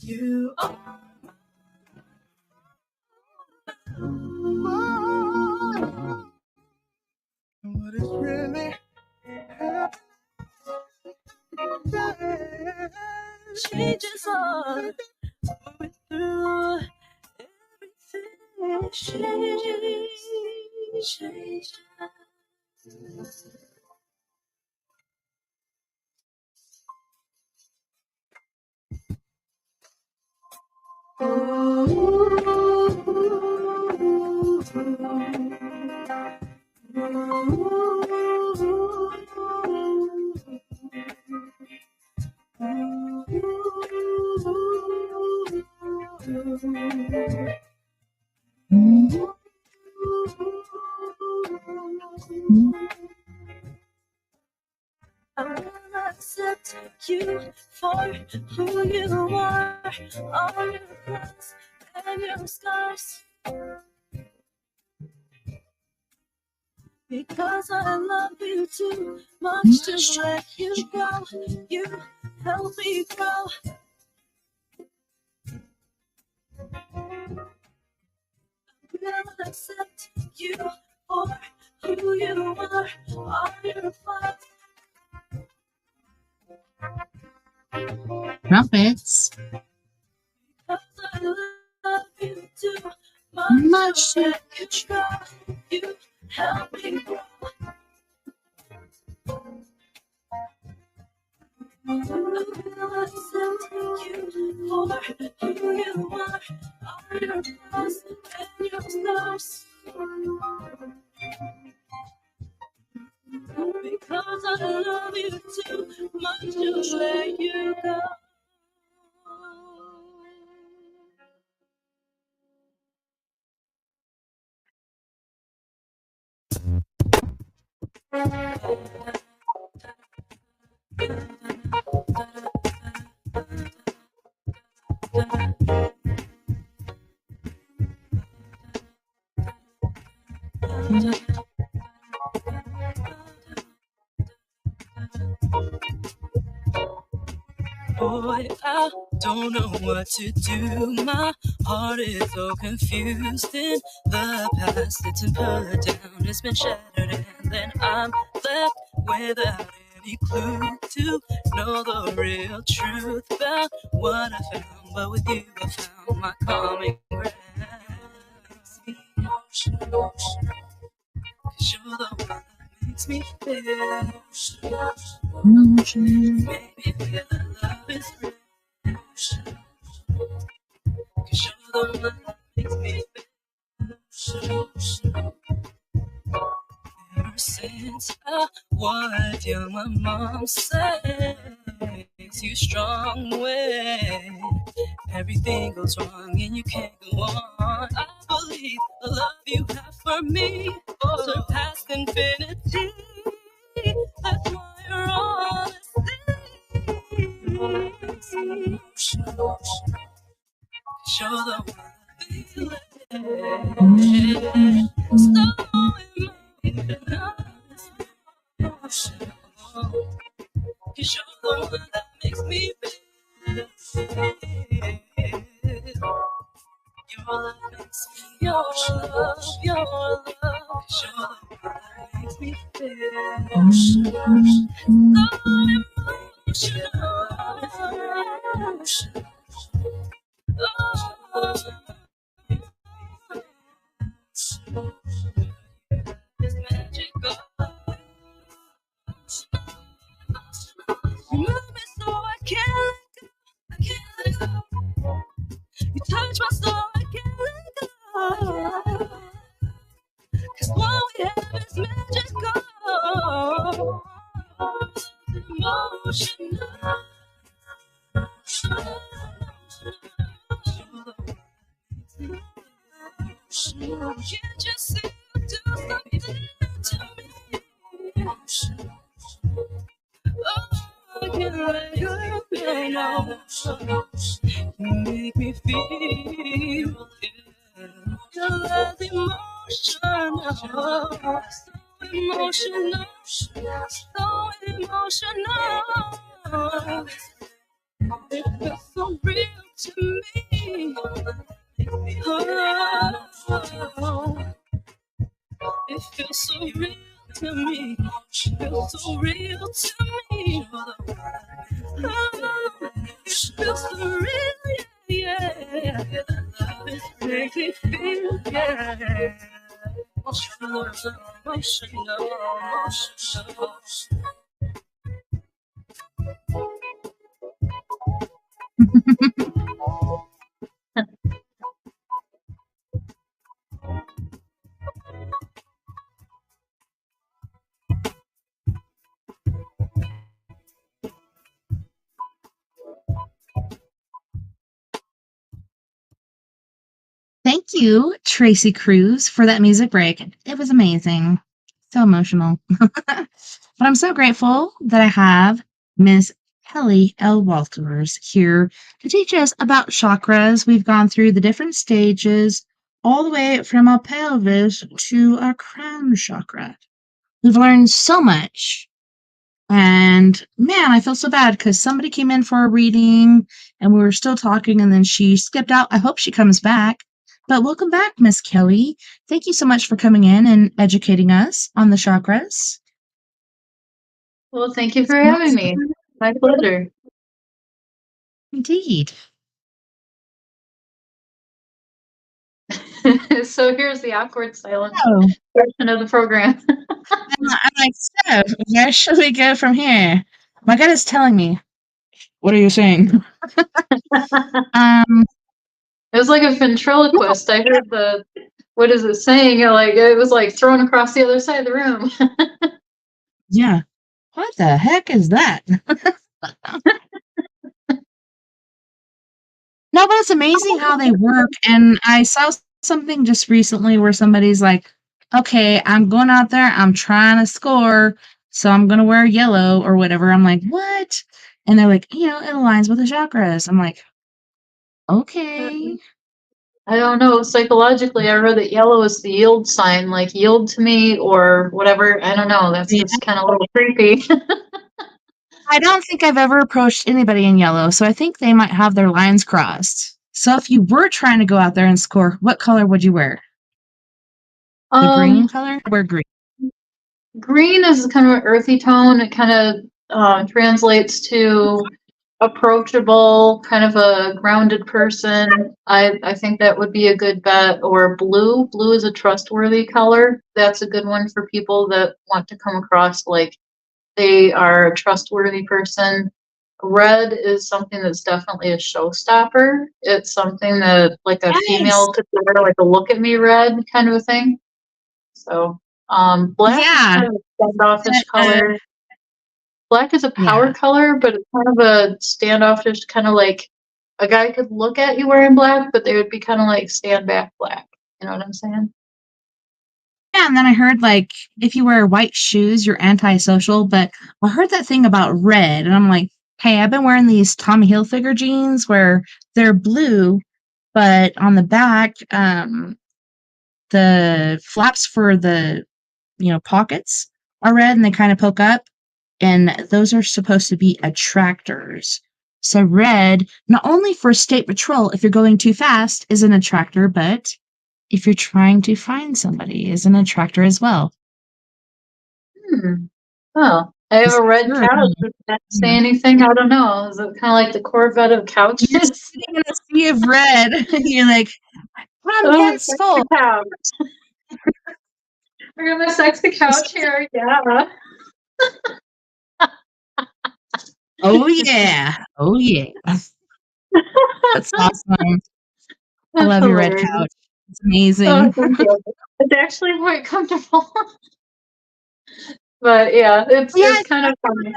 You are what is really happening. Changes are moving through everything. Change. I will accept you for who you are, all your flaws and your scars. Because I love you too much to let you go. You help me grow. I will accept you for who you are, all your flaws. Trumpets. Because I love you too much to let you go. You help me grow. I will accept you for who you are, all your flaws and your scars. Because I love you too much to let you go. Boy, I don't know what to do. My heart is so confused. In the past, it's been put down, it's been shattered, and then I'm left without any clue to know the real truth about what I found. But with you, I found my calming ground. Cause you're the one that makes me feel. Maybe feel that love is real. Cause you're the one that makes me feel. Ever since I was young, my mom says you strong when everything goes wrong and you can't go on. I believe the love you have for me surpassed infinity. That's why you're honestly. Show the one that cause you're the one that makes me feel. Your love makes me, your love, your love. Cause you're the one that makes me feel. So emotional. It's magical. You move me so I can't let go. You touch my soul, I can't let go. 'Cause what we have is magical. Emotional. Can't you see you do something to me? Oh, I can't let you go. You make me feel your love emotional, so emotional, so emotional. It feels so real to me. Oh, it feels so real to me. It feels so real to me. Oh, it feels so real, yeah. It makes me feel, yeah. Emotional, emotional, emotional. Thank you, Tracy Cruz, for that music break. It was amazing. So emotional. But I'm so grateful that I have Miss Kelly L. Walters here to teach us about chakras. We've gone through the different stages, all the way from our pelvis to our crown chakra. We've learned so much. And man, I feel so bad because somebody came in for a reading and we were still talking and then she skipped out. I hope she comes back. But welcome back, Miss Kelly. Thank you so much for coming in and educating us on the chakras. Well, thank you for having me. My pleasure. Indeed. So here's the awkward silence Oh, portion of the program. I'm like, so where should we go from here? My gut is telling me. What are you saying? It was like a ventriloquist. I heard the, what is it saying? Like it was like thrown across the other side of the room. Yeah. What the heck is that? No, but it's amazing how they work. And I saw something just recently where somebody's like, okay, I'm going out there, I'm trying to score, so I'm going to wear yellow or whatever. I'm like, what? And they're like, it aligns with the chakras. I'm like, okay. I don't know. Psychologically, I read that yellow is the yield sign, like yield to me or whatever. I don't know. That's Yeah. just kind of a little creepy. I don't think I've ever approached anybody in yellow, so I think they might have their lines crossed. So if you were trying to go out there and score, what color would you wear? The green color? Wear green. Green is kind of an earthy tone. It kind of translates to approachable, kind of a grounded person. I think that would be a good bet. Or blue. Blue is a trustworthy color. That's a good one for people that want to come across like they are a trustworthy person. Red is something that's definitely a showstopper. It's something that like a Yes. female could wear, like a look at me red kind of a thing. So black is Yeah. kind of a standoffish Uh, color. Black is a power yeah. color, but it's kind of a standoffish, kind of like a guy could look at you wearing black, but they would be kind of like stand back black. You know what I'm saying? Yeah, and then I heard like if you wear white shoes, you're antisocial. But I heard that thing about red, and I'm like, hey, I've been wearing these Tommy Hilfiger jeans where they're blue, but on the back, the flaps for the pockets are red and they kind of poke up, and those are supposed to be attractors. So red, not only for state patrol if you're going too fast, is an attractor, but if you're trying to find somebody, is an attractor as well. Well, I have a red Sure, couch. Does that say yeah. anything? I don't know. Is it kind of like the Corvette of You're couches? sitting in a sea of red. You're like, I'm Oh, pants sexy full. couch. I got my sexy couch here. Yeah. Oh yeah. Oh yeah. That's awesome. I That's love your red hilarious. couch. It's Oh, amazing. thank you. It's actually quite comfortable. But yeah, Yeah, it's kind of funny.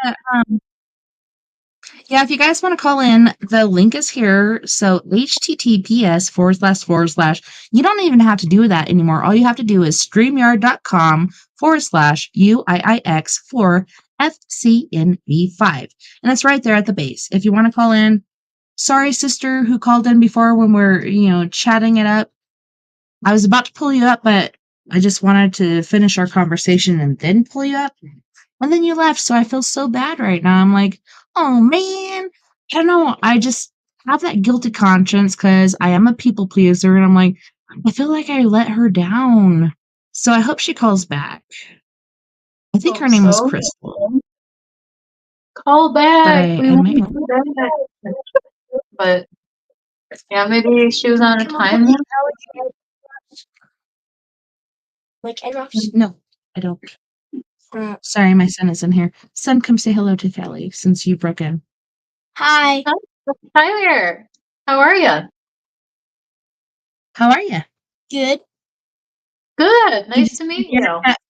yeah, if you guys want to call in, the link is here. So https:// you don't even have to do that anymore. All you have to do is streamyard.com/UIIX4FCNV5. And it's right there at the base. If you want to call in, sorry, sister, who called in before when we're chatting it up. I was about to pull you up, but I just wanted to finish our conversation and then pull you up. And then you left, so I feel so bad right now. I'm like, oh man, I don't know. I just have that guilty conscience because I am a people pleaser, and I'm like, I feel like I let her down. So I hope she calls back. I think her Hope name was so. Crystal, Call but back. I We I want might. you back. But yeah, maybe she was on a time limit. Like airdrops? No, I don't. Sorry, my son is in here. Son, come say hello to Kelly since you broke in. Hi. Hi there. How are you? How are you? Good. Good. Nice He's to meet you.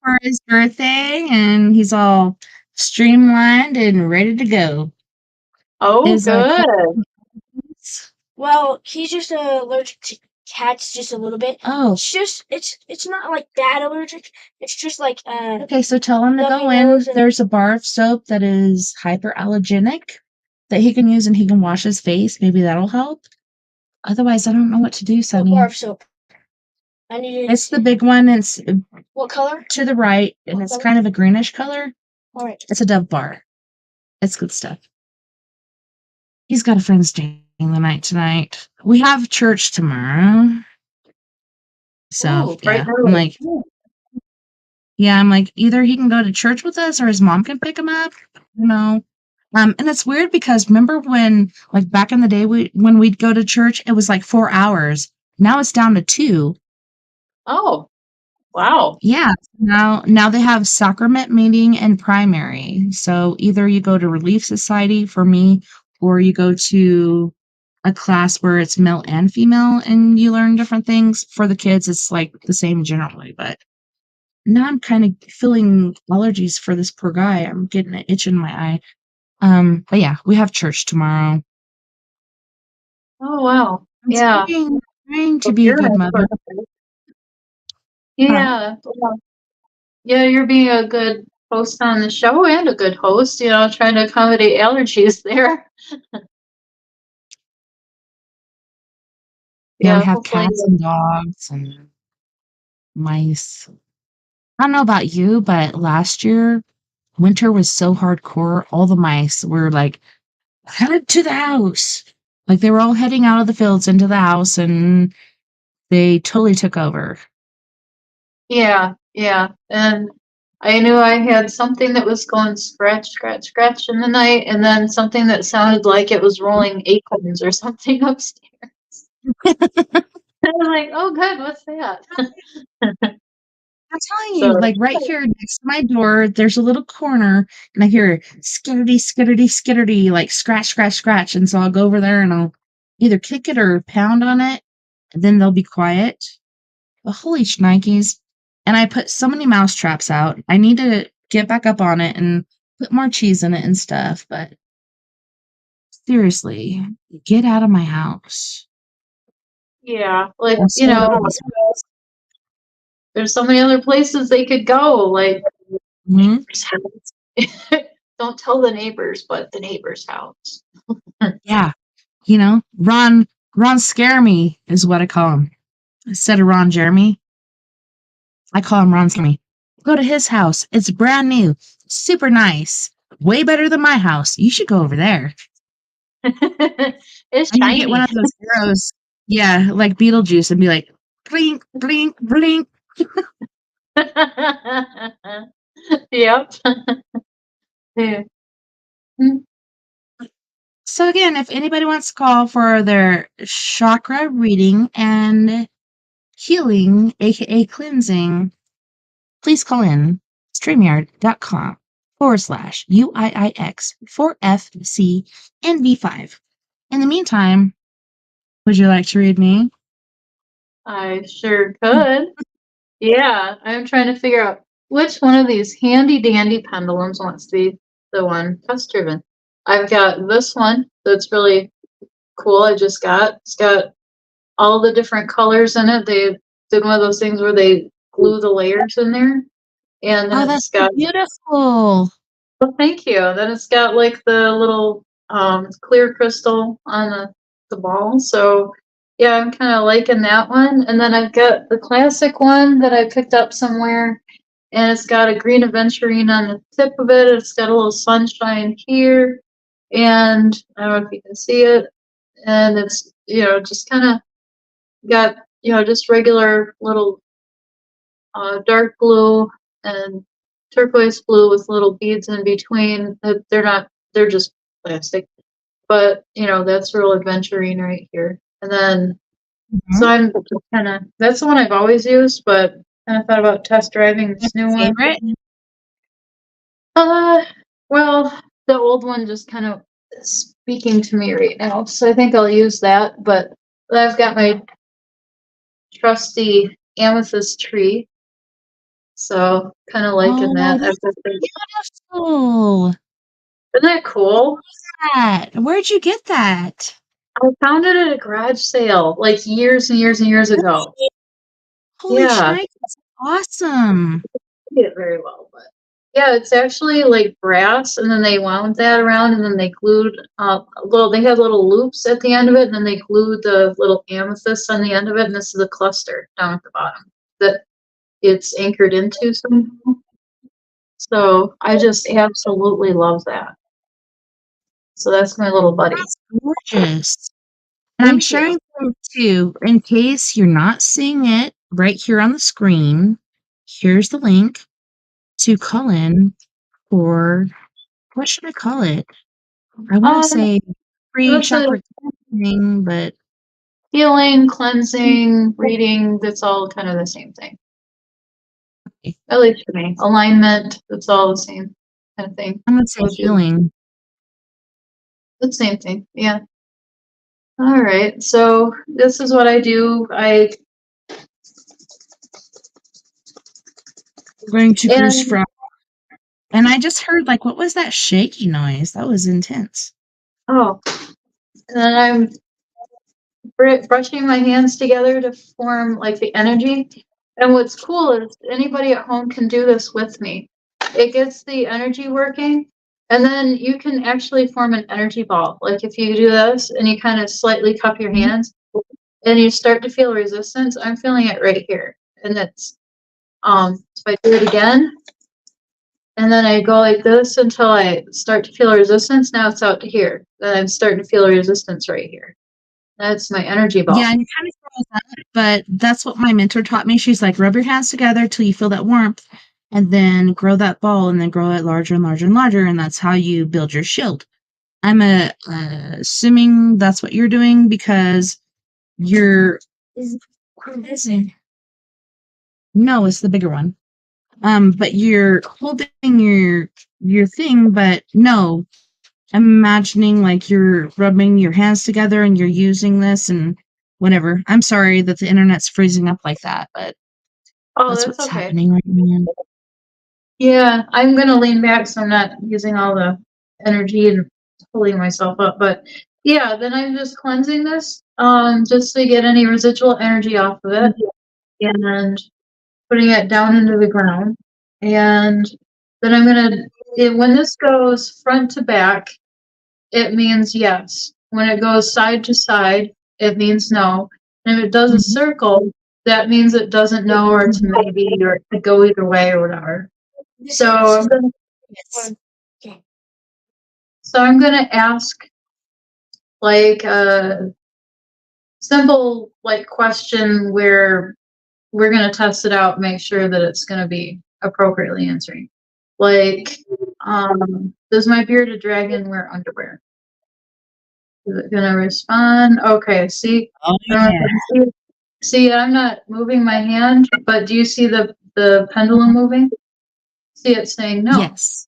for his birthday, and he's all streamlined and ready to go. Oh, Is good. Well, he's just allergic to cats just a little bit. Oh, It's not like that allergic. It's just like okay. So tell him to Stuffy go in. nose and- There's a bar of soap that is hyperallergenic that he can use, and he can wash his face. Maybe that'll help. Otherwise, I don't know what to do, what Sonny. bar of soap. I need It's the big one. It's what color? to the right, and What it's color? kind of a greenish color. All right. It's a Dove bar. It's good stuff. He's got a friend staying the night tonight. We have church tomorrow. So, Ooh, right yeah. now. I'm like, either he can go to church with us or his mom can pick him up. And it's weird because remember when, like back in the day, when we'd go to church, it was like 4 hours. Now it's down to 2. Oh, wow. Yeah. Now they have sacrament meeting and primary. So either you go to Relief Society for me, or you go to a class where it's male and female and you learn different things. For the kids, it's like the same generally, but now I'm kind of feeling allergies for this poor guy. I'm getting an itch in my eye. But yeah, we have church tomorrow. Oh, wow. I'm Yeah. trying to So be a you're good in mother. for- Yeah. Yeah, you're being a good host on the show and a good host, trying to accommodate allergies there. Yeah, we Yeah, have hopefully. cats and dogs and mice. I don't know about you, but last year, winter was so hardcore. All the mice were like, headed to the house. Like they were all heading out of the fields into the house and they totally took over. Yeah, yeah. And I knew I had something that was going scratch, scratch, scratch in the night, and then something that sounded like it was rolling acorns or something upstairs. I was like, oh, good, what's that? I'm telling you, So, like right here next to my door, there's a little corner, and I hear skitterty, skitterty, skitterty, like scratch, scratch, scratch. And so I'll go over there and I'll either kick it or pound on it, and then they'll be quiet. But holy shnikes. And I put so many mouse traps out. I need to get back up on it and put more cheese in it and stuff. But seriously, get out of my house. yeah, like, I'm so nervous. there's so many other places they could go, like Mhm. neighbor's house. Don't tell the neighbors, but the neighbor's house. Yeah. Ron Scare Me is what I call him. Instead of Ron Jeremy, I call him Ron Scare Me. Go to his house. It's brand new. Super nice. Way better than my house. You should go over there. It's I need to get one shiny. of those arrows. Yeah, like Beetlejuice and be like, blink, blink, blink. Yep. Yeah. Mm. So again, if anybody wants to call for their chakra reading and healing, aka cleansing, please call in streamyard.com/UIIX4FC and V5. In the meantime, would you like to read me? I sure could. Yeah, I'm trying to figure out which one of these handy dandy pendulums wants to be the one test driven. I've got this one that's really cool. I just got. It's got all the different colors in it. They did one of those things where they glue the layers in there, and Oh, then that's it's so got. beautiful. Well, thank you. Then it's got like the little clear crystal on the ball. So yeah, I'm kind of liking that one. And then I've got the classic one that I picked up somewhere, and it's got a green aventurine on the tip of it. It's got a little sunshine here, and I don't know if you can see it. And it's just kind of got just regular little dark blue and turquoise blue with little beads in between. They're not, they're just plastic. But, that's real adventuring right here. And then, so I'm kind of, that's the one I've always used, but kind of thought about test driving this new one. Favorite? Well, the old one just kind of speaking to me right now. So I think I'll use that. But I've got my trusty amethyst tree. So kind of liking Oh, that. that's beautiful. Isn't that cool? Where'd you get that? I found it at a garage sale like years and years and years ago. Holy Yeah, shnikes, that's awesome. I did it very well, but yeah, it's actually like brass, and then they wound that around, and then they glued they had little loops at the end of it, and then they glued the little amethyst on the end of it, and this is a cluster down at the bottom that it's anchored into somehow. So I just absolutely love that. So that's my little buddy. That's gorgeous. And I'm Thank you. sharing them too, in case you're not seeing it right here on the screen. Here's the link to call in for, what should I call it? I want to say free That's a chakra cleansing, but healing, cleansing, reading, that's all kind of the same thing. At least for me. Alignment, it's all the same kind of thing. I'm going to say healing. The same thing, yeah. All right, so this is what I do. We're going to Bruce from. And I just heard, like, what was that shaky noise? That was intense. And then I'm brushing my hands together to form like the energy. And what's cool is anybody at home can do this with me. It gets the energy working, and then you can actually form an energy ball. Like if you do this and you kind of slightly cup your hands and you start to feel resistance, I'm feeling it right here. And it's so I do it again, and then I go like this until I start to feel a resistance. Now it's out to here. Then I'm starting to feel a resistance right here. That's my energy ball. Yeah, and you kind of feel that, but that's what my mentor taught me. She's like, rub your hands together till you feel that warmth, and then grow that ball, and then grow it larger and larger and larger, and that's how you build your shield. I'm assuming that's what you're doing because you're. No, it's the bigger one. But you're holding your thing, but no, I'm imagining like you're rubbing your hands together and you're using this and whatever. I'm sorry that the internet's freezing up like that, but that's what's okay. happening right now. Yeah, I'm gonna lean back so I'm not using all the energy and pulling myself up. But yeah, then I'm just cleansing this, just to get any residual energy off of it, and putting it down into the ground. And then I'm gonna, when this goes front to back, it means yes. When it goes side to side, it means no. And if it does a circle, that means it doesn't know, or it's maybe, or it could go either way or whatever. So I'm gonna ask like a simple like question where we're gonna test it out, make sure that it's gonna be appropriately answering. Like, Does my bearded dragon wear underwear? Is it gonna respond? Okay, see, Oh, I don't know if yeah. you can see, see, I'm not moving my hand, but do you see the pendulum moving? See it saying no. Yes.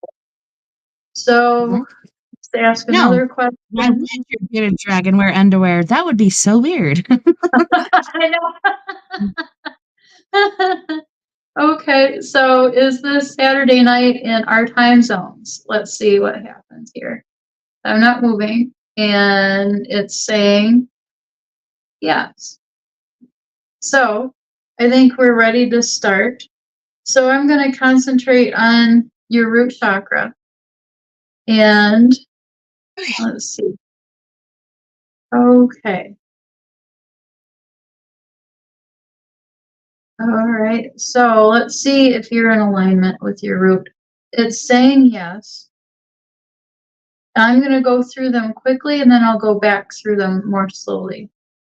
So Mhm. let's ask No. another question. Why would your bearded dragon wear underwear? That would be so weird. I know. Okay, so is this Saturday night in our time zones? Let's see what happens here. I'm not moving, and it's saying yes. So I think we're ready to start. So I'm going to concentrate on your root chakra. And let's see. Okay. All right. So let's see if you're in alignment with your root. It's saying yes. I'm going to go through them quickly and then I'll go back through them more slowly.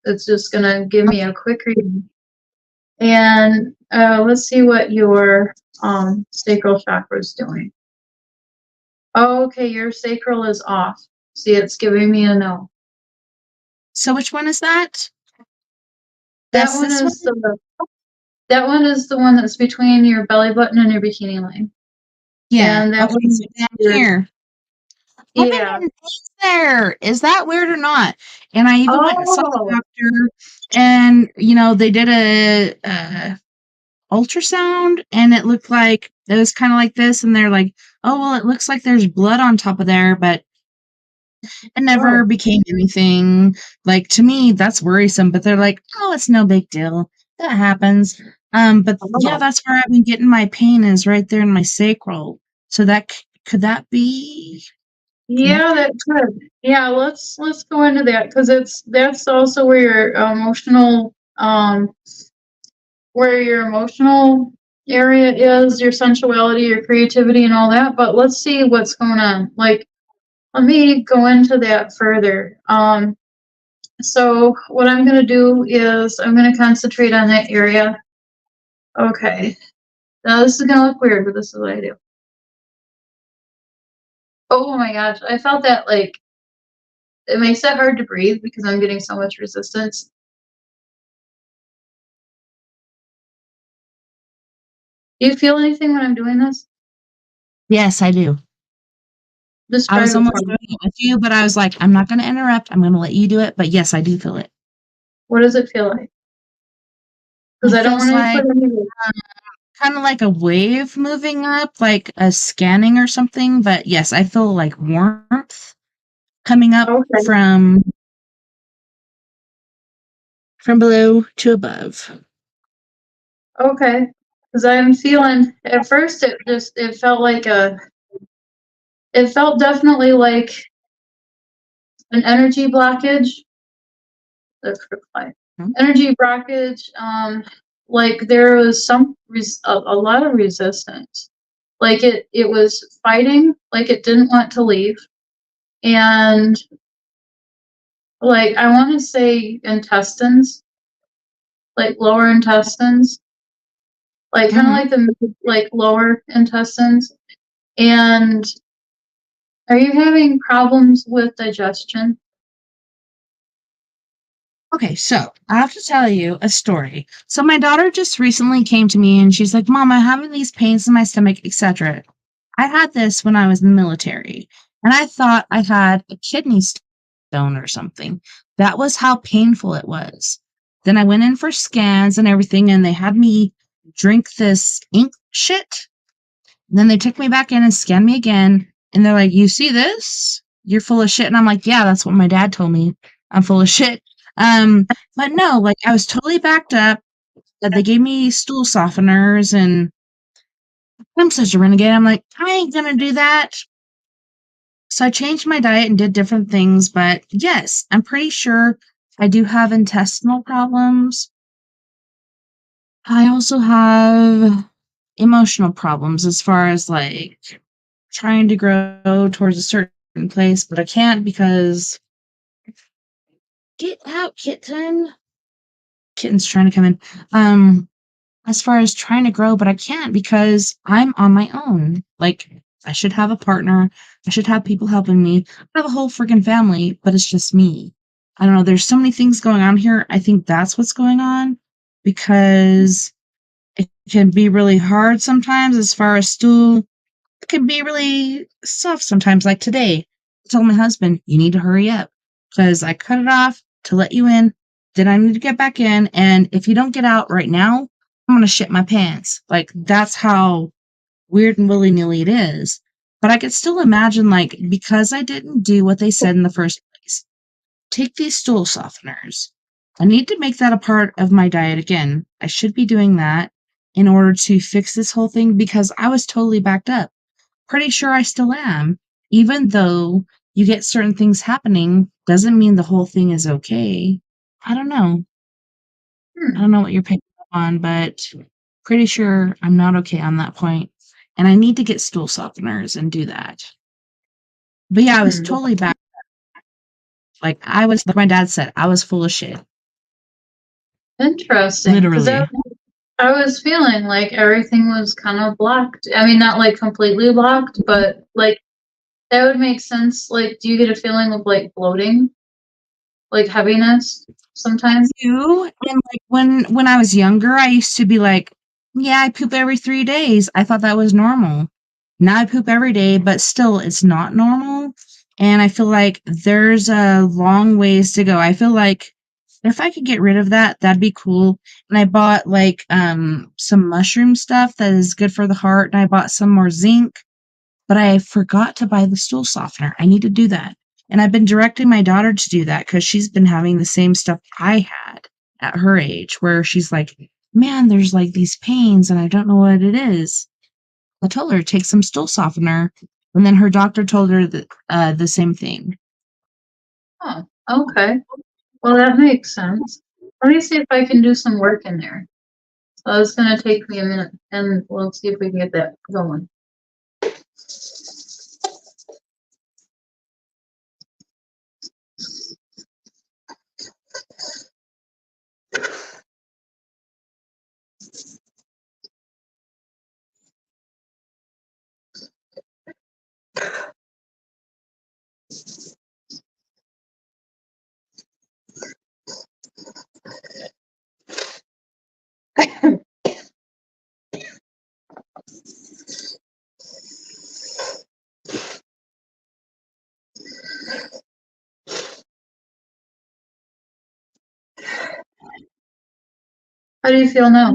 It's just going to give me a quick reading. And let's see what your sacral chakra is doing. Oh, okay, your sacral is off. See, it's giving me a no. So which one is that? That That's one this one? is that one is the one that's between your belly button and your bikini line. Yeah. And that Okay, one so is down your, here. I've been yeah. getting pains there. Is that weird or not? And I even went and saw the Oh, doctor, and they did a ultrasound, and it looked like it was kind of like this, and they're like, "Oh, well, it looks like there's blood on top of there," but it never oh, became anything. Like, to me, that's worrisome, but they're like, "Oh, it's no big deal. That happens." But yeah, oh. that's where I've been getting my pain is right there in my sacral. So could that be Yeah, connected? that could. Yeah, let's go into that because that's also where your emotional area is, your sensuality, your creativity, and all that. But let's see what's going on. Like, let me go into that further. So what I'm gonna do is I'm gonna concentrate on that area. Okay. Now this is gonna look weird, but this is what I do. Oh my gosh, I felt that like it makes it hard to breathe because I'm getting so much resistance. Do you feel anything when I'm doing this? Yes, I do. I was Describe it for almost me. doing it with you, but I was like, I'm not going to interrupt. I'm going to let you do it. But yes, I do feel it. What does it feel like? Because It I don't feels want to like put any. kind of like a wave moving up, like a scanning or something. But yes, I feel like warmth coming up Okay, from below to above. okay. Because I'm feeling. At first, it felt like a. It felt definitely like an energy blockage. That's reply. Hmm? Energy blockage. Like there was a lot of resistance. Like it was fighting. Like it didn't want to leave. And like I want to say intestines, like lower intestines, like kind of Mm-hmm. like the like lower intestines. And are you having problems with digestion? Okay, so I have to tell you a story. So my daughter just recently came to me and she's like, "Mom, I'm having these pains in my stomach, etc." I had this when I was in the military, and I thought I had a kidney stone or something. That was how painful it was. Then I went in for scans and everything, and they had me drink this ink shit. And then they took me back in and scanned me again, and they're like, "You see this? You're full of shit." And I'm like, "Yeah, that's what my dad told me. I'm full of shit." Um, but no, like I was totally backed up. They gave me stool softeners, and I'm such a renegade. I'm like, I ain't gonna do that. So I changed my diet and did different things, but yes, I'm pretty sure I do have intestinal problems. I also have emotional problems as far as like trying to grow towards a certain place, but I can't because get out, kitten. Kitten's trying to come in. As far as trying to grow, but I can't because I'm on my own. Like I should have a partner. I should have people helping me. I have a whole freaking family, but it's just me. I don't know. There's so many things going on here. I think that's what's going on because it can be really hard sometimes as far as stool. It can be really soft sometimes. Like today, I told my husband, you need to hurry up because I cut it off to let you in. Then I need to get back in. And if you don't get out right now, I'm going to shit my pants. Like, that's how weird and willy nilly it is. But I could still imagine, like, because I didn't do what they said in the first place, take these stool softeners. I need to make that a part of my diet again. I should be doing that in order to fix this whole thing because I was totally backed up. Pretty sure I still am. Even though you get certain things happening, doesn't mean the whole thing is okay. I don't know. I don't know what you're picking up on, but pretty sure I'm not okay on that point. And I need to get stool softeners and do that. But yeah, I was totally back. Like I was, like my dad said, I was full of shit. Interesting. 'Cause Literally. I was feeling like everything was kind of blocked. I mean, not like completely blocked, but like that would make sense. Like, do you get a feeling of like bloating, like heaviness sometimes? Do and like when I was younger, I used to be like, yeah, I poop every 3 days. I thought that was normal. Now I poop every day, but still it's not normal. And I feel like there's a long ways to go. I feel like if I could get rid of that, that'd be cool. And I bought like some mushroom stuff that is good for the heart, and I bought some more zinc, but I forgot to buy the stool softener. I need to do that. And I've been directing my daughter to do that because she's been having the same stuff I had at her age, where she's like, man, there's like these pains and I don't know what it is. I told her to take some stool softener, and then her doctor told her the same thing. Oh, okay. Well, that makes sense. Let me see if I can do some work in there. So it's gonna take me a minute, and we'll see if we can get that going. How do you feel now?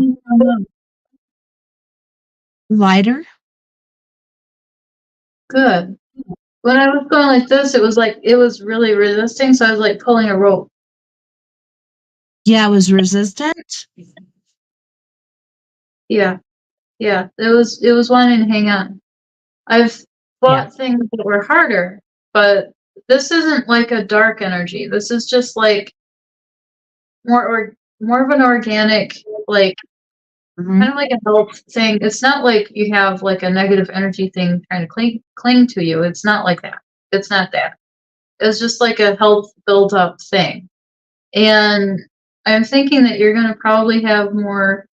Lighter? Good. When I was going like this, it was really resisting, so I was like pulling a rope. Yeah, it was resistant. Yeah, yeah. It was wanting to hang on. I've bought things that were harder, but this isn't like a dark energy. This is just like more of an organic, like kind of like a health thing. It's not like you have like a negative energy thing trying to cling to you. It's not like that. It's not that. It's just like a health build up thing. And I'm thinking that you're gonna probably have more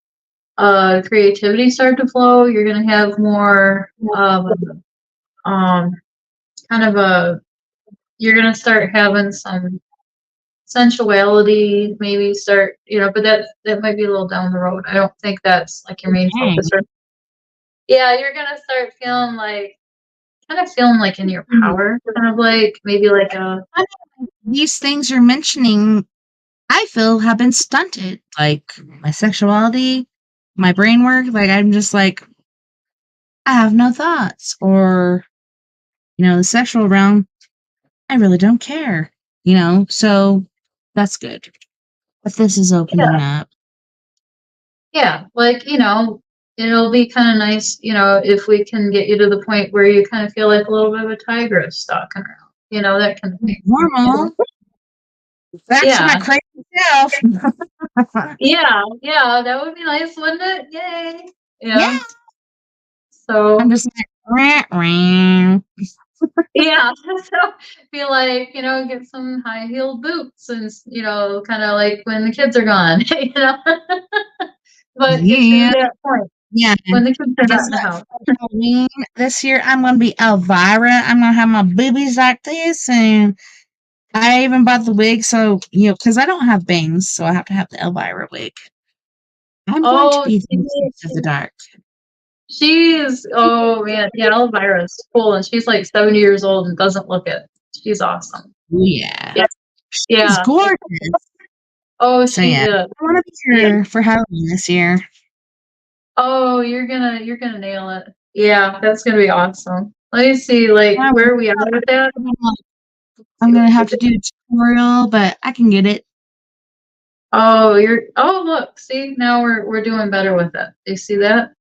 creativity start to flow. You're gonna have more um kind of a you're gonna start having some sensuality, maybe start, but that might be a little down the road. I don't think that's like your main focus. Yeah, you're gonna start feeling like kind of feeling like in your power, kind of like maybe like a These things you're mentioning, I feel have been stunted. Like my sexuality, my brain work. Like I'm just like, I have no thoughts. Or, the sexual realm, I really don't care. So that's good. But this is opening up. yeah, like it'll be kind of nice, if we can get you to the point where you kind of feel like a little bit of a tigress stalking around, that kind of thing. Normal. Back to my crazy self. Yeah, that would be nice, wouldn't it? Yay. Yeah. So I'm just like, yeah, so feel like, get some high heeled boots and, kind of like when the kids are gone, but get you to that point. Yeah. when the kids are not Guess in the what? house. For Halloween this year, I'm gonna be Elvira. I'm gonna have my boobies like this, and I even bought the wig, so because I don't have bangs, so I have to have the Elvira wig. I'm going to Oh, be the Mistress of the Dark. she's oh man, yeah, Elvira's cool, and she's like 70 years old and doesn't look it. She's awesome. Oh, yeah. Yeah, She's yeah. gorgeous. Oh, So she yeah, is. I want to be Yeah. here for Halloween this year. Oh, you're gonna nail it. Yeah, that's gonna be awesome. Let me see, like, Yeah, where we are with that. I'm gonna have to do a tutorial, but I can get it. Oh, look, see, now we're doing better with it. Do you see that?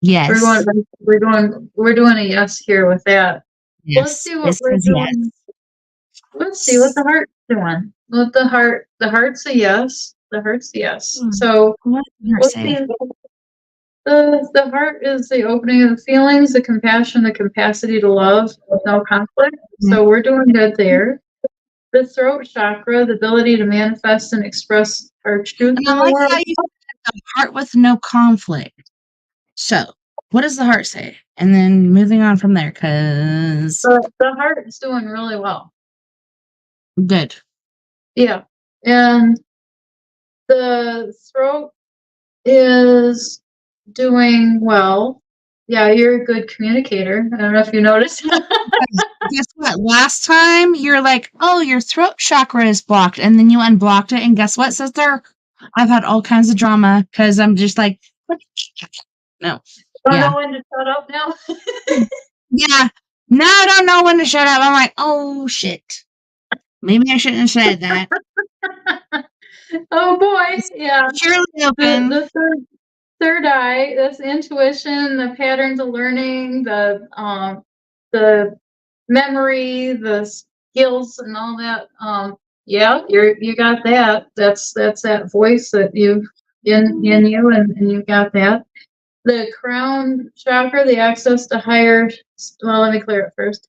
We're Yes. going, we're doing a yes here with that. Let's Yes. see what It we're says yes. doing. Let's see what the heart's doing. What the heart's a yes. The heart's a yes. So What did her let's see. say? The heart is the opening of the feelings, the compassion, the capacity to love with no conflict. So we're doing good there. The throat chakra, the ability to manifest and express our truth And in I the like world. how you said the heart with no conflict. So, what does the heart say? And then moving on from there, because The heart is doing really well. good. Yeah. And the throat is doing well. Yeah, you're a good communicator. I don't know if you noticed. Guess what? Last time you're like, oh, your throat chakra is blocked, and then you unblocked it, and guess what, sister? I've had all kinds of drama because I'm just like, what? No, Don't yeah, know when to shut up now. yeah. Now I don't know when to shut up. I'm like, oh shit, maybe I shouldn't have said that. Oh boy, yeah. Surely The open. the third eye, that's intuition, the patterns of learning, the memory, the skills and all that. Yeah, you got that. That's that voice that you've in you, and you got that. The crown chakra, the access to higher, well, let me clear it first.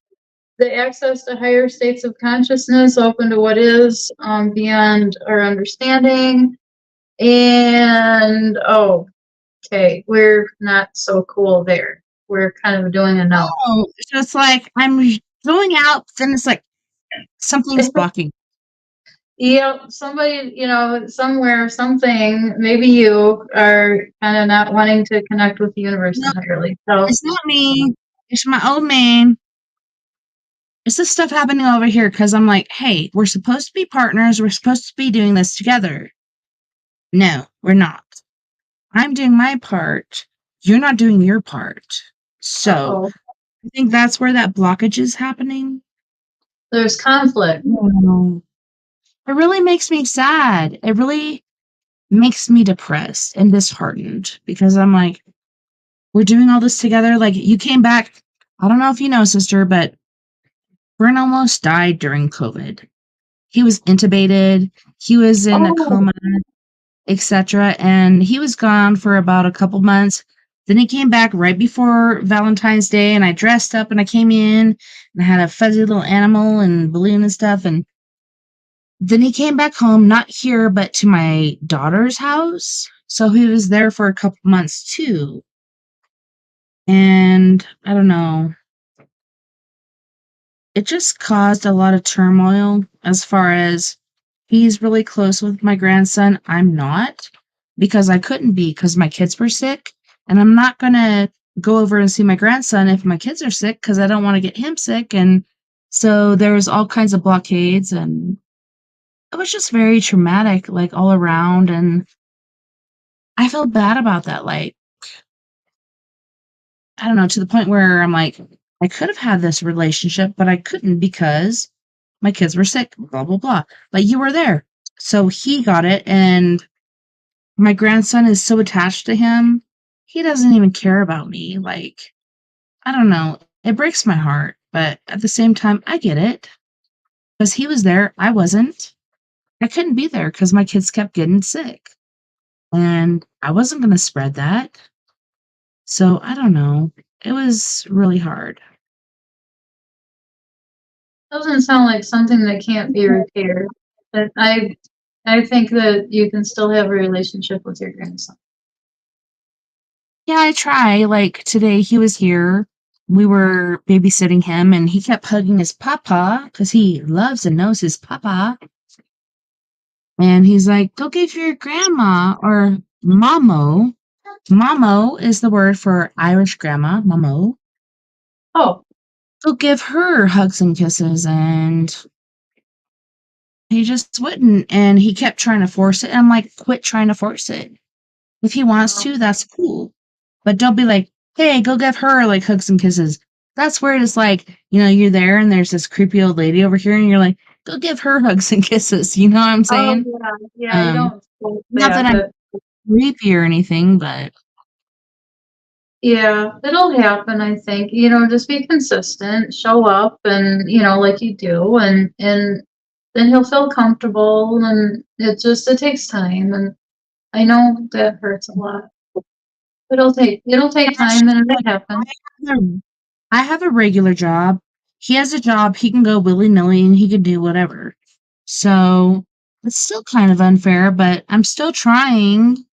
The access to higher states of consciousness, open to what is beyond our understanding. And oh, okay, we're not so cool there. We're kind of doing a no. Oh, so it's like I'm going out, then it's like something's blocking. Yep, somebody, somewhere, something, maybe you are kind of not wanting to connect with the universe No, entirely. So, it's not me. It's my old man. It's this stuff happening over here because I'm like, hey, we're supposed to be partners. We're supposed to be doing this together. No, we're not. I'm doing my part. You're not doing your part. So uh-oh, I think that's where that blockage is happening. there's conflict. No. It really makes me sad. It really makes me depressed and disheartened because I'm like, we're doing all this together. Like, you came back. I don't know if you know, sister, but Bryn almost died during COVID. He was intubated, he was in a Oh, coma, etc. And he was gone for about a couple months. Then he came back right before Valentine's Day, and I dressed up and I came in and I had a fuzzy little animal and balloon and stuff. And then he came back home, not here, but to my daughter's house. So he was there for a couple months too. And I don't know, it just caused a lot of turmoil as far as he's really close with my grandson. I'm not because I couldn't be because my kids were sick. And I'm not going to go over and see my grandson if my kids are sick because I don't want to get him sick. And so there was all kinds of blockades and it was just very traumatic, like all around. And I feel bad about that. Like, I don't know, to the point where I'm like, I could have had this relationship, but I couldn't because my kids were sick, blah, blah, blah. Like, you were there. So he got it, and my grandson is so attached to him. He doesn't even care about me. Like, I don't know. It breaks my heart, but at the same time, I get it because he was there. I wasn't. I couldn't be there because my kids kept getting sick, and I wasn't going to spread that. So I don't know. It was really hard. doesn't sound like something that can't be repaired. But I think that you can still have a relationship with your grandson. Yeah, I try. Like today, he was here. We were babysitting him, and he kept hugging his papa because he loves and knows his papa. And he's like, "Go give your grandma or mamo." Mamo is the word for Irish grandma, mamo. Oh, Go give her hugs and kisses, and he just wouldn't. And he kept trying to force it. And I'm like, quit trying to force it. If he wants wow. to, that's cool. But don't be like, hey, go give her like hugs and kisses. That's where it's like, you're there and there's this creepy old lady over here and you're like, go give her hugs and kisses. You know what I'm Oh, saying? yeah, yeah, you Um, don't feel not that bad, I'm but creepy or anything, but yeah, it'll happen, I think. Just be consistent, show up and, like you do, and then he'll feel comfortable and it takes time and I know that hurts a lot. It'll take time and it'll happen. I have a regular job. He has a job. He can go willy nilly and he can do whatever. So it's still kind of unfair, but I'm still trying.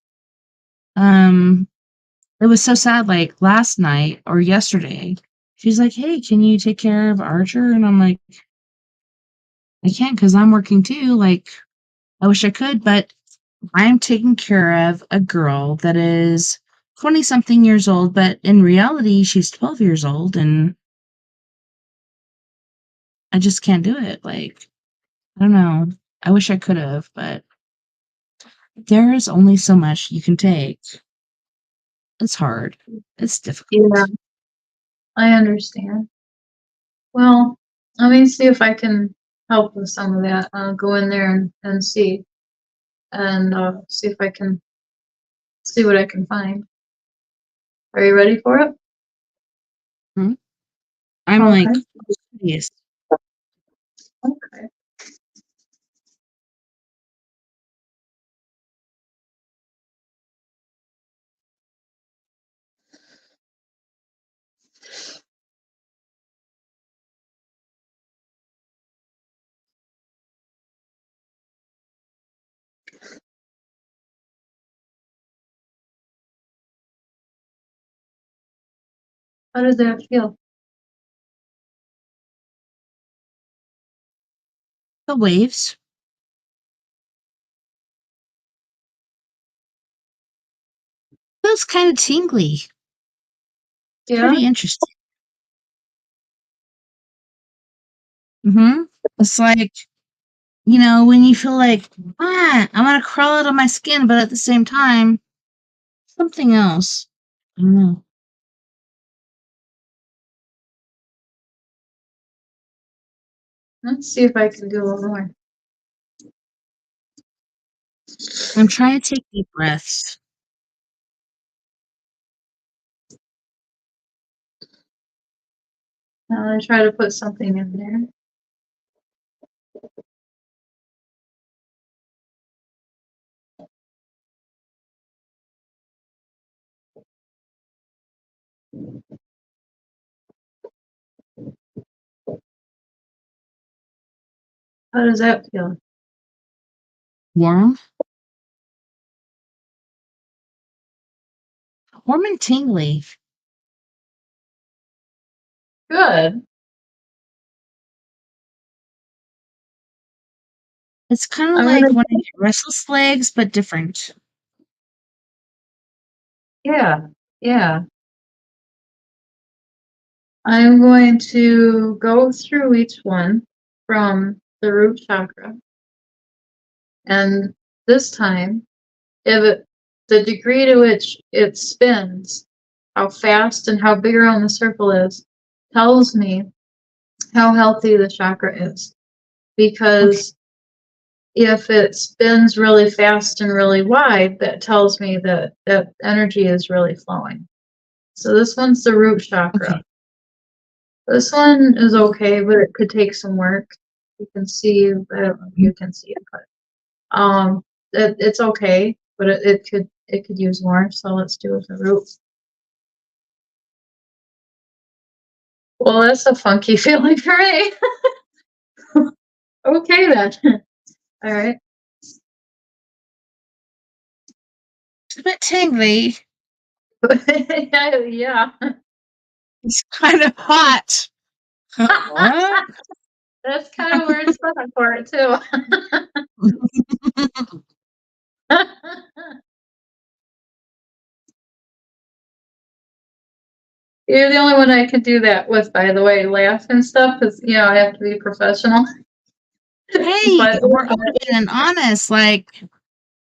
Um, It was so sad, like, last night or yesterday, she's like, "Hey, can you take care of Archer?" And I'm like, "I can't because 'cause I'm working too, like, I wish I could, but I'm taking care of a girl that is 20-something years old, but in reality, she's 12 years old, and I just can't do it, like, I don't know. I wish I could've, but there is only so much you can take. It's hard. It's Yeah, difficult. I understand. Well, let me see if I can help with some of that. I'll go in there and see and see if I can see what I can find. Are you ready for it? Mhm. I'm, Okay. like, yes. Okay. How does that feel? The waves. Feels kinda tingly. Yeah? Pretty interesting. Mhm. It's like, when you feel like, I'm gonna crawl out of my skin," but at the same time, something else. I don't know. Let's see if I can do a little more. I'm trying to take deep breaths. Now I try to put something in there. How does that feel? Warm? Warm and tingly. Good. It's kinda I'm like gonna, when I get restless legs, but different. yeah, yeah. I'm going to go through each one from the root chakra. And this time, if the degree to which it spins, how fast and how big around the circle is, tells me how healthy the chakra is. Okay. Because if it spins really fast and really wide, that tells me that that energy is really flowing. So this one's the root chakra. Okay. This one is okay, but it could take some work. You can see, I don't know if Mhm. you can see it, but it's okay, but it could use more. So let's do it with the root. Well, that's a funky feeling for me. Okay then. All right. It's a bit tingly. Yeah, It's kind of hot. What? that's kind of a weird spot for it too. You're the only one I could do that with, by the way, laugh and stuff, because I have to be professional. Hey, But we're open and honest. Like,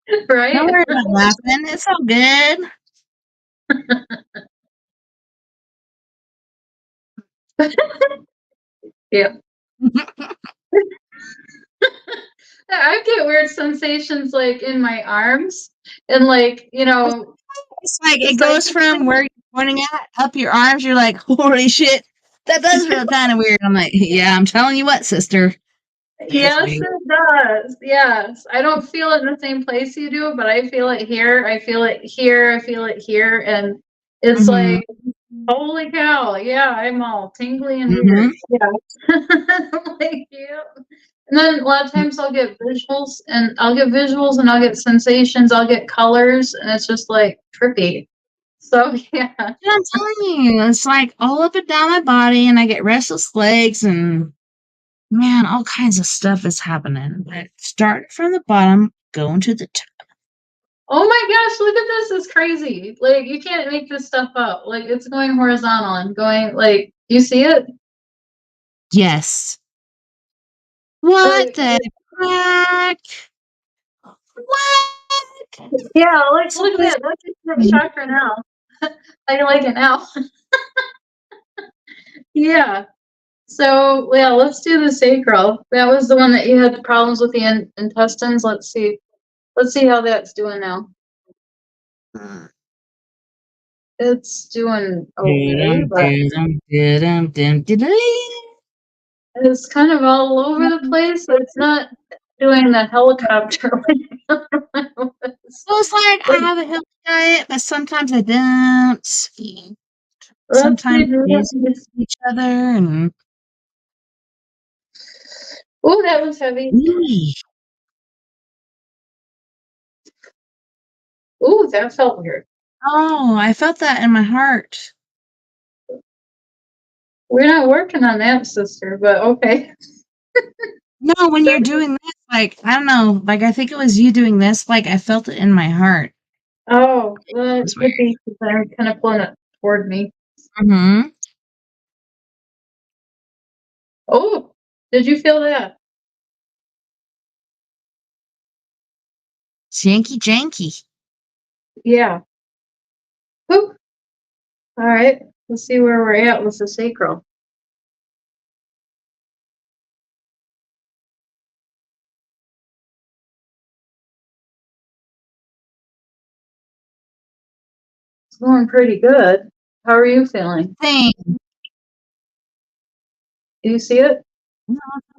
don't right? worry about laughing. It's all good. Yeah. I get weird sensations like in my arms and like, It's like it it's like goes from where you're pointing at up your arms. You're like, holy shit, that does feel kind of weird. I'm like, yeah, I'm telling you what, sister. That's yes, weird. it does. Yes. I don't feel it in the same place you do, but I feel it here. I feel it here. I feel it here. And it's Mm-hmm. like, holy cow. Yeah, I'm all tingly and Mm-hmm. weird. Yeah. Like, yeah. And then a lot of times I'll get visuals and I'll get sensations, I'll get colors, and it's just like trippy. So yeah. Yeah, I'm telling you, it's like all up and down my body, and I get restless legs, and man, all kinds of stuff is happening. But start from the bottom, going to the top. Oh my gosh, look at this. It's crazy. Like you can't make this stuff up. Like it's going horizontal and going like you see it? Yes. What Like, the heck? What? yeah, like So look at that. That's your chakra now. I like it now. Yeah. So yeah, let's do the sacral. That was the one that you had problems with the intestines. Let's see. Let's see how that's doing now. It's doing okay, but it's kind of all over the place. It's not doing the helicopter. So it's like I have a healthy diet, but sometimes I don't. Let's Sometimes see. we each other, and Oh, that was heavy. Eee. Oh, that felt weird. Oh, I felt that in my heart. We're not working on that, sister, but okay. No, when you're doing this, like I don't know, like I think it was you doing this, like I felt it in my heart. Oh, well, It it was could weird. be because I'm kind of pulling it toward me. Mm-hmm. Oh, did you feel that? Janky janky. Yeah. Whew. All right. Let's see where we're at with the sacral. It's going pretty good. How are you feeling? Thing. Do you see it?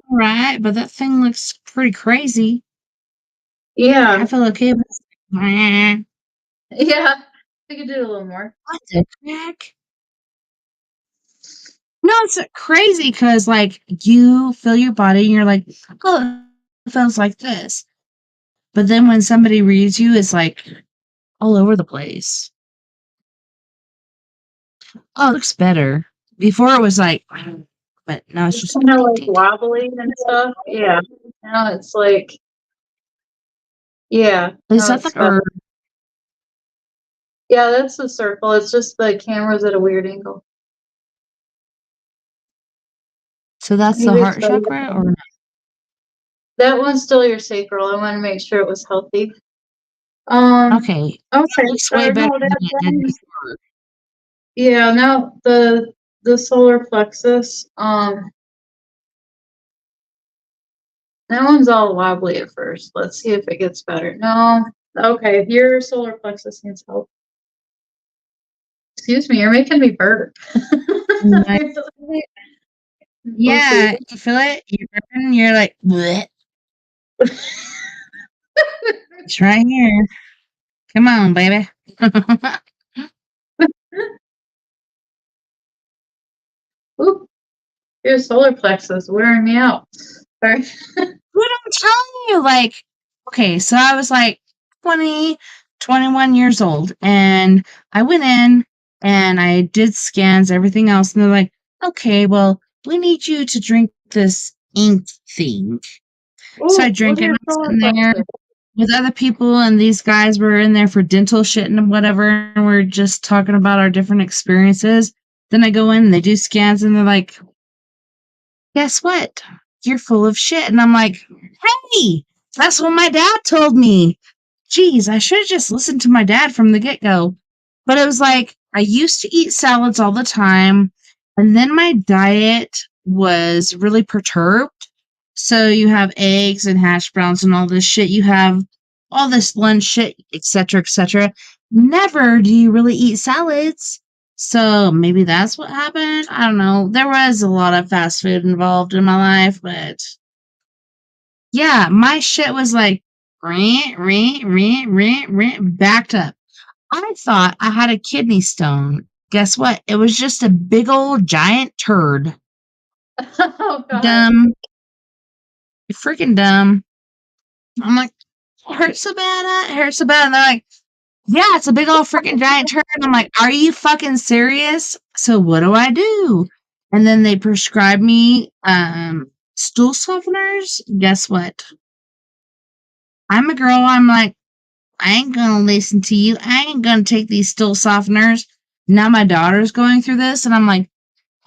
Right, but that thing looks pretty crazy. I Yeah. feel okay, but Yeah. We could do a little more. what the heck? No, it's crazy because like you feel your body and you're like, oh, it feels like this. But then when somebody reads you, it's like all over the place. Oh, it looks better. Before it was like, but now it's It's just kind of ding, like ding, ding. wobbly and stuff. Yeah. Now it's like, yeah. Is Now that it's the better. or Yeah, that's the circle. It's just the camera's at a weird angle. so that's the Maybe it's heart better. chakra or That one's still your sacral. I want to make sure it was healthy. okay. Okay. That looks way Or better no, than that it did one's, before. yeah, now the solar plexus, that one's all wobbly at first. Let's see if it gets better. No. Okay, your solar plexus needs help. Excuse me, you're making me burp. Like, Let's see. yeah, you feel it? You're burping, you're like, bleh. It's right here. Come on, baby. Oop, your solar plexus wearing me out. Sorry. What I'm telling you, like, okay, so I was like 20, 21 years old. And I went in and I did scans, everything else. And they're like, okay, well, we need you to drink this ink thing. So I Ooh, drank what are it and your I'm color sitting there questions? with other people, and these guys were in there for dental shit and whatever. And we're just talking about our different experiences. Then I go in and they do scans and they're like, guess what? You're full of shit. And I'm like, hey, that's what my dad told me. Geez, I should have just listened to my dad from the get go. But it was like, I used to eat salads all the time. And then my diet was really perturbed. So you have eggs and hash browns and all this shit. You have all this lunch shit, etc., etc. Never do you really eat salads. So maybe that's what happened. I don't know. There was a lot of fast food involved in my life, but yeah, my shit was like backed up. I thought I had a kidney stone. Guess what? It was just a big old giant turd. Oh God. Dumb. Freaking dumb. I'm like, it hurts so bad. It hurts so bad. And they're like, yeah, it's a big old freaking giant turd. I'm like, are you fucking serious? So what do I do? And then they prescribe me stool softeners. Guess what? I'm a girl. I'm like, I ain't gonna listen to you. I ain't gonna take these stool softeners. Now my daughter's going through this, and I'm like,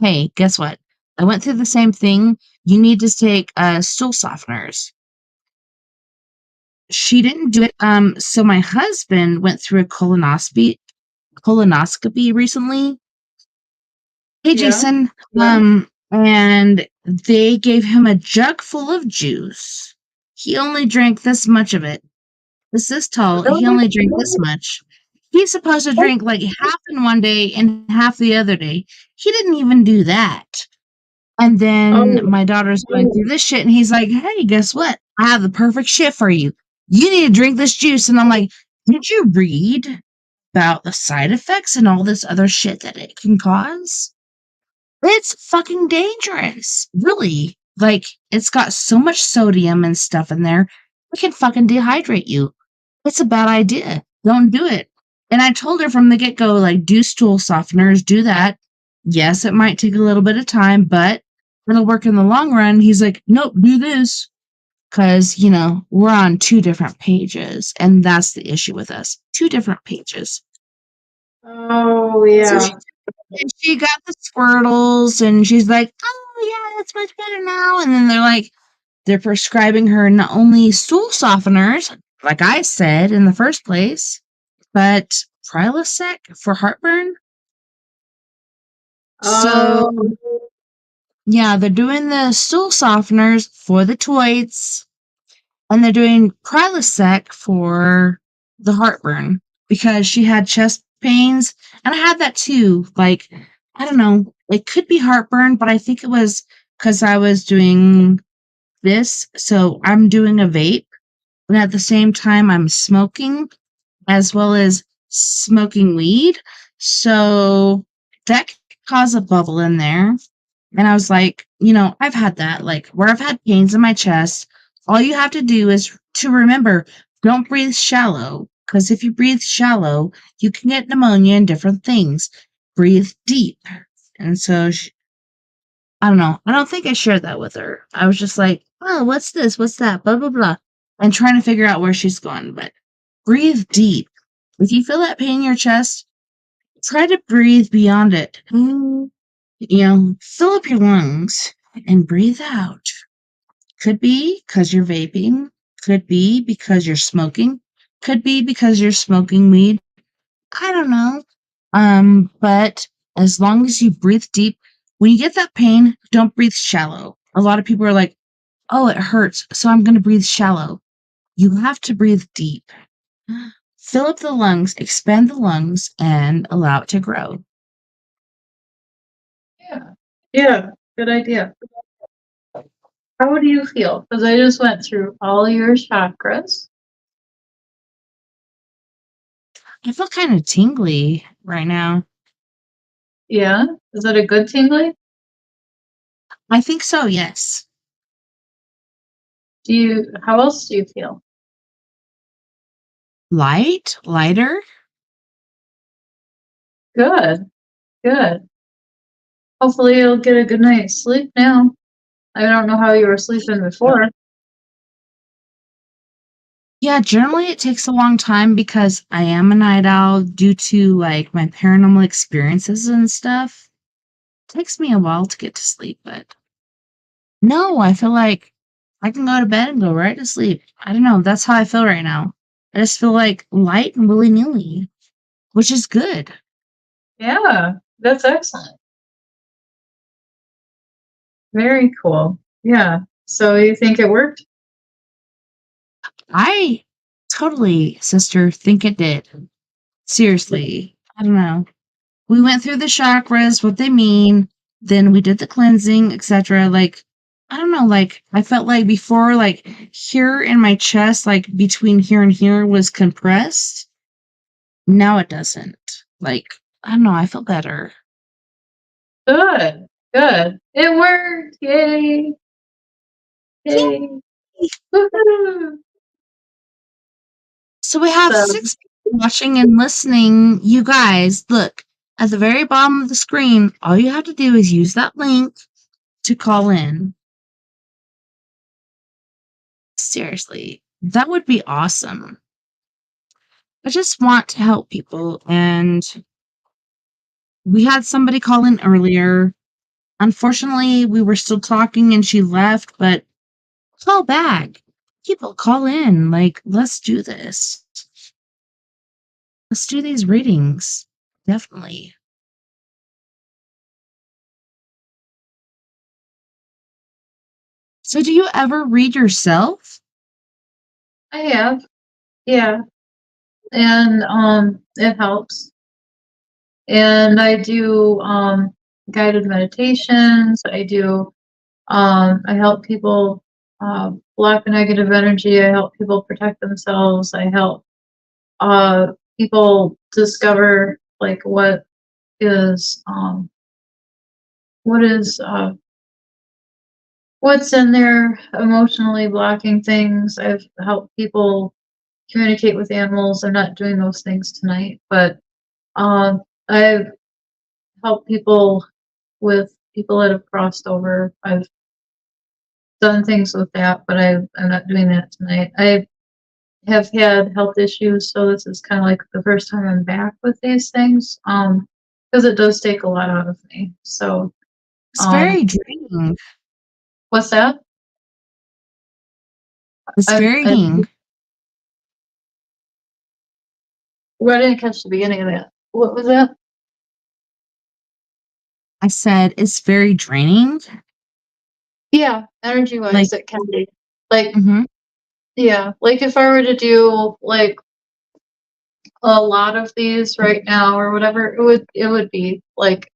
hey, guess what? I went through the same thing. You need to take stool softeners. She didn't do it. So my husband went through a colonoscopy recently. Hey, Yeah. Jason. And they gave him a jug full of juice. He only drank this much of it. This is tall. He only drank this much. He's supposed to drink like half in one day and half the other day. He didn't even do that. And then Oh, my daughter's going through this shit, and he's like, hey, guess what? I have the perfect shit for you. You need to drink this juice. And I'm like, did you read about the side effects and all this other shit that it can cause? It's fucking dangerous. Really. Like, it's got so much sodium and stuff in there, it can fucking dehydrate you. It's a bad idea. Don't do it. And I told her from the get go, like, do stool softeners, do that. Yes, it might take a little bit of time, but it'll work in the long run. He's like, nope, do this. Because, we're on two different pages. And that's the issue with us. Two different pages. oh So yeah. she got the squirtles and she's like, oh, yeah, that's much better now. And then they're prescribing her not only stool softeners, like I said in the first place, but Prilosec for heartburn. So, yeah, they're doing the stool softeners for the toits, and they're doing Prilosec for the heartburn because she had chest pains, and I had that too. Like, I don't know, it could be heartburn, but I think it was because I was doing this. So I'm doing a vape, and at the same time, I'm smoking as well as smoking weed. So that could cause a bubble in there. And I was like, I've had that, like where I've had pains in my chest. All you have to do is to remember, don't breathe shallow. Because if you breathe shallow, you can get pneumonia and different things. Breathe deep. And so, I don't know. I don't think I shared that with her. I was just like, oh, what's this? What's that? Blah, blah, blah. And trying to figure out where she's going. But breathe deep. If you feel that pain in your chest, try to breathe beyond it. Fill up your lungs and breathe out. Could be because you're vaping. Could be because you're smoking. Could be because you're smoking weed. I don't know. But as long as you breathe deep, when you get that pain, don't breathe shallow. A lot of people are like, oh, it hurts, so I'm going to breathe shallow. You have to breathe deep. Fill up the lungs, expand the lungs, and allow it to grow. Yeah, good idea. How do you feel? Because I just went through all your chakras. I feel kind of tingly right now. Yeah, is it a good tingly? I think so, yes. How else do you feel? lighter. Good, good. Hopefully you'll get a good night's sleep now. I don't know how you were sleeping before. Yeah, generally it takes a long time because I am a night owl due to like my paranormal experiences and stuff. It takes me a while to get to sleep, but no, I feel like I can go to bed and go right to sleep. I don't know. That's how I feel right now. I just feel like light and willy nilly, which is good. Yeah, that's excellent. Very cool. Yeah. So you think it worked? I totally, sister, think it did. Seriously. I don't know. We went through the chakras, what they mean, then we did the cleansing, etc. Like, I don't know, like I felt like before, like here in my chest, like between here and here was compressed. Now it doesn't. Like, I don't know, I feel better. Good. Good. It worked. Yay. Yay. Woohoo. So we have So 6 people watching and listening. You guys, look, at the very bottom of the screen, all you have to do is use that link to call in. Seriously, that would be awesome. I just want to help people, and we had somebody call in earlier. Unfortunately, we were still talking and she left, but call back. People, call in. Like, let's do this. Let's do these readings. Definitely. So, do you ever read yourself? I have. Yeah. And it helps. And I do guided meditations. I help people block negative energy. I help people protect themselves. I help people discover like is what is what's in there emotionally blocking things. I've helped people communicate with animals. I'm not doing those things tonight, but I've helped people with people that have crossed over. I've done things with that, but I'm not doing that tonight. I have had health issues, so this is kind of like the first time I'm back with these things. Because it does take a lot out of me. So, It's um, very draining. what's that? It's I very I, draining. well, I didn't catch the beginning of that. What was that? I said it's very draining. Yeah, energy Like, wise, it can be. Like, mm-hmm. yeah, like if I were to do like a lot of these right now or whatever, it would be like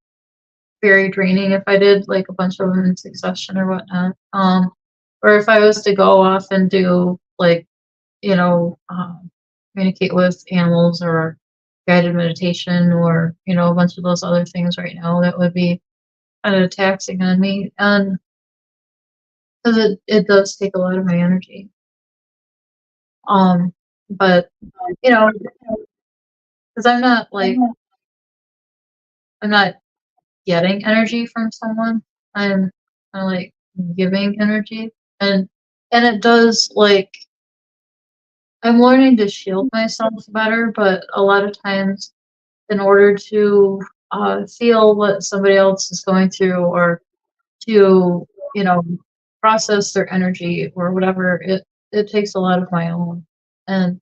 very draining if I did like a bunch of them in succession or whatnot. Or if I was to go off and do like, you know, communicate with animals or guided meditation or, a bunch of those other things right now, that would be kind of taxing on me. And because it does take a lot of my energy. But, you know, because I'm not getting energy from someone. I'm kind of like giving energy, and it does like I'm learning to shield myself better. But a lot of times, in order to feel what somebody else is going through, or to process their energy or whatever, it takes a lot of my own, and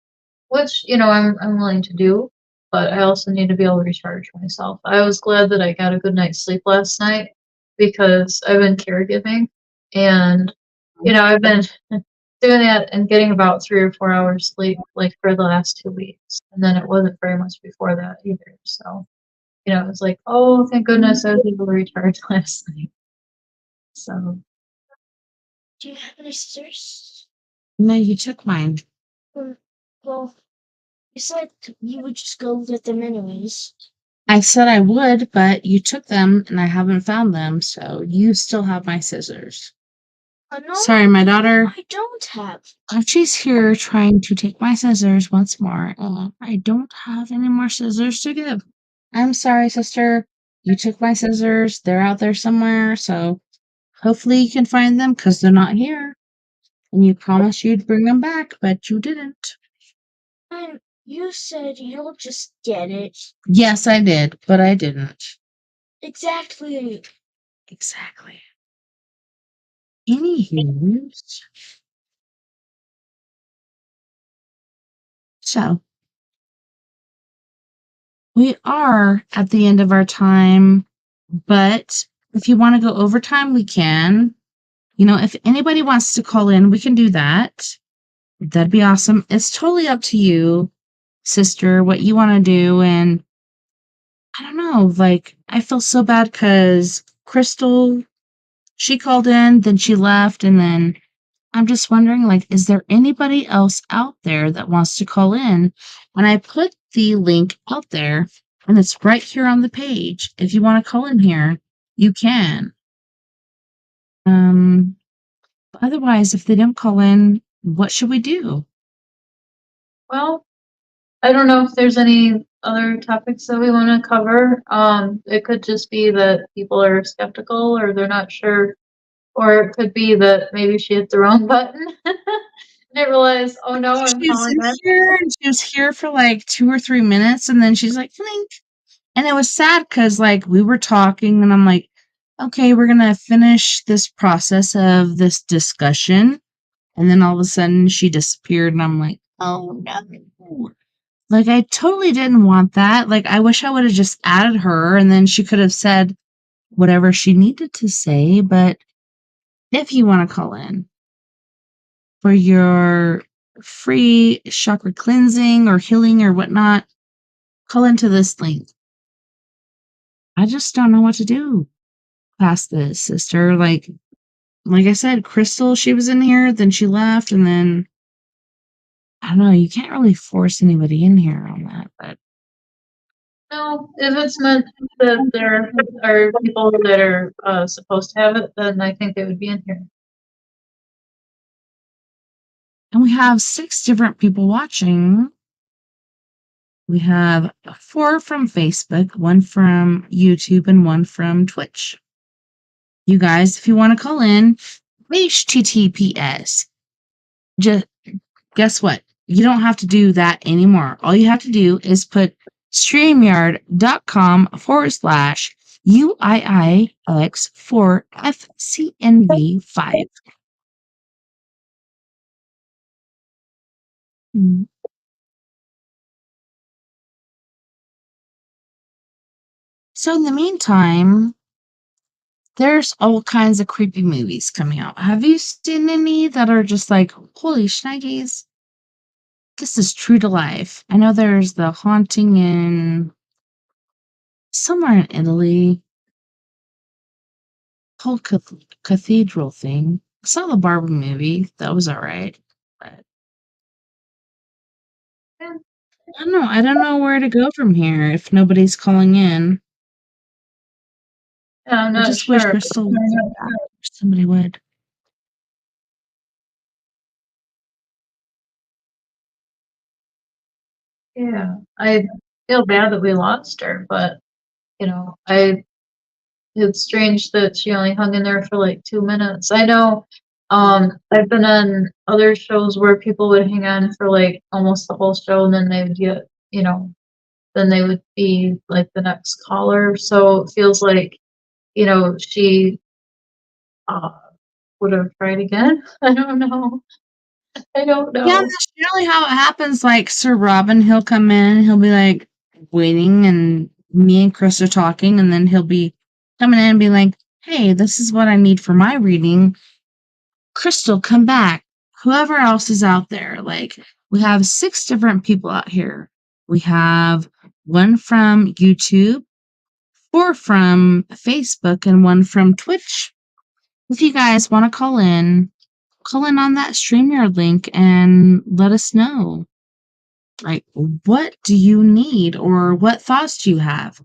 which I'm willing to do, but I also need to be able to recharge myself. I was glad that I got a good night's sleep last night because I've been caregiving, and I've been doing that and getting about 3 or 4 hours sleep like for the last 2 weeks, and then it wasn't very much before that either. So it was like, oh, thank goodness I was able to recharge last night. So Do you have any scissors? No, you took mine. Well, you said you would just go get them anyways. I said I would, but you took them and I haven't found them, so you still have my scissors. No, Sorry, my daughter. I don't have. She's here trying to take my scissors once more, and I don't have any more scissors to give. I'm sorry, sister. You took my scissors. They're out there somewhere, so hopefully you can find them because they're not here. And you promised you'd bring them back, but you didn't. And you said you'll just get it. Yes, I did, but I didn't. Exactly. Exactly. Anywho, so we are at the end of our time, but if you want to go overtime, we can. If anybody wants to call in, we can do that. That'd be awesome. It's totally up to you, sister, what you want to do. And I don't know, I feel so bad because Crystal, she called in, then she left, and then I'm just wondering, is there anybody else out there that wants to call in? And I put the link out there, and it's right here on the page. If you want to call in here, you can. Otherwise, if they don't call in, what should we do? Well, I don't know if there's any other topics that we want to cover. It could just be that people are skeptical or they're not sure, or it could be that maybe she hit the wrong button. Didn't realize, oh no, I'm She's calling in in. here, and she was here for 2 or 3 minutes, and then she's like, "Flink." And it was sad because we were talking, and I'm like, okay, we're gonna finish this process of this discussion. And then all of a sudden she disappeared, and I'm like, oh no. I totally didn't want that. I wish I would have just added her and then she could have said whatever she needed to say. But if you want to call in for your free chakra cleansing or healing or whatnot, call into this link. I just don't know what to do past this, sister. Like I said, Crystal, she was in here, then she left, and then I don't know, you can't really force anybody in here on that, but No, if it's meant that there are people that are supposed to have it, then I think they would be in here. and we have 6 different people watching. We have 4 from Facebook, 1 from YouTube, and 1 from Twitch. You guys, if you want to call in, HTTPS. Just guess what? You don't have to do that anymore. All you have to do is put StreamYard.com/UIIX4FCNV5. So in the meantime, there's all kinds of creepy movies coming out. Have you seen any that are just holy shnikes? This is true to life. I know there's The Haunting in somewhere in Italy. Whole cathedral thing. I saw the Barbie movie. That was alright. But Yeah. I don't know. I don't know where to go from here if nobody's calling in. Yeah, I'm I not just wish sure. Crystal would come back. Somebody would. Yeah, I feel bad that we lost her, but it's strange that she only hung in there for 2 minutes. I know, I've been on other shows where people would hang on for almost the whole show and then they would get, then they would be the next caller. So it feels like, she uh, would have tried again. I don't know. I don't Yeah, know. that's generally how it happens. Sir Robin, he'll come in, he'll be waiting, and me and Chris are talking, and then he'll be coming in and be like, hey, this is what I need for my reading. Crystal, come back. Whoever else is out there. We have 6 different people out here. We have 1 from YouTube, 4 from Facebook, and 1 from Twitch. If you guys want to call in on that StreamYard link and let us know. What do you need or what thoughts do you have?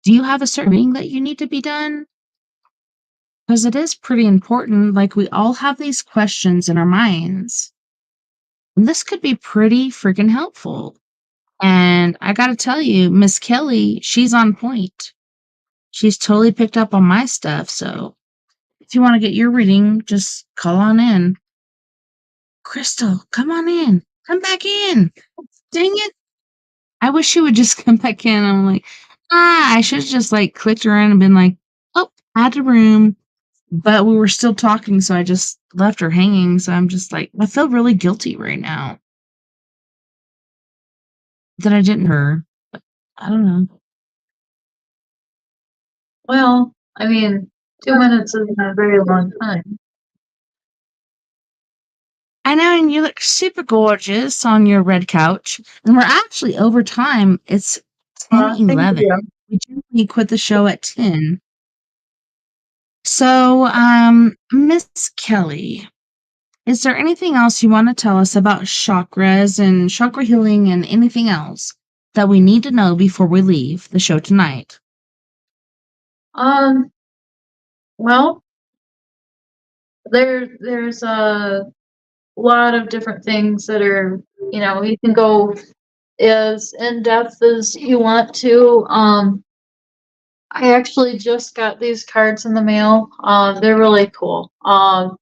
Do you have a certain reading that you need to be done? because it is pretty important. Like, we all have these questions in our minds. And this could be pretty freaking helpful. And I got to tell you, Miss Kelly, she's on point. She's totally picked up on my stuff. So if you want to get your reading, just call on in. Crystal, come on in. Come back in. Dang it. I wish she would just come back in. I'm like, I should have just like clicked her in and been like, oh, out the room. But we were still talking, so I just left her hanging. So I'm just like, I feel really guilty right now that I didn't her. But I don't know. Well, I mean, 2 minutes isn't a very long time. I know, and you look super gorgeous on your red couch. And we're actually over time. It's 10:11. Thank you. We generally quit the show at 10. So, Miss Kelly, is there anything else you want to tell us about chakras and chakra healing and anything else that we need to know before we leave the show tonight? Well, there's a lot of different things that are, you can go as in depth as you want to. I actually just got these cards in the mail. They're really cool. I'm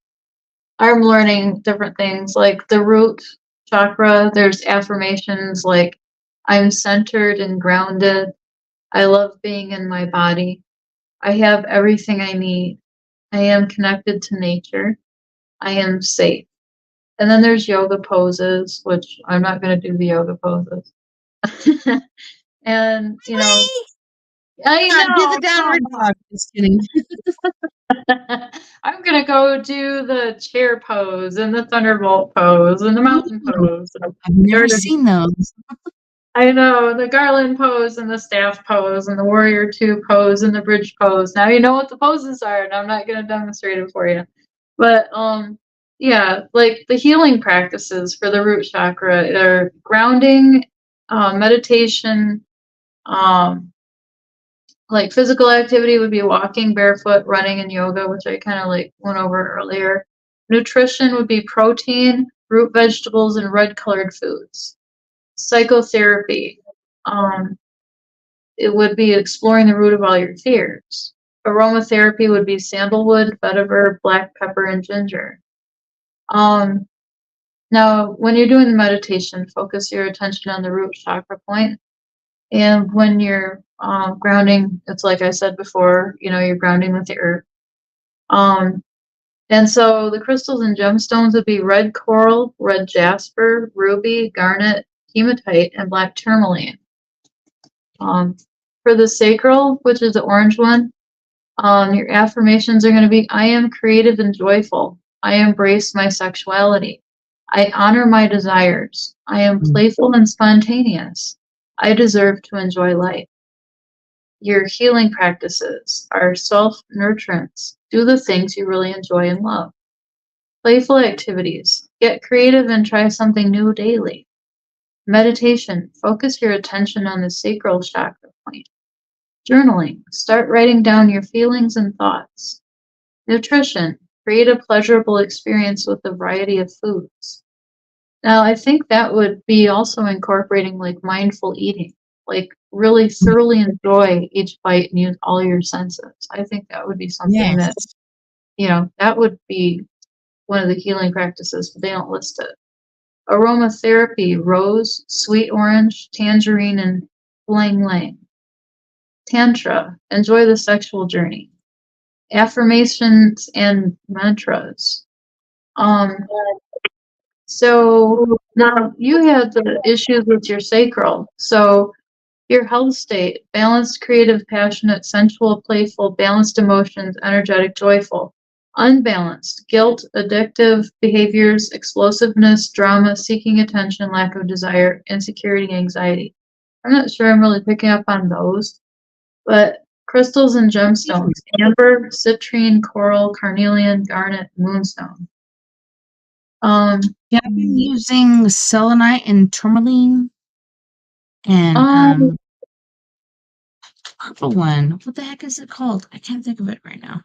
learning different things like the root chakra. There's affirmations like I'm centered and grounded. I love being in my body. I have everything I need. I am connected to nature. I am safe. And then there's yoga poses, which I'm not going to do the yoga poses. And, I Do the know. downward dog. Just kidding. I'm going to go do the chair pose and the thunderbolt pose and the mountain pose. I've never seen those. I know, the garland pose and the staff pose and the warrior two pose and the bridge pose. Now you know what the poses are, and I'm not going to demonstrate it for you. But yeah, like the healing practices for the root chakra are grounding, meditation, like physical activity would be walking, barefoot, running, and yoga, which I kind of like went over earlier. Nutrition would be protein, root vegetables, and red colored foods. Psychotherapy, it would be exploring the root of all your fears. Aromatherapy would be sandalwood, vetiver, black pepper, and ginger. Now, when you're doing the meditation, focus your attention on the root chakra point. And when you're grounding, it's like I said before, you're grounding with the earth. And so the crystals and gemstones would be red coral, red jasper, ruby, garnet, hematite, and black tourmaline. For the sacral, which is the orange one, your affirmations are going to be, I am creative and joyful. I embrace my sexuality. I honor my desires. I am playful and spontaneous. I deserve to enjoy life. Your healing practices are self-nurturance. Do the things you really enjoy and love. Playful activities. Get creative and try something new daily. Meditation. Focus your attention on the sacral chakra point. Journaling. Start writing down your feelings and thoughts. Nutrition. Create a pleasurable experience with a variety of foods. Now, I think that would be also incorporating like mindful eating, like really thoroughly enjoy each bite and use all your senses. I think that would be something that, that would be one of the healing practices, but they don't list it. Aromatherapy, rose, sweet orange, tangerine, and ylang ylang. Tantra, enjoy the sexual journey. Affirmations and mantras. So now you had the issues with your sacral. So your health state, balanced, creative, passionate, sensual, playful, balanced emotions, energetic, joyful. Unbalanced, guilt, addictive behaviors, explosiveness, drama, seeking attention, lack of desire, insecurity, anxiety. I'm not sure I'm really picking up on those, but crystals and gemstones, amber, citrine, coral, carnelian, garnet, moonstone. Yeah, I've been using selenite and tourmaline and purple one. What the heck is it called? I can't think of it right now.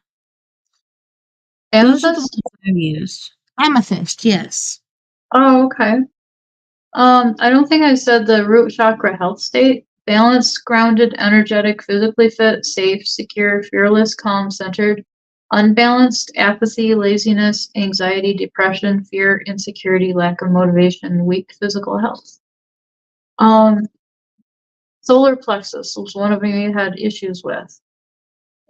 Those are the Amethyst? ones I've used. Amethyst, yes. Oh, okay. I don't think I said the root chakra health state. Balanced, grounded, energetic, physically fit, safe, secure, fearless, calm, centered. Unbalanced, apathy, laziness, anxiety, depression, fear, insecurity, lack of motivation, weak physical health. Um, solar plexus was one of them you had issues with.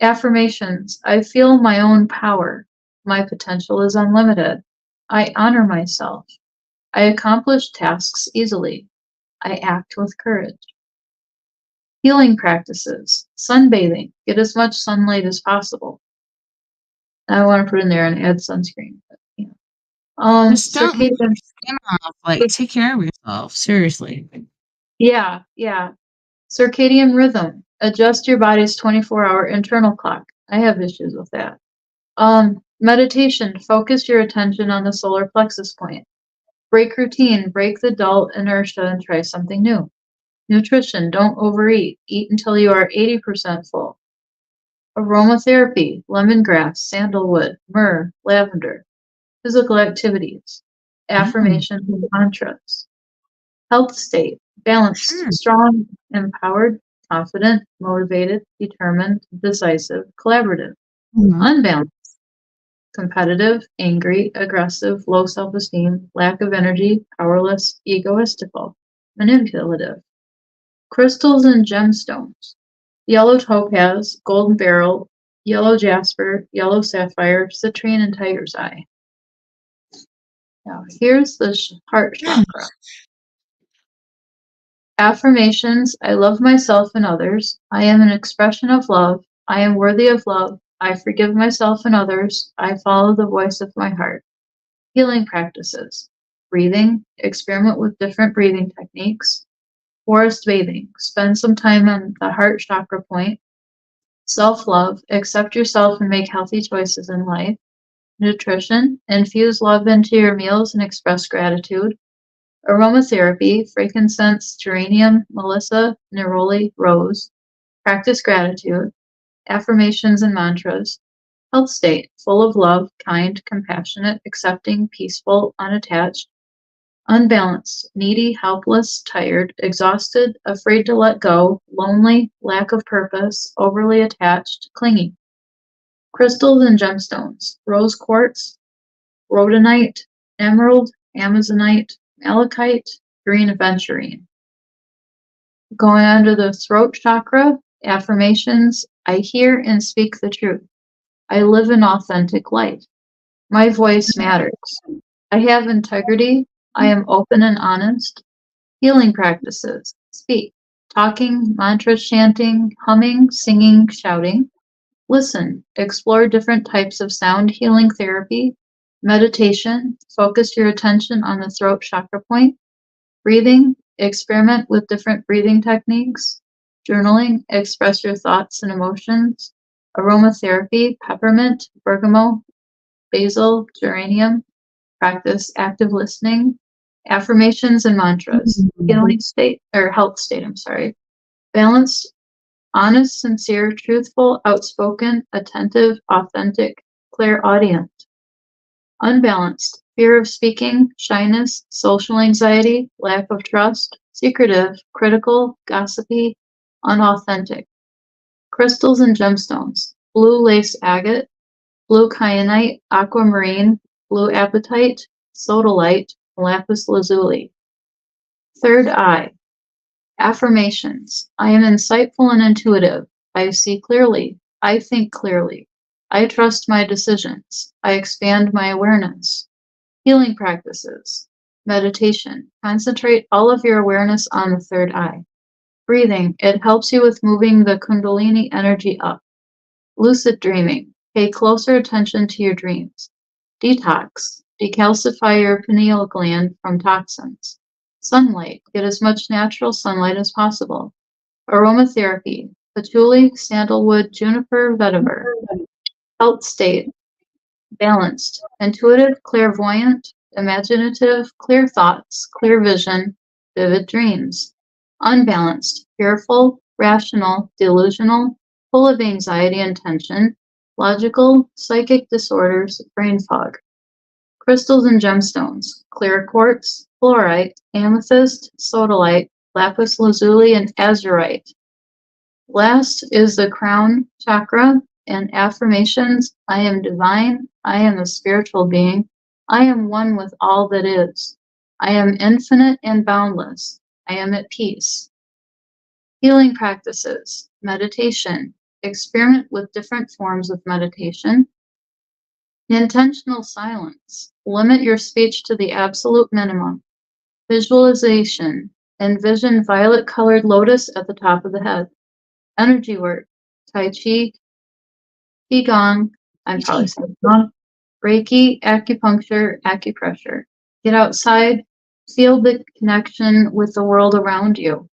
Affirmations. I feel my own power. My potential is unlimited. I honor myself. I accomplish tasks easily. I act with courage. Healing practices. Sunbathing. Get as much sunlight as possible. I want to put in there and add sunscreen. But, yeah. Just don't move Circadian. your skin off. Like, take care of yourself. Seriously. Yeah, yeah. Circadian rhythm. Adjust your body's 24-hour internal clock. I have issues with that. Meditation. Focus your attention on the solar plexus point. Break routine. Break the dull inertia and try something new. Nutrition. Don't overeat. Eat until you are 80% full. Aromatherapy. Lemongrass, sandalwood, myrrh, lavender. Physical activities. Affirmations and mantras. Health state. Balanced, Sure. strong, empowered, confident, motivated, determined, decisive, collaborative. Mhm. Unbalanced. Competitive, angry, aggressive, low self-esteem, lack of energy, powerless, egoistical, manipulative. Crystals and gemstones. Yellow topaz, golden beryl, yellow jasper, yellow sapphire, citrine, and tiger's eye. Now, here's the heart chakra. Affirmations. I love myself and others. I am an expression of love. I am worthy of love. I forgive myself and others. I follow the voice of my heart. Healing practices. Breathing. Experiment with different breathing techniques. Forest bathing. Spend some time on the heart chakra point. Self-love. Accept yourself and make healthy choices in life. Nutrition. Infuse love into your meals and express gratitude. Aromatherapy. Frankincense, geranium, melissa, neroli, rose. Practice gratitude. Affirmations and mantras. Health state. Full of love, kind, compassionate, accepting, peaceful, unattached. Unbalanced, needy, helpless, tired, exhausted, afraid to let go, lonely, lack of purpose, overly attached, clingy. Crystals and gemstones. Rose quartz, rhodonite, emerald, amazonite, malachite, green aventurine. Going under the throat chakra, affirmations. I hear and speak the truth. I live an authentic life. My voice matters. I have integrity. I am open and honest. Healing practices. Speak. Talking, mantra chanting, humming, singing, shouting. Listen. Explore different types of sound healing therapy. Meditation. Focus your attention on the throat chakra point. Breathing. Experiment with different breathing techniques. Journaling. Express your thoughts and emotions. Aromatherapy. Peppermint, bergamot, basil, geranium. Practice active listening. Affirmations and mantras. Healing state, or health state, I'm sorry. Balanced, honest, sincere, truthful, outspoken, attentive, authentic, clairaudient. Unbalanced, fear of speaking, shyness, social anxiety, lack of trust, secretive, critical, gossipy, unauthentic. Crystals and gemstones. Blue lace agate, blue kyanite, aquamarine, blue apatite, sodalite, lapis lazuli. Third eye. Affirmations. I am insightful and intuitive. I see clearly. I think clearly. I trust my decisions. I expand my awareness. Healing practices. Meditation. Concentrate all of your awareness on the third eye. Breathing. It helps you with moving the kundalini energy up. Lucid dreaming. Pay closer attention to your dreams. Detox. Decalcify your pineal gland from toxins. Sunlight. Get as much natural sunlight as possible. Aromatherapy. Patchouli, sandalwood, juniper, vetiver. Health state. Balanced. Intuitive, clairvoyant, imaginative, clear thoughts, clear vision, vivid dreams. Unbalanced. Fearful, rational, delusional, full of anxiety and tension, logical, psychic disorders, brain fog. Crystals and gemstones, clear quartz, fluorite, amethyst, sodalite, lapis lazuli, and azurite. Last is the crown chakra and affirmations. I am divine. I am a spiritual being. I am one with all that is. I am infinite and boundless. I am at peace. Healing practices, meditation. Experiment with different forms of meditation. Intentional silence. Limit your speech to the absolute minimum. Visualization. Envision violet-colored lotus at the top of the head. Energy work. Tai Chi, Qigong, I'm probably saying it wrong. Reiki, acupuncture, acupressure. Get outside. Feel the connection with the world around you.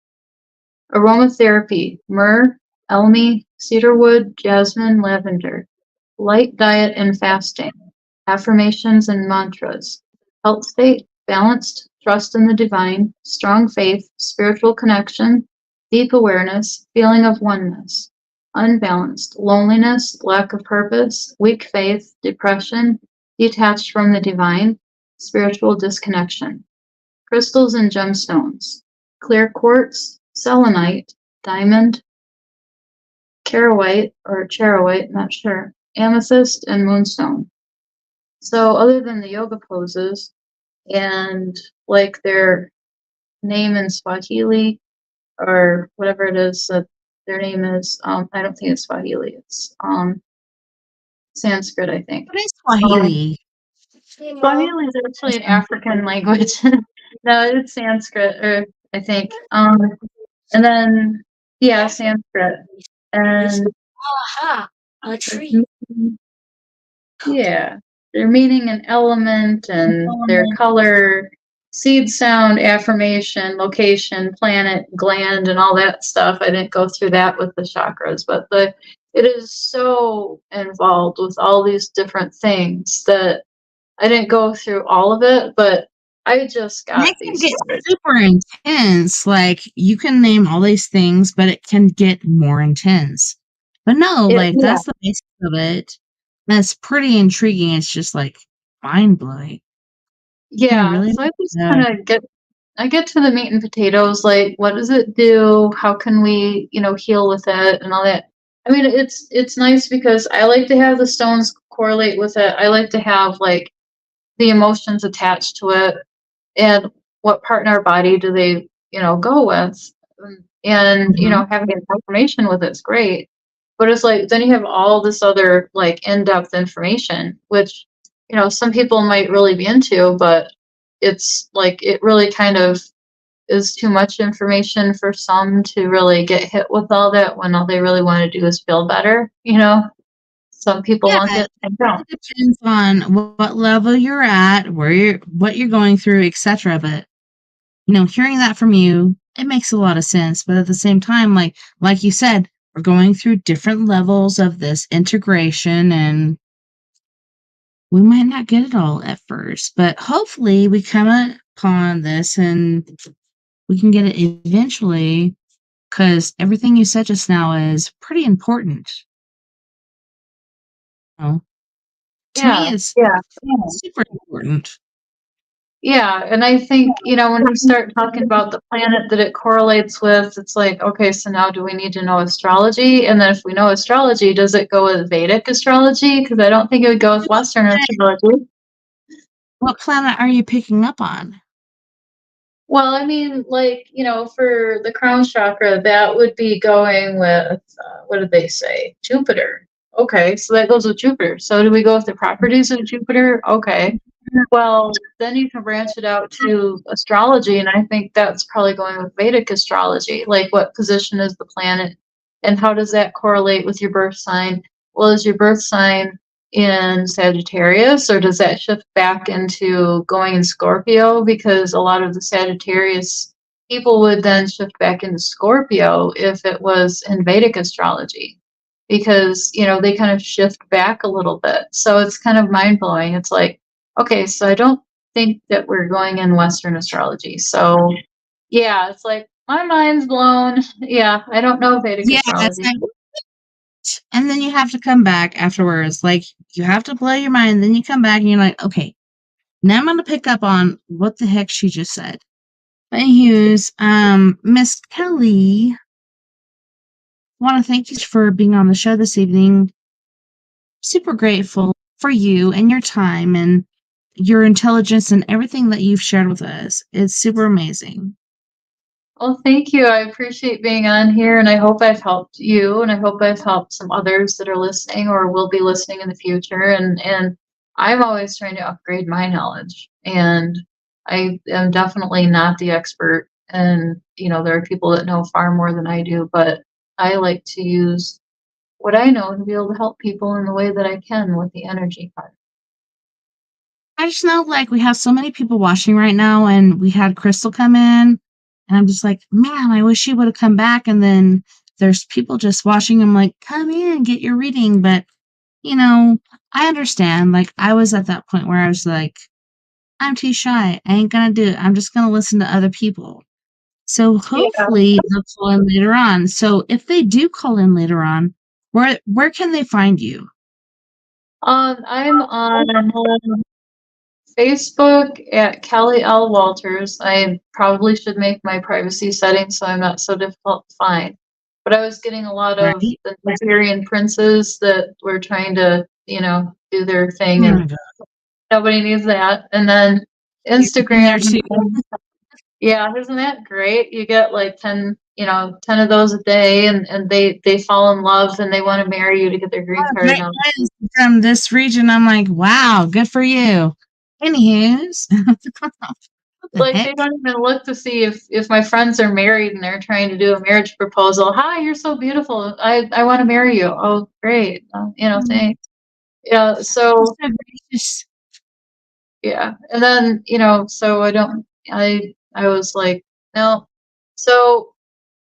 Aromatherapy. Myrrh, elmi, cedarwood, jasmine, lavender. Light diet and fasting. Affirmations and mantras. Health state, balanced, trust in the divine, strong faith, spiritual connection, deep awareness, feeling of oneness. Unbalanced, loneliness, lack of purpose, weak faith, depression, detached from the divine, spiritual disconnection. Crystals and gemstones. Clear quartz, selenite, diamond, charoite, not sure, amethyst, and moonstone. So other than the yoga poses and like their name in Swahili or whatever it is that their name is, I don't think it's Swahili, it's Sanskrit, I think. What is Swahili? Hey, Mom. Swahili is actually an African language. No, it's Sanskrit, or I think. And then yeah, Sanskrit. And Aha, a tree. yeah, their meaning and element and their color, seed sound, affirmation, location, planet, gland, and all that stuff. I didn't go through that with the chakras, but it is so involved with all these different things that I didn't go through all of it, but I just got It can these get started. super intense. Like you can name all these things, but it can get more intense. But no, like Yeah. that's the basics of it. That's pretty intriguing. It's just like mind blowing. Yeah, really? so I just Yeah. kind of get to the meat and potatoes, like what does it do? How can we, heal with it and all that. I mean, it's nice because I like to have the stones correlate with it. I like to have like the emotions attached to it and what part in our body do they, go with. And, having information with it's great. But it's like then you have all this other like in-depth information, which, some people might really be into, but it's like it really kind of is too much information for some to really get hit with all that when all they really want to do is feel better, Some people Yeah, want it and don't. it depends on what level you're at, what you're going through, etc. But hearing that from you, it makes a lot of sense. But at the same time, like you said, we're going through different levels of this integration, and we might not get it all at first. But hopefully, we come upon this and we can get it eventually. Because everything you said just now is pretty important. To me, it's Yeah. super important. Yeah, and I think, when we start talking about the planet that it correlates with, it's like, okay, so now do we need to know astrology? And then if we know astrology, does it go with Vedic astrology? Because I don't think it would go with Western astrology. What planet are you picking up on? Well, I mean, like, for the crown chakra, that would be going with, what did they say? Jupiter. Okay, so that goes with Jupiter. So do we go with the properties of Jupiter? Okay. Well, then you can branch it out to astrology, and I think that's probably going with Vedic astrology. Like, what position is the planet, and how does that correlate with your birth sign? Well, is your birth sign in Sagittarius, or does that shift back into going in Scorpio? Because a lot of the Sagittarius people would then shift back into Scorpio if it was in Vedic astrology, because, they kind of shift back a little bit. So it's kind of mind blowing. It's like, okay, so I don't think that we're going in Western astrology. So yeah, it's like my mind's blown. Yeah, I don't know Vedic Yeah, it's astrology. like And then you have to come back afterwards. Like, you have to blow your mind. Then you come back and you're like, okay, now I'm going to pick up on what the heck she just said. But anyways, Miss Kelly, I want to thank you for being on the show this evening. Super grateful for you and your time and your intelligence and everything that you've shared with us. It's super amazing. Well, thank you. I appreciate being on here, and I hope I've helped you, and I hope I've helped some others that are listening or will be listening in the future. And I'm always trying to upgrade my knowledge, and I am definitely not the expert. And there are people that know far more than I do, but I like to use what I know to be able to help people in the way that I can with the energy part. I just know, like, we have so many people watching right now, and we had Crystal come in, and I'm just like, man, I wish she would have come back. And then there's people just watching. I'm like, come in, get your reading. But, I understand. Like, I was at that point where I was like, I'm too shy. I ain't gonna do it. I'm just gonna listen to other people. So Yeah. hopefully they'll call in later on. So if they do call in later on, where can they find you? I'm on Facebook at Kelly L. Walters. I probably should make my privacy settings so I'm not so difficult to find. But I was getting a lot of Right? the Nigerian princes that were trying to, do their Oh thing, my and God. nobody needs that. And then You've been there Instagram, too. yeah, isn't that great? You get like 10 of those a day, and they fall in love and they want to marry you to get their green card. Great friends from this region. I'm like, wow, good for you. Anywho's, what the Like, they heck? don't even look to see if my friends are married and they're trying to do a marriage proposal. Hi, you're so beautiful. I want to marry you. Oh, great. Thanks. Yeah. You're So so gracious. yeah, and then so I don't. I was like, no. So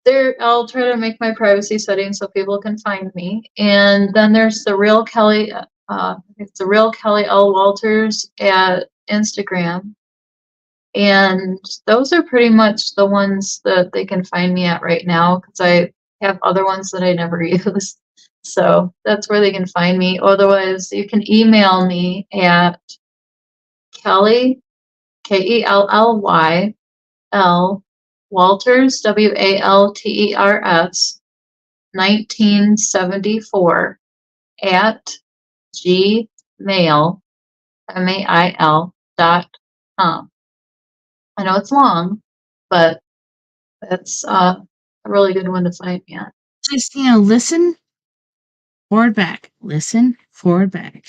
there, I'll try to make my privacy settings so people can find me. And then there's the real Kelly. It's the real Kelly L. Walters at Instagram. And those are pretty much the ones that they can find me at right now, because I have other ones that I never use. So that's where they can find me. Otherwise, you can email me at Kelly, KELLYL, Walters, WALTERS, 1974 at gmail, mail.com. I know it's long, but that's a really good one to find me at. Just, listen, forward, back. Listen, forward, back.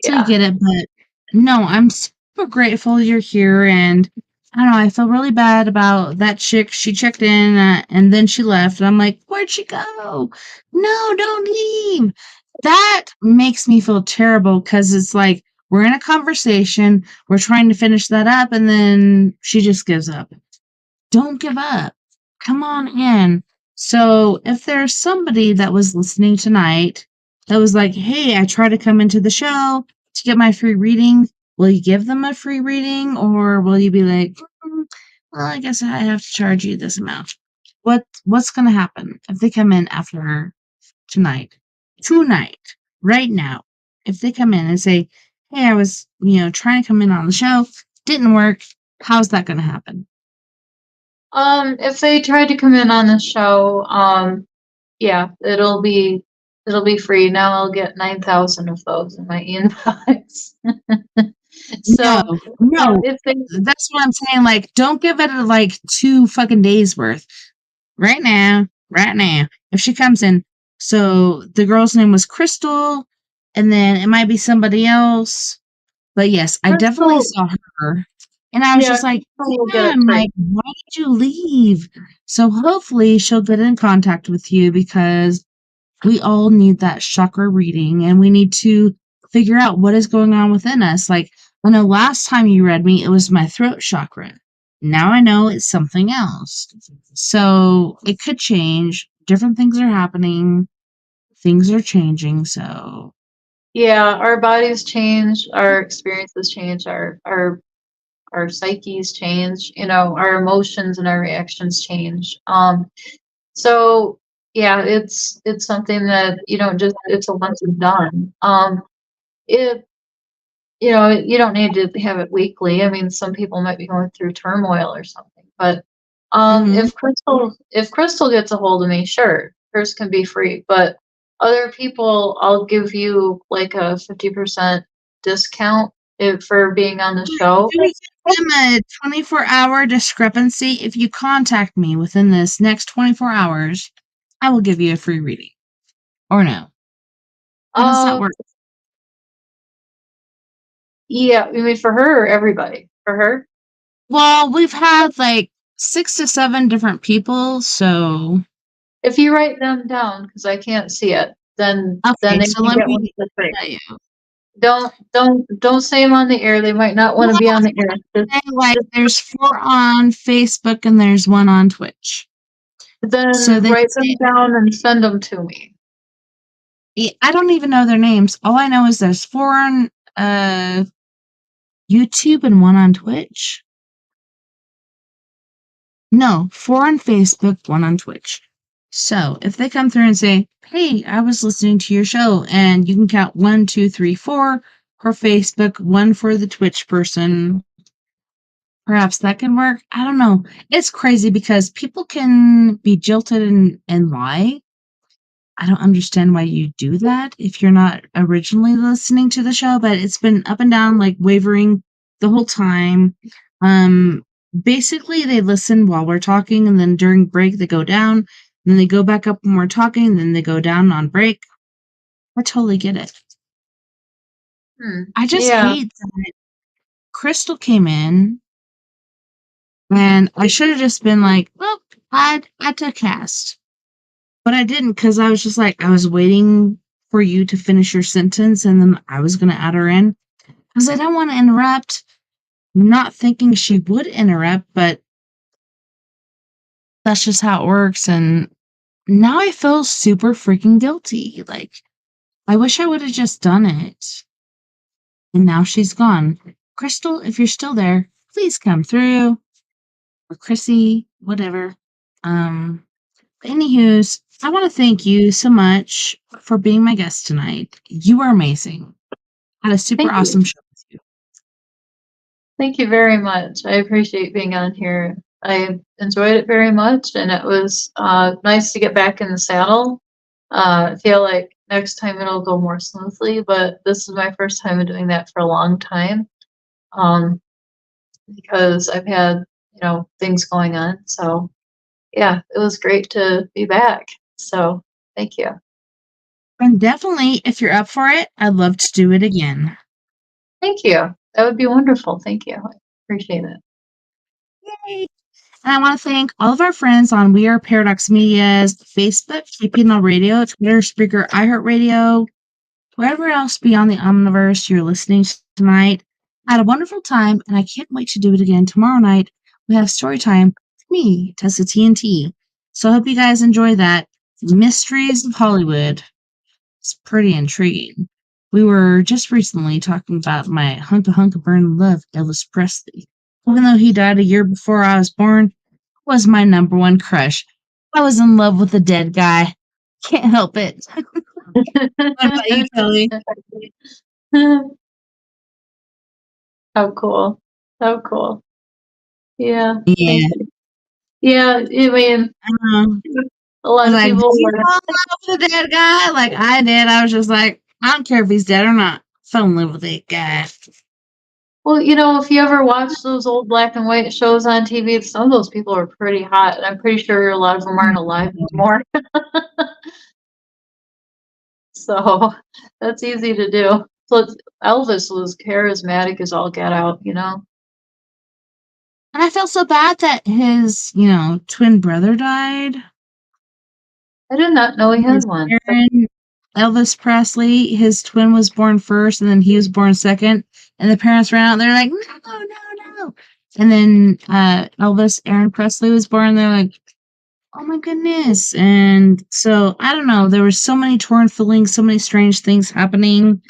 So you Yeah. get it. But no, I'm super grateful you're here. And I don't know, I feel really bad about that chick. She checked in and then she left. And I'm like, where'd she go? No, don't leave. That makes me feel terrible because it's like we're in a conversation, we're trying to finish that up, and then she just gives up. Don't give up. Come on in. So if there's somebody that was listening tonight that was like, hey, I try to come into the show to get my free reading, will you give them a free reading, or will you be like, well, I guess I have to charge you this amount? What's gonna happen if they come in after tonight? Tonight, right now, if they come in and say, hey, I was, trying to come in on the show, didn't work, how's that gonna happen? If they tried to come in on the show, yeah, it'll be free. Now I'll get 9,000 of those in my inbox. No, So no, if they that's what I'm saying. Like, don't give it like 2 fucking days worth. Right now, right now. If she comes in, so the girl's name was Crystal, and then it might be somebody else. But yes, I definitely Crystal, saw her, and I was yeah, just like, Crystal will get it damn, free. like, why did you leave? So hopefully she'll get in contact with you because we all need that chakra reading and we need to figure out what is going on within us. Like, I know last time you read me, it was my throat chakra. Now I know it's something else. So it could change. Different things are happening. Things are changing. So Yeah, our bodies change, our experiences change, our psyches change, our emotions and our reactions change. So yeah, it's something that you don't just it's a once and done. It you don't need to have it weekly. I mean, some people might be going through turmoil or something, but Mhm. if Crystal gets a hold of me, sure, hers can be free. But other people, I'll give you like a 50% discount for being on the show. You give them a 24-hour discrepancy. If you contact me within this next 24 hours, I will give you a free reading. Or no. How does that Uh, work? yeah, I mean for her or everybody? For her? Well, we've had like 6 to 7 different people, so If you write them down, because I can't see it, then okay, they so can let get one me for free. tell you. Don't say them on the air. They might not want to Well, be on the air. say, like, Just there's 4 on Facebook and there's 1 on Twitch. So then they write say, them down and send them to me. I don't even know their names. All I know is there's 4 on YouTube and 1 on Twitch. No, 4 on Facebook, 1 on Twitch. So if they come through and say, "Hey, I was listening to your show," and you can count 1, 2, 3, 4 for Facebook, 1 for the Twitch person, perhaps that can work. I don't know. It's crazy because people can be jilted and lie. I don't understand why you do that if you're not originally listening to the show, but it's been up and down, like wavering the whole time. Um, Basically, they listen while we're talking, and then during break, they go down, and then they go back up when we're talking, and then they go down on break. I totally get it. I just Yeah. hate that Crystal came in, and I should have just been like, well, add to cast. But I didn't because I was just like, I was waiting for you to finish your sentence and then I was going to add her in because I don't want to interrupt, not thinking she would interrupt, but that's just how it works. And now I feel super freaking guilty. Like, I wish I would have just done it. And now she's gone. Crystal, if you're still there, please come through. Or Chrissy, whatever. Anywho's, I want to thank you so much for being my guest tonight. You are amazing. Had a super Thank you. awesome show with you. Thank you very much. I appreciate being on here. I enjoyed it very much, and it was nice to get back in the saddle. I feel like next time it'll go more smoothly, but this is my first time of doing that for a long time because I've had, things going on. So, yeah, it was great to be back. So, thank you. And definitely, if you're up for it, I'd love to do it again. Thank you. That would be wonderful. Thank you. I appreciate it. Yay! And I want to thank all of our friends on We Are Paradox Media's Facebook, KPNL Radio, Twitter, Spreaker, iHeartRadio, wherever else beyond the Omniverse you're listening to tonight. I had a wonderful time, and I can't wait to do it again tomorrow night. We have story time with me, TessaTNT. So I hope you guys enjoy that. Mysteries of Hollywood. It's pretty intriguing. We were just recently talking about my hunka burn love, Elvis Presley. Even though he died a year before I was born, was my number one crush. I was in love with the dead guy. Can't help it. What about you, Kelly? How cool. How cool. Yeah. Yeah. Thank you. Yeah, I mean, a I lot was of like, do people you were, fall in love with the dead guy? Like I did. I was just like, I don't care if he's dead or not. Fell in love with that guy. well, if you ever watch those old black and white shows on TV, some of those people are pretty hot. And I'm pretty sure a lot of them aren't alive anymore. So that's easy to do. So Elvis was charismatic as all get out. And I felt so bad that his, twin brother died. I did not know he had His one. parent, Elvis Presley, his twin was born first, and then he was born second. And the parents ran out. They're like, no, no, no. And then Elvis Aaron Presley was born. They're like, oh my goodness. And so I don't know. There were so many torn feelings, so many strange things happening.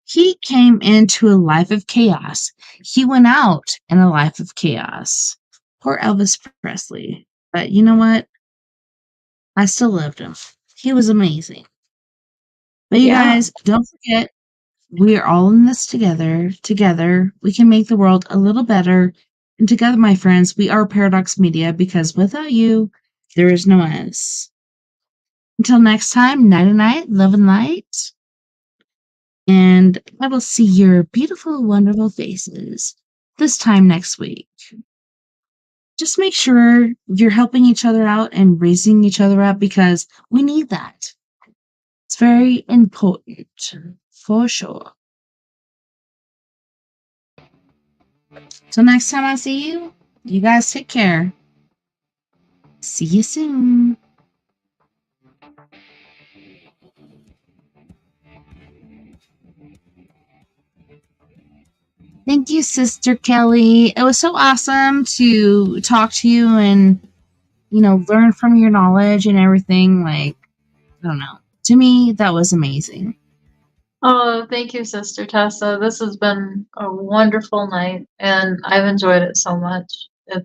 He came into a life of chaos. He went out in a life of chaos. Poor Elvis Presley. But you know what? I still loved him. He was amazing. But you Yeah. guys, don't forget, we are all in this together. Together, we can make the world a little better. And together, my friends, we are Paradox Media because without you, there is no us. Until next time, night and night, love and light. And I will see your beautiful, wonderful faces this time next week. Just make sure you're helping each other out and raising each other up because we need that. It's very important, for sure. So next time I see you, you guys take care. See you soon. Thank you, Sister Kelly. It was so awesome to talk to you and, learn from your knowledge and everything. Like, I don't know. To me, that was amazing. Oh, thank you, Sister Tessa. This has been a wonderful night, and I've enjoyed it so much. It,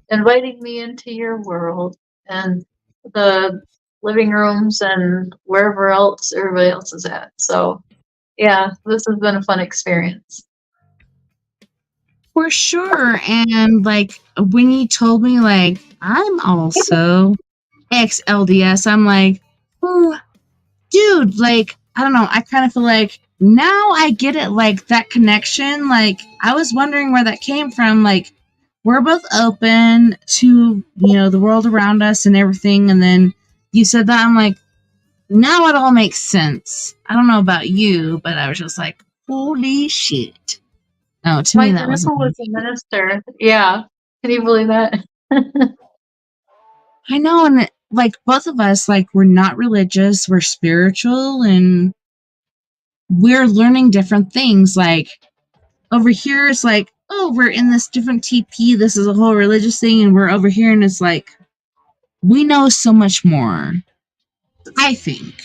inviting me into your world and the living rooms and wherever else everybody else is at. So, yeah, this has been a fun experience. For sure. And like when you told me like I'm also ex-LDS, I'm like, oh, dude, like, I don't know. I kind of feel like now I get it, like that connection. Like, I was wondering where that came from. Like, we're both open to, the world around us and everything. And then you said that, I'm like, now it all makes sense. I don't know about you, but I was just like, holy shit. No, to My me, that was grandpa was a amazing. minister. Yeah. Can you believe that? I know. And like, both of us, like, we're not religious, we're spiritual, and we're learning different things. Like, over here, it's like, oh, we're in this different TP. This is a whole religious thing. And we're over here, and it's like, we know so much more. I think.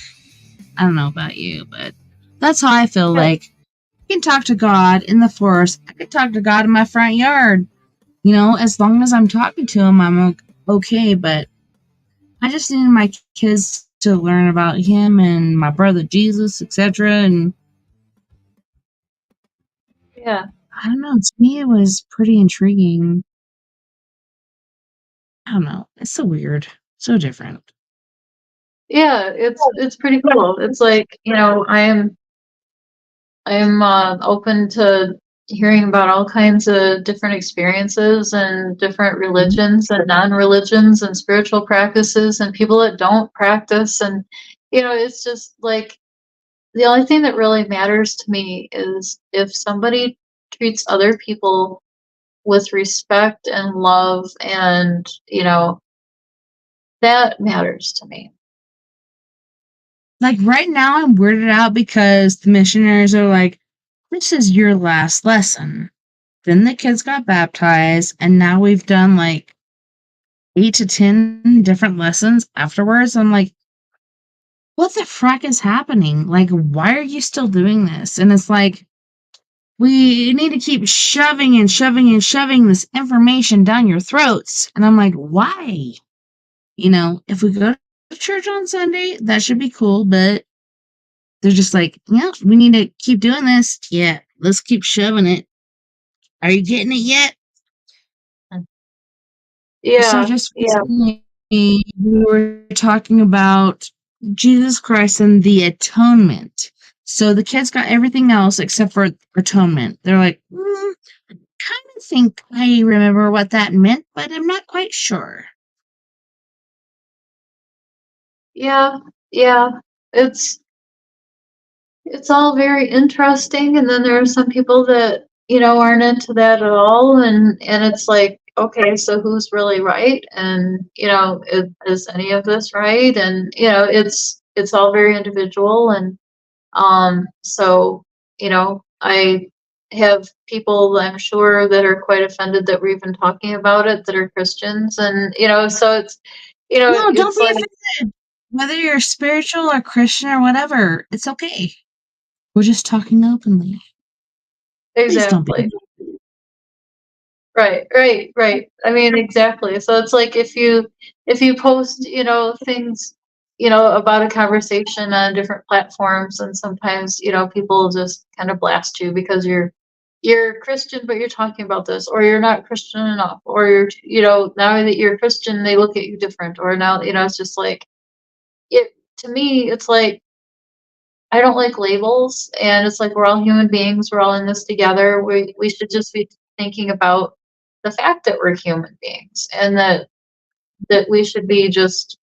I don't know about you, but that's how I feel. Yeah. Like, I can talk to God in the forest. I can talk to God in my front yard. As long as I'm talking to him, I'm okay. But I just need my kids to learn about him and my brother Jesus, etc. And Yeah. I don't know. To me, it was pretty intriguing. I don't know. It's so weird. So different. Yeah, it's pretty cool. It's like, I'm open to hearing about all kinds of different experiences and different religions and non-religions and spiritual practices and people that don't practice. And, it's just like the only thing that really matters to me is if somebody treats other people with respect and love and, that matters to me. Like right now, I'm weirded out because the missionaries are like, this is your last lesson. Then the kids got baptized, and now we've done like 8 to 10 different lessons afterwards. I'm like, what the frack is happening? Like, why are you still doing this? And it's like, we need to keep shoving and shoving and shoving this information down your throats. And I'm like, why? If we go to church on Sunday, that should be cool, but they're just like, yeah, we need to keep doing this. Yeah, let's keep shoving it. Are you getting it yet? So Yeah, just yeah, recently, we were talking about Jesus Christ and the atonement. So the kids got everything else except for atonement. They're like, kind of think I remember what that meant, but I'm not quite sure. yeah, yeah. It's it's all very interesting, and then there are some people that aren't into that at all, and it's like, okay, so who's really right? And is any of this right? And it's all very individual, and so I have people I'm sure that are quite offended that we're even talking about it that are Christians, and so No, don't it's be like offended. Whether you're spiritual or Christian or whatever, it's okay. We're just talking openly. Please don't be. exactly. Right. I mean, exactly. So it's like if you post, things, about a conversation on different platforms, and sometimes, people just kind of blast you because you're Christian, but you're talking about this, or you're not Christian enough, or now that you're Christian, they look at you different, or now, it's just like it to me, it's like I don't like labels, and it's like we're all human beings. We're all in this together. We should just be thinking about the fact that we're human beings, and that we should be just,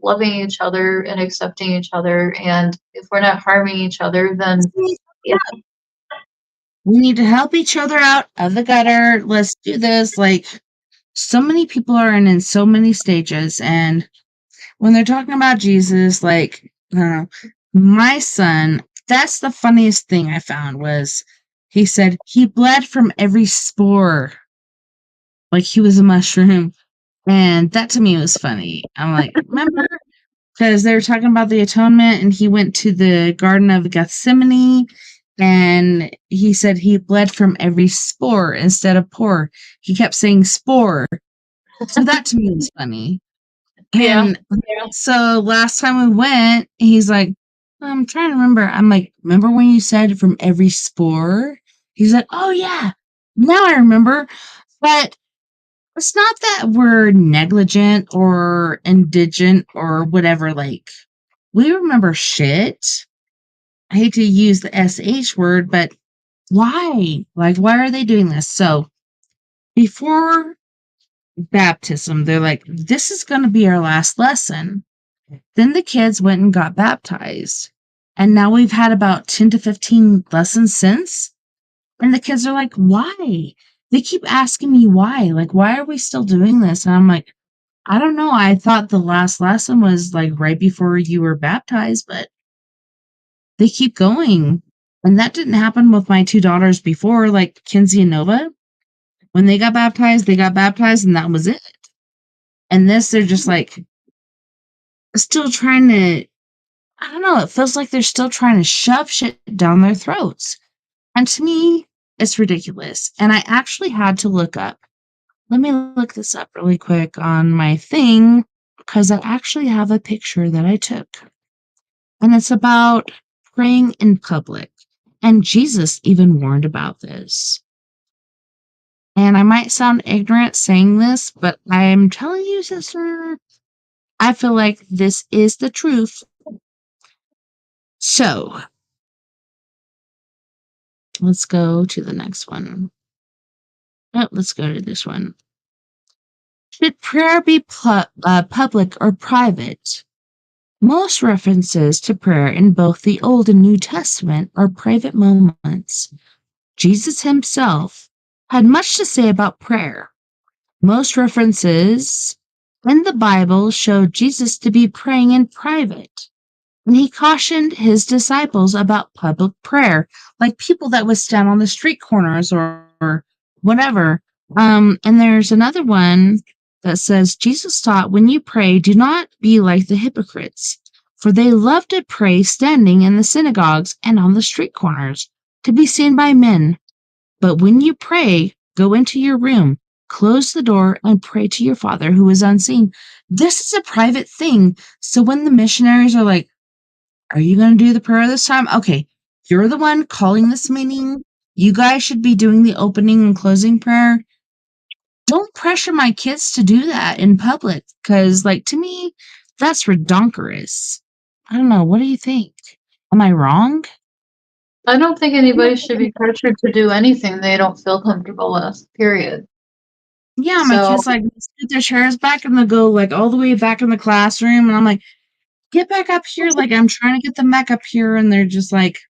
loving each other and accepting each other. And if we're not harming each other, then yeah, We need to help each other out of the gutter. Let's do this. Like, so many people are in so many stages, and when they're talking about Jesus, like, I don't know, my son, that's the funniest thing I found was he said he bled from every spore, like he was a mushroom. And that to me was funny. I'm like, remember? Because they were talking about the atonement, and he went to the Garden of Gethsemane, and he said he bled from every spore instead of pore. He kept saying spore. So that to me was funny. yeah, And so last time we went, he's like, I'm trying to remember. I'm like, remember when you said from every spore? He's like, oh yeah, now I remember. But it's not that we're negligent or indigent or whatever. Like, we remember shit. I hate to use the SH word, but why? Like, why are they doing this? So before baptism, they're like, this is going to be our last lesson. Then the kids went and got baptized. And now we've had about 10 to 15 lessons since. And the kids are like, why? They keep asking me why. Like, why are we still doing this? And I'm like, I don't know. I thought the last lesson was like right before you were baptized, but they keep going. And that didn't happen with my two daughters before, like Kinsey and Nova. When they got baptized, and that was it. And this, they're just like still trying to, I don't know, it feels like they're still trying to shove shit down their throats. And to me, it's ridiculous. And I actually had to look up. Let me look this up really quick on my thing because I actually have a picture that I took. And it's about praying in public. And Jesus even warned about this. And I might sound ignorant saying this, but I'm telling you, sister, I feel like this is the truth. So let's go to the next one. Oh, let's go to this one. Should prayer be public or private? Most references to prayer in both the Old and New Testament are private moments. Jesus himself had much to say about prayer. Most references in the Bible show Jesus to be praying in private, and he cautioned his disciples about public prayer, like people that would stand on the street corners or whatever. And there's another one that says Jesus taught, when you pray, do not be like the hypocrites, for they love to pray standing in the synagogues and on the street corners to be seen by men. But when you pray, go into your room, close the door, and pray to your Father who is unseen. This is a private thing. So when the missionaries are like, are you going to do the prayer this time? Okay, you're the one calling this meeting. You guys should be doing the opening and closing prayer. Don't pressure my kids to do that in public because, like, to me, that's redonkulous. I don't know. What do you think? Am I wrong? I don't think anybody should be pressured to do anything they don't feel comfortable with, period. Yeah, my So, kids like sit their chairs back and they'll go like all the way back in the classroom, and I'm like, get back up here. Like, I'm trying to get them back up here, and they're just like,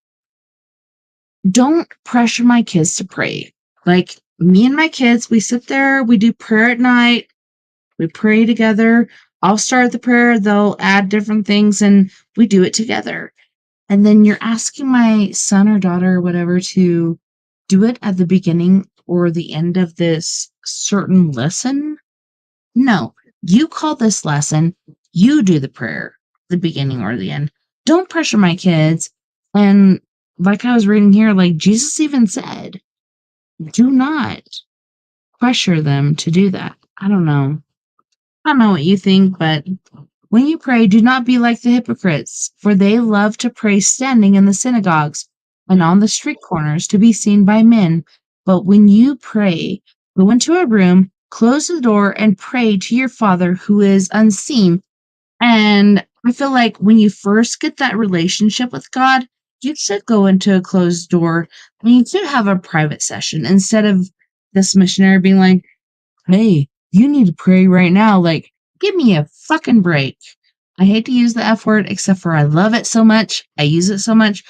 don't pressure my kids to pray. Like, me and my kids, we sit there, we do prayer at night, we pray together. I'll start the prayer, they'll add different things, and we do it together. And then you're asking my son or daughter or whatever to do it at the beginning or the end of this certain lesson. No, you call this lesson, you do the prayer, the beginning or the end. Don't pressure my kids. And like I was reading here, like Jesus even said, do not. pressure them to do that. I don't know. I don't know what you think, but when you pray, do not be like the hypocrites, for they love to pray standing in the synagogues and on the street corners to be seen by men. But when you pray, go into a room, close the door, and pray to your Father who is unseen. And I feel like when you first get that relationship with God, you should go into a closed door and you should have a private session instead of this missionary being like, hey, you need to pray right now. Like, give me a fucking break. I hate to use the F word, except for I love it so much. I use it so much.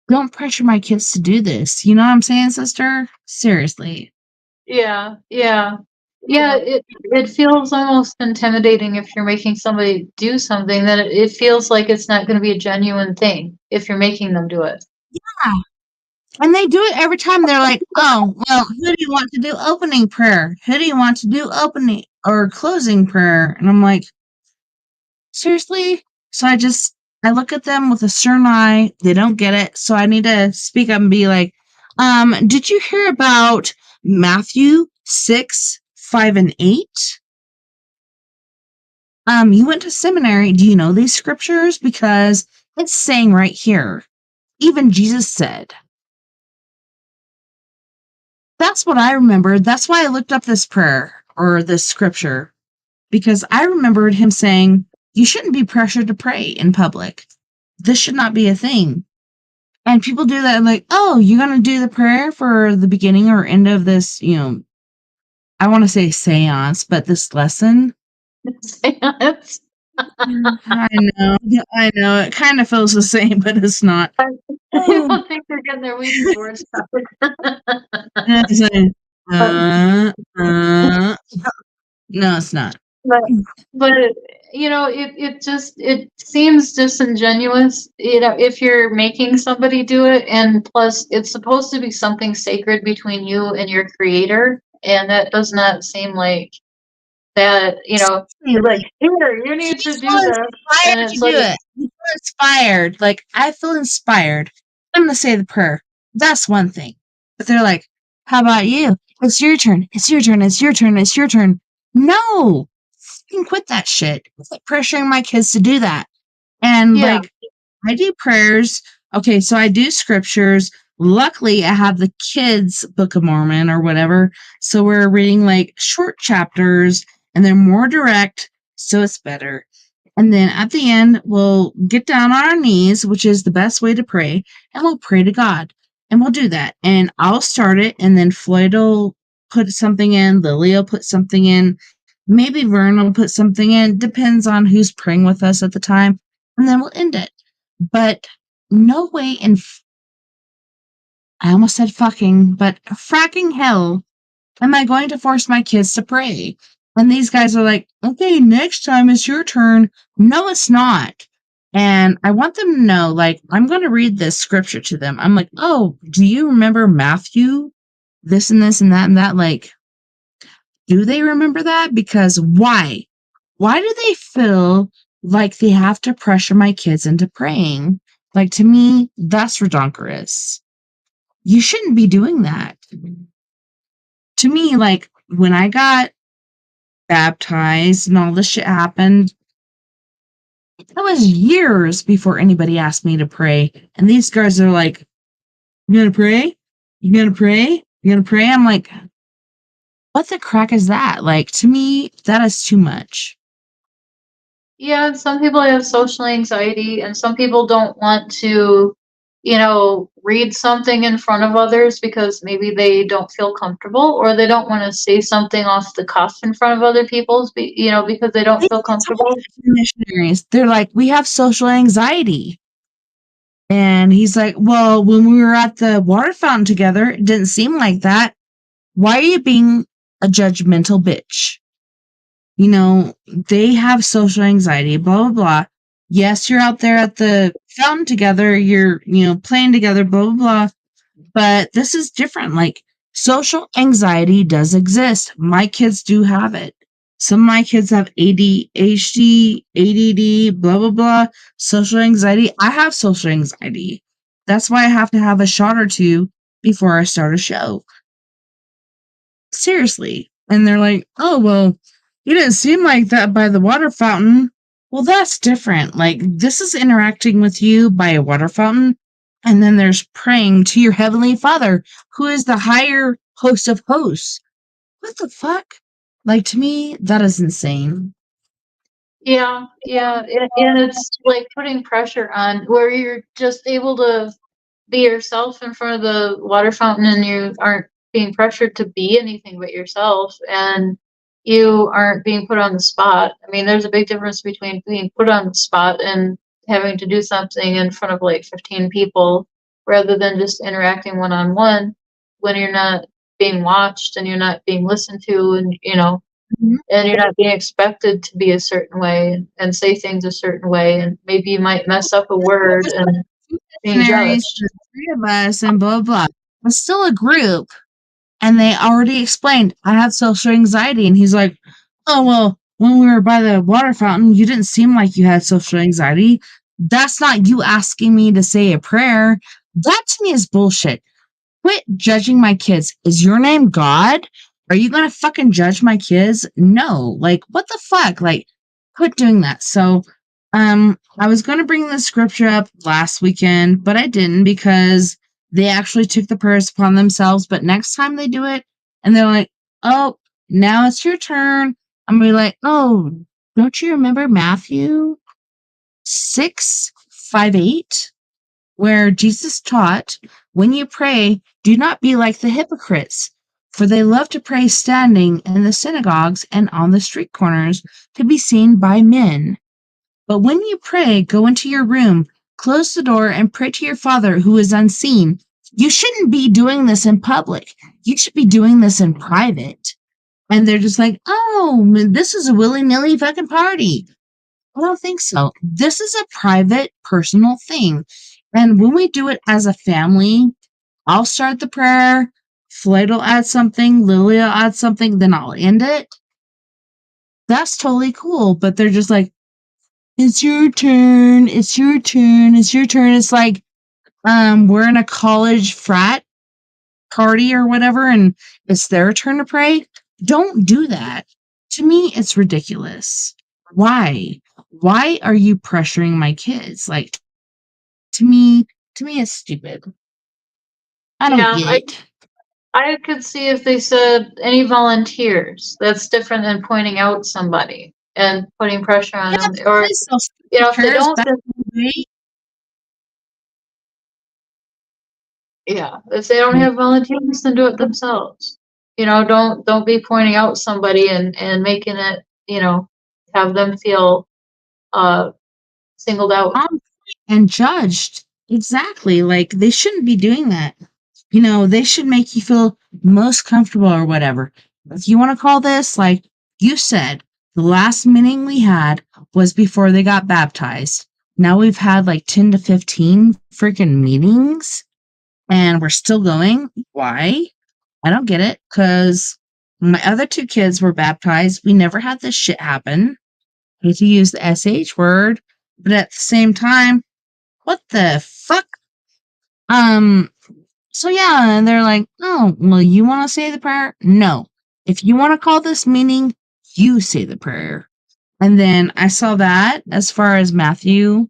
Don't pressure my kids to do this. You know what I'm saying, sister? Seriously. Yeah, yeah. Yeah, it feels almost intimidating if you're making somebody do something, that it feels like it's not going to be a genuine thing if you're making them do it. Yeah. And they do it every time. They're like, oh, well, who do you want to do opening prayer? Who do you want to do opening or closing prayer? And I'm like, seriously? So I look at them with a stern eye. They don't get it. So I need to speak up and be like, did you hear about Matthew 6, 5, and 8? You went to seminary. Do you know these scriptures? Because it's saying right here. Even Jesus said. That's what I remembered. That's why I looked up this prayer or this scripture. Because I remembered him saying, you shouldn't be pressured to pray in public. This should not be a thing. And people do that like, oh, you're going to do the prayer for the beginning or end of this, I want to say seance, but this lesson. Seance. I know. It kind of feels the same, but it's not. I don't think they're getting their Ouija boards covered. It's like, no, it's not. But it seems disingenuous, if you're making somebody do it, and plus it's supposed to be something sacred between you and your creator, and that does not seem like that, you're like, here, you need to do this, and Inspired to it's do like, it. You feel inspired. Like, I feel inspired. I'm going to say the prayer. That's one thing. But they're like, how about you? It's your turn. It's your turn. It's your turn. It's your turn. No! Fucking quit that shit. Quit pressuring my kids to do that. And, yeah, like, I do prayers. Okay, so I do scriptures. Luckily, I have the kids' Book of Mormon or whatever. So we're reading, like, short chapters, and they're more direct, so it's better. And then at the end, we'll get down on our knees, which is the best way to pray, and we'll pray to God. And we'll do that. And I'll start it, and then Floyd will put something in, Lily will put something in, maybe Vern will put something in, depends on who's praying with us at the time, and then we'll end it. But no way in, I almost said fucking, but fracking hell am I going to force my kids to pray? And these guys are like, okay, next time it's your turn. No, it's not. And I want them to know, like, I'm going to read this scripture to them. I'm like, oh, do you remember Matthew? This and this and that and that. Like, do they remember that? Because why? Why do they feel like they have to pressure my kids into praying? Like, to me, that's redonkulous. You shouldn't be doing that. To me, like, when I got baptized and all this shit happened, that was years before anybody asked me to pray. And these guys are like, you gonna pray? You gonna pray? You gonna pray? I'm like, what the crack is that? Like, to me, that is too much. yeah, some people have social anxiety, and some people don't want to, read something in front of others because maybe they don't feel comfortable, or they don't want to say something off the cuff in front of other people, because they don't They feel comfortable. missionaries, they're like, we have social anxiety. And he's like, well, when we were at the water fountain together, it didn't seem like that. Why are you being a judgmental bitch? They have social anxiety, blah, blah, blah. Yes, you're out there at the fountain together, you're, playing together, blah, blah, blah. But this is different. Like, social anxiety does exist. My kids do have it. Some of my kids have ADHD, ADD, blah, blah, blah. Social anxiety. I have social anxiety. That's why I have to have a shot or two before I start a show. seriously. And they're like, oh, well, you didn't seem like that by the water fountain. Well, that's different. Like, this is interacting with you by a water fountain. And then there's praying to your heavenly Father, who is the higher host of hosts. What the fuck? Like, to me, that is insane. Yeah, yeah, and it's like putting pressure on where you're just able to be yourself in front of the water fountain and you aren't being pressured to be anything but yourself and you aren't being put on the spot. I mean, there's a big difference between being put on the spot and having to do something in front of like 15 people rather than just interacting one on one when you're not being watched and you're not being listened to and Mhm. and you're not being expected to be a certain way and say things a certain way and maybe you might mess up a word and being Missionaries, judged. there's 3 of us, and blah, blah. It's still a group. And they already explained, I have social anxiety. And he's like, oh, well, when we were by the water fountain, you didn't seem like you had social anxiety. That's not you asking me to say a prayer. That to me is bullshit. Quit judging my kids. Is your name God? Are you going to fucking judge my kids? No. Like, what the fuck? Like, quit doing that. So, I was going to bring the scripture up last weekend, but I didn't because they actually took the prayers upon themselves. But next time they do it and they're like, oh, now it's your turn, I'm going to be like, oh, don't you remember Matthew 6:5-8? Where Jesus taught, when you pray, do not be like the hypocrites, for they love to pray standing in the synagogues and on the street corners to be seen by men. But when you pray, go into your room, close the door, and pray to your Father who is unseen. You shouldn't be doing this in public. You should be doing this in private. And they're just like, oh, this is a willy-nilly fucking party. I don't think so. This is a private, personal thing. And when we do it as a family, I'll start the prayer, Floyd will add something, Lily will add something, then I'll end it. That's totally cool. But they're just like, it's your turn, it's your turn, it's your turn. It's like we're in a college frat party or whatever, and it's their turn to pray. Don't do that. To me, it's ridiculous. Why? Why are you pressuring my kids? Like, to me, it's stupid. I don't Yeah, get it. I could see if they said any volunteers. That's different than pointing out somebody and putting pressure on Yeah, them. Or, because they'll stick if they prayers don't, back then, in the day. yeah, if they don't have volunteers, then do it themselves. Don't be pointing out somebody and making it, have them feel uh singled out. And judged. Exactly. Like, they shouldn't be doing that. They should make you feel most comfortable or whatever. If you want to call this, like you said, the last meeting we had was before they got baptized. Now we've had like 10 to 15 freaking meetings and we're still going. Why? I don't get it. Because my other 2 kids were baptized. We never had this shit happen. I hate to use the SH word, but at the same time, what the fuck? So yeah, and they're like, oh, well, you want to say the prayer? No. If you want to call this meeting, you say the prayer. And then I saw that as far as Matthew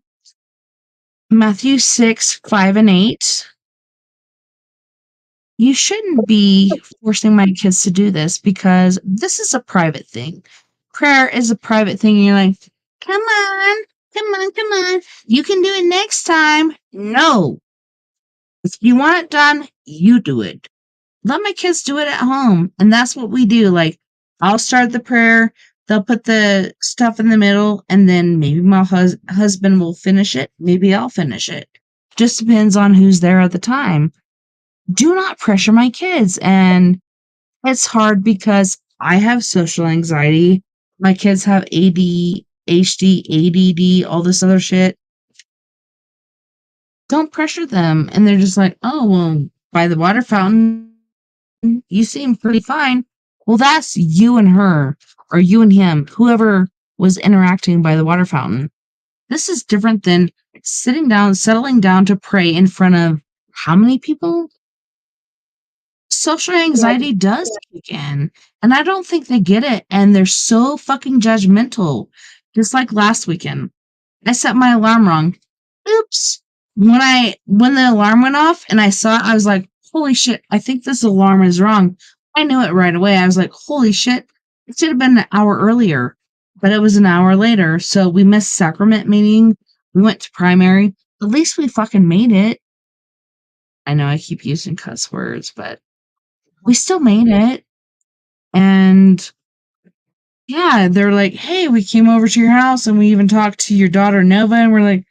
6:5-8. You shouldn't be forcing my kids to do this because this is a private thing. Prayer is a private thing. And you're like, come on, come on, come on. You can do it next time. No. If you want it done, you do it. Let my kids do it at home. And that's what we do. Like, I'll start the prayer, they'll put the stuff in the middle, and then maybe my husband will finish it. Maybe I'll finish it. Just depends on who's there at the time. Do not pressure my kids. And it's hard because I have social anxiety. My kids have ADHD, ADD, all this other shit. Don't pressure them. And they're just like, oh, well, by the water fountain, you seem pretty fine. Well, that's you and her, or you and him, whoever was interacting by the water fountain. This is different than settling down to pray in front of how many people? social anxiety does kick in, and I don't think they get it, and they're so fucking judgmental. Just like last weekend, I set my alarm wrong. Oops. When the alarm went off and I saw it, I was like, holy shit, I think this alarm is wrong. I knew it right away. I was like, holy shit, it should have been an hour earlier, but it was an hour later. So we missed sacrament meeting. We went to primary. At least we fucking made it. I know I keep using cuss words, but we still made it. And yeah, they're like, hey, we came over to your house and we even talked to your daughter Nova, and we're like,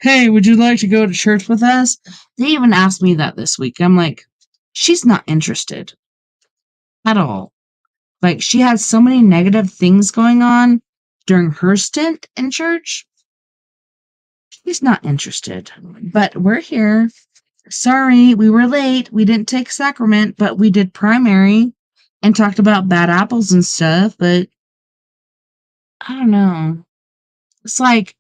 hey, would you like to go to church with us? They even asked me that this week. I'm like, she's not interested at all. Like, she had so many negative things going on during her stint in church. She's not interested. But we're here. Sorry, we were late. We didn't take sacrament, but we did primary and talked about bad apples and stuff. But I don't know. It's like,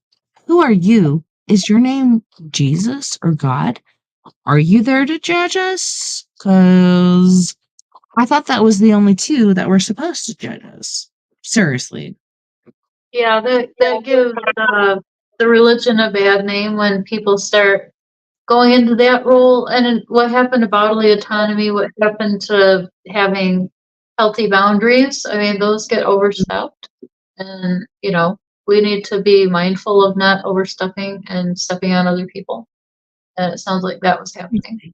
who are you? Is your name Jesus or God? Are you there to judge us? Because I thought that was the only two that were supposed to judge us. Seriously. Yeah, that gives the religion a bad name when people start going into that role. And what happened to bodily autonomy? What happened to having healthy boundaries? I mean, those get overstepped, and we need to be mindful of not overstepping and stepping on other people. And it sounds like that was happening.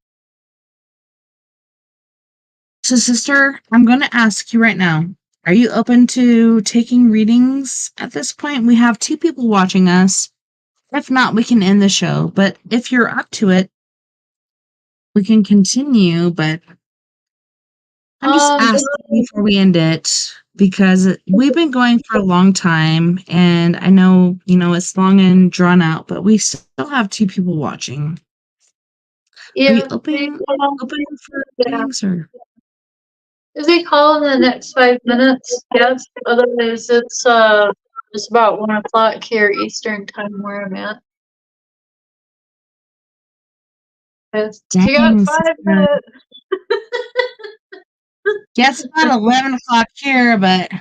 So, sister, I'm going to ask you right now. Are you open to taking readings at this point? We have 2 people watching us. If not, we can end the show. But if you're up to it, we can continue. But I'm just asking before we end it, because we've been going for a long time, and I know, it's long and drawn out, but we still have 2 people watching. Are you open for readings, or? If they call in the next 5 minutes, yes. Otherwise, it's about 1 o'clock here Eastern time where I'm at. You got Dang, 5 sister. minutes. Yeah, it's about 11 o'clock here, but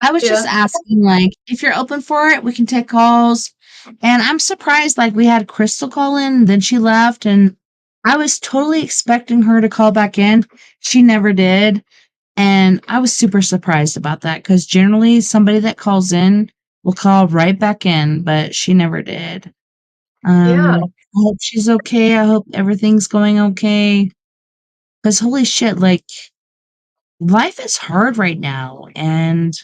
I was just asking, like, if you're open for it, we can take calls. And I'm surprised, like, we had Crystal call in, then she left, and I was totally expecting her to call back in. She never did. And I was super surprised about that, because generally somebody that calls in will call right back in, but she never did. I hope she's okay. I hope everything's going okay. Because holy shit, like, life is hard right now, and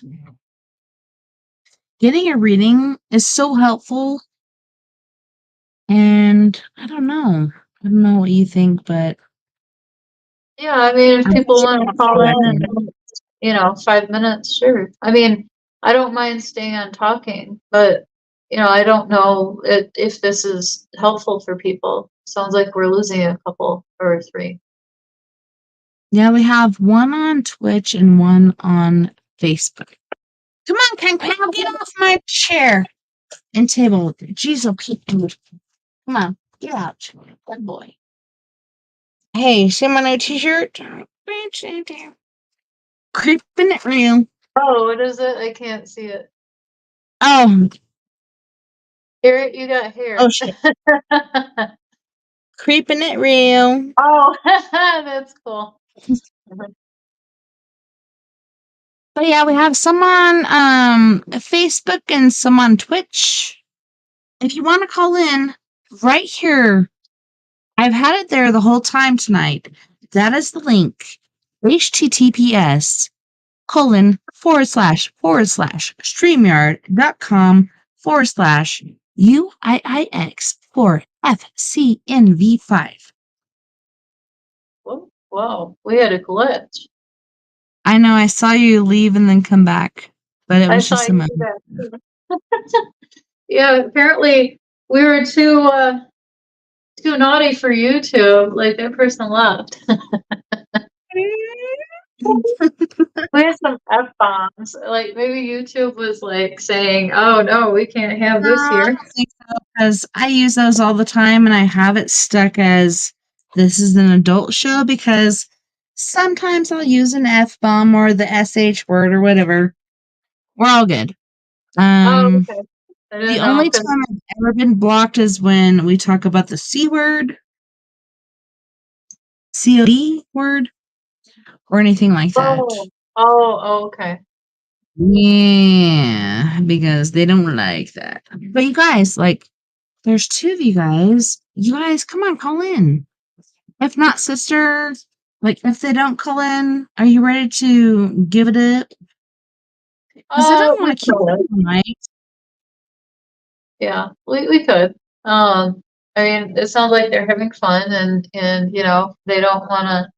getting a reading is so helpful. And I don't know. I don't know what you think, but Yeah, I mean, if I people wish want to call in and 5 minutes, sure. I mean, I don't mind staying on talking, but I don't know if this is helpful for people. Sounds like we're losing a couple or 3. yeah, we have one on Twitch and one on Facebook. Come on, Ken Cow, get off my chair and table. Jeez, okay. Come on, get out. Good boy. Hey, see my new t-shirt? Creeping it real. Oh, what is it? I can't see it. Oh, Here, you got hair. oh shit. Creeping it real. Oh, that's cool. But yeah, we have some on Facebook and some on Twitch. If you want to call in, right here. I've had it there the whole time tonight. That is the link. https://StreamYard.com/UIIX4FCNV5. Whoa, we had a glitch. I know, I saw you leave and then come back, but it was just a moment. Yeah, apparently we were too naughty for YouTube. Like, that person left. We had some F-bombs. Like, maybe YouTube was like saying, "Oh no, we can't have this No, I here." don't think so, because I use those all the time, and I have it stuck as this is an adult show, because sometimes I'll use an F-bomb or the SH word or whatever. We're all good. Oh, okay. I The didn't know only 'cause- time I've ever been blocked is when we talk about the C word, COD word, or anything like that. Oh, okay. Yeah, because they don't like that. But you guys, like, there's two of you guys. You guys, come on, call in. If not, sister, like, if they don't call in, are you ready to give it up? Because I don't We want to keep could. it all night. Yeah, we could. I mean, it sounds like they're having fun and you know, they don't want to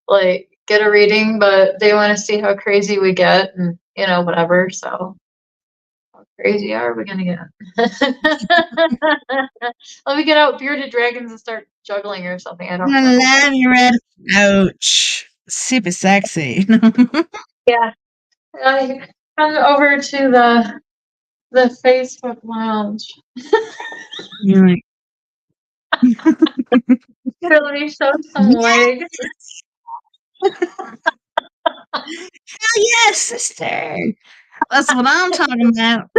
like get a reading, but they want to see how crazy we get and you know, whatever. So how crazy are we gonna get? Let me get out bearded dragons and start juggling or something. I don't I know. love your red. Ouch. Super sexy. Yeah, I come over to the Facebook lounge. You're like, Really show some yeah, legs. hell yes, sister. That's what I'm talking about.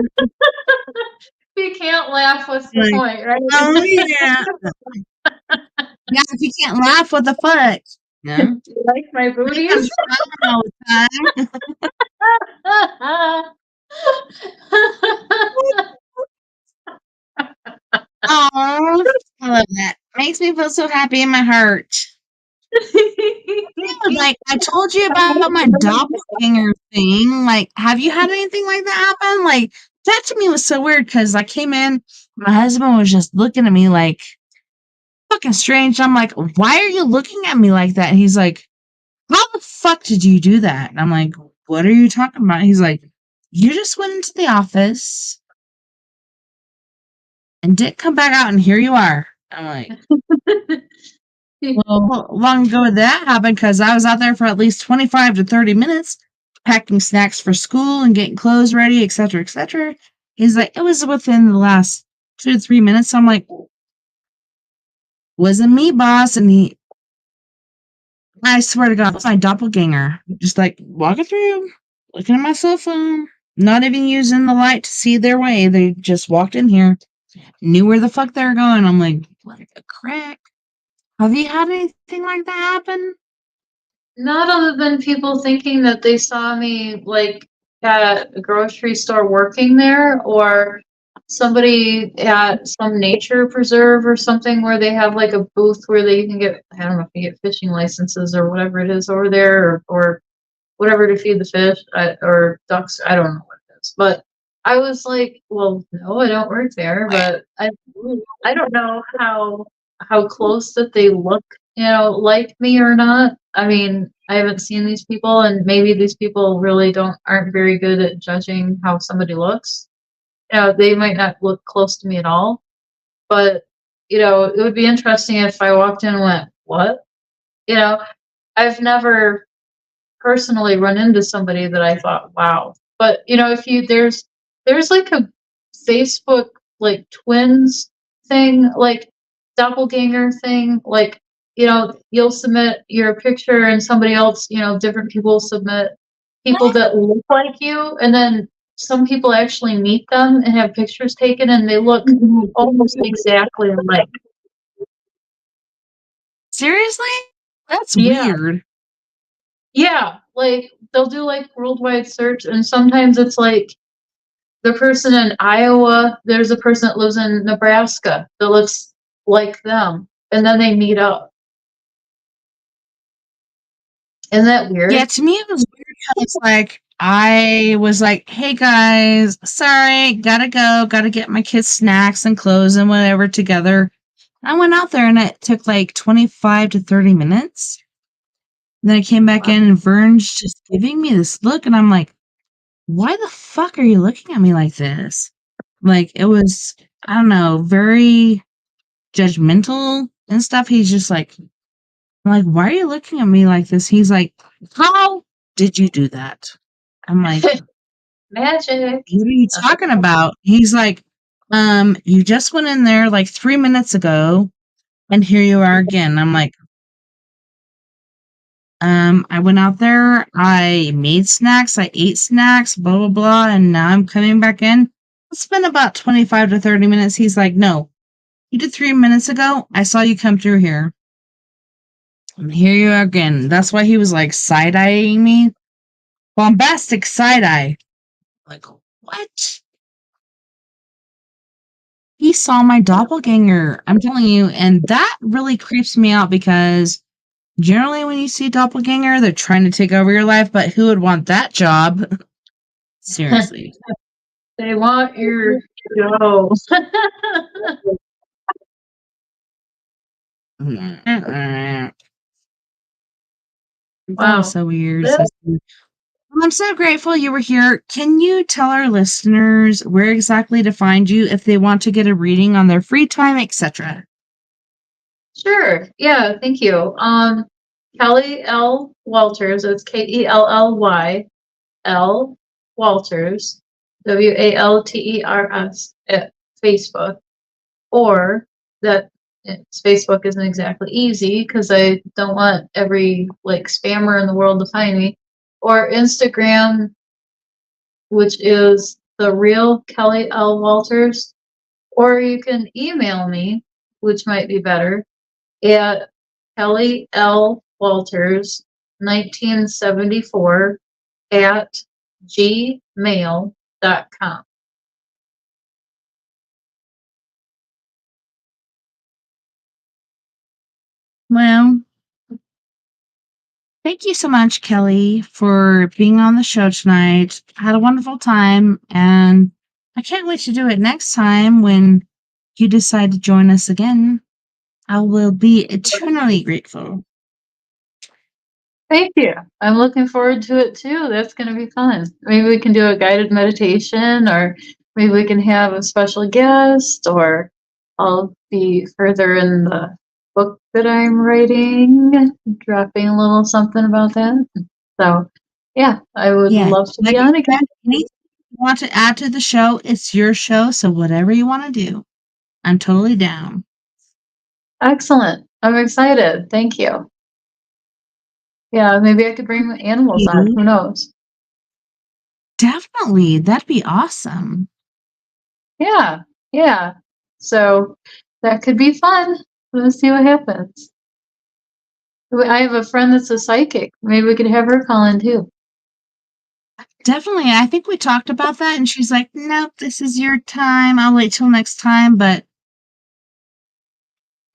You can't laugh. What's the Like, point, right? oh yeah. Yeah, if you can't laugh, what the fuck? Yeah. You like my I'm booties? smiling all the time. Oh, I love that. Makes me feel so happy in my heart. Yeah, like I told you about my doppelganger thing. Like, have you had anything like that happen? Like, that to me was so weird because I came in, my husband was just looking at me like fucking strange. I'm like, why are you looking at me like that? And he's like, how the fuck did you do that? And I'm like, what are you talking about? He's like, you just went into the office and didn't come back out, and here you are. I'm like, well, how long ago did that happen? Because I was out there for at least 25 to 30 minutes packing snacks for school and getting clothes ready, etc., etc. He's like, it was within the last 2 to 3 minutes. So I'm like, wasn't me, boss. And I swear to God, it's my doppelganger. Just like walking through, looking at my cell phone, not even using the light to see their way. They just walked in here, knew where the fuck they were going. I'm like, what the crack? Have you had anything like that happen? Not other than people thinking that they saw me like at a grocery store working there or somebody at some nature preserve or something where they have like a booth where they can get, I don't know if you get fishing licenses or whatever it is over there or whatever to feed the fish or ducks. I don't know what it is. But I was like, well, no, I don't work there, but I don't know how close that they look, you know, like me or not. I mean, I haven't seen these people and maybe these people really aren't very good at judging how somebody looks. You know, they might not look close to me at all. But, you know, it would be interesting if I walked in and went, what? You know, I've never personally run into somebody that I thought, wow. But you know, if you there's like a Facebook like twins thing, like doppelganger thing, like you know, you'll submit your picture and somebody else, you know, different people submit people that look like you, and then some people actually meet them and have pictures taken and they look almost exactly alike. Seriously? That's Yeah. weird. Yeah, like they'll do like worldwide search, and sometimes it's like the person in Iowa, there's a person that lives in Nebraska that looks like them, and then they meet up. Isn't that weird? Yeah, to me it was weird because like I was like, hey guys, sorry, gotta go, gotta get my kids snacks and clothes and whatever together. I went out there and it took like 25 to 30 minutes. And then I came back in and Vern's just giving me this look and I'm like, why the fuck are you looking at me like this? Like it was, I don't know, very judgmental and stuff. He's just like, I'm like, why are you looking at me like this? He's like, how did you do that? I'm like, Magic. what are you talking about? He's like, you just went in there like 3 minutes ago and here you are again. I'm like, I went out there, I made snacks, I ate snacks, blah, blah, blah, and now I'm coming back in. It's been about 25 to 30 minutes. He's like, no, you did 3 minutes ago. I saw you come through here. And here you are again. That's why he was like side-eyeing me. Bombastic side-eye. Like, what? He saw my doppelganger. I'm telling you, and that really creeps me out because generally when you see a doppelganger, they're trying to take over your life, but who would want that job? Seriously. They want your dough. That Wow. was so weird. Yeah. Well, I'm so grateful you were here. Can you tell our listeners where exactly to find you if they want to get a reading on their free time, etc.? Sure. Yeah, thank you. Kelly L. Walters, it's Kelly L. Walters, Walters at Facebook. Or that Facebook isn't exactly easy because I don't want every like spammer in the world to find me. Or Instagram, which is the real Kelly L. Walters. Or you can email me, which might be better, at Kelly L. Walters 1974 at gmail.com. Well, thank you so much, Kelly, for being on the show tonight. I had a wonderful time, and I can't wait to do it next time when you decide to join us again. I will be eternally grateful. Thank you. I'm looking forward to it too. That's going to be fun. Maybe we can do a guided meditation, or maybe we can have a special guest, or I'll be further in the book that I'm writing, dropping a little something about that. So, yeah, I would Yeah, love to like be I on again. said, anything you want to add to the show, it's your show. So whatever you want to do, I'm totally down. Excellent. I'm excited. Thank you. Yeah, maybe I could bring the animals on. You Who knows? definitely, that'd be awesome. Yeah, yeah. So that could be fun. Let's see what happens. I have a friend that's a psychic. Maybe we could have her call in too. Definitely, I think we talked about that, and she's like, "Nope, this is your time. I'll wait till next time." But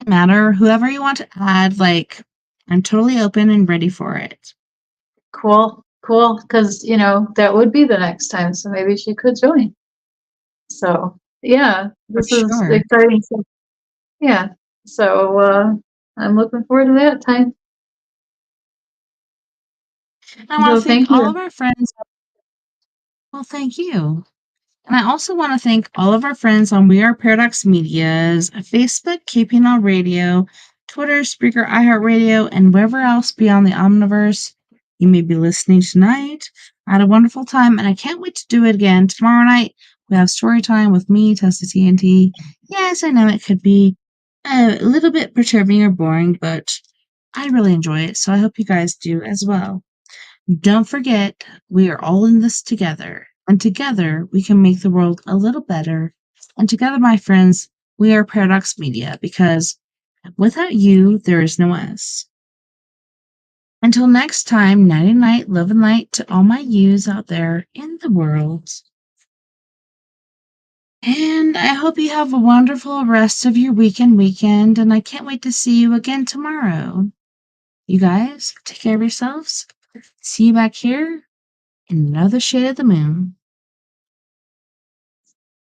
no matter whoever you want to add, like, I'm totally open and ready for it. Cool, cool. Because, that would be the next time. So maybe she could join. So, yeah, For this is sure. exciting. So, yeah. So, I'm looking forward to that time. I want So, to thank thank all you. of our friends. Well, thank you. And I also want to thank all of our friends on We Are Paradox Media's Facebook, KPNL Radio, Twitter, Spreaker, iHeartRadio, and wherever else beyond the Omniverse you may be listening tonight. I had a wonderful time, and I can't wait to do it again tomorrow night. We have story time with me, TessaTNT. Yes, I know it could be a little bit perturbing or boring, but I really enjoy it, so I hope you guys do as well. Don't forget, we are all in this together, and together we can make the world a little better. And together, my friends, we are Paradox Media because without you, there is no us. Until next time, nighty night, love and light to all my yous out there in the world. And I hope you have a wonderful rest of your weekend, and I can't wait to see you again tomorrow. You guys, take care of yourselves. See you back here in another shade of the moon.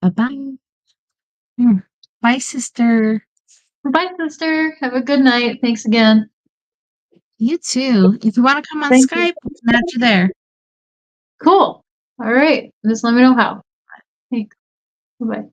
Bye-bye. Bye, sister. Bye, sister. Have a good night. Thanks again. You too. If you want to come on Thank you. Skype, we can add you there. Cool. All right. Just let me know how. Thanks. Bye.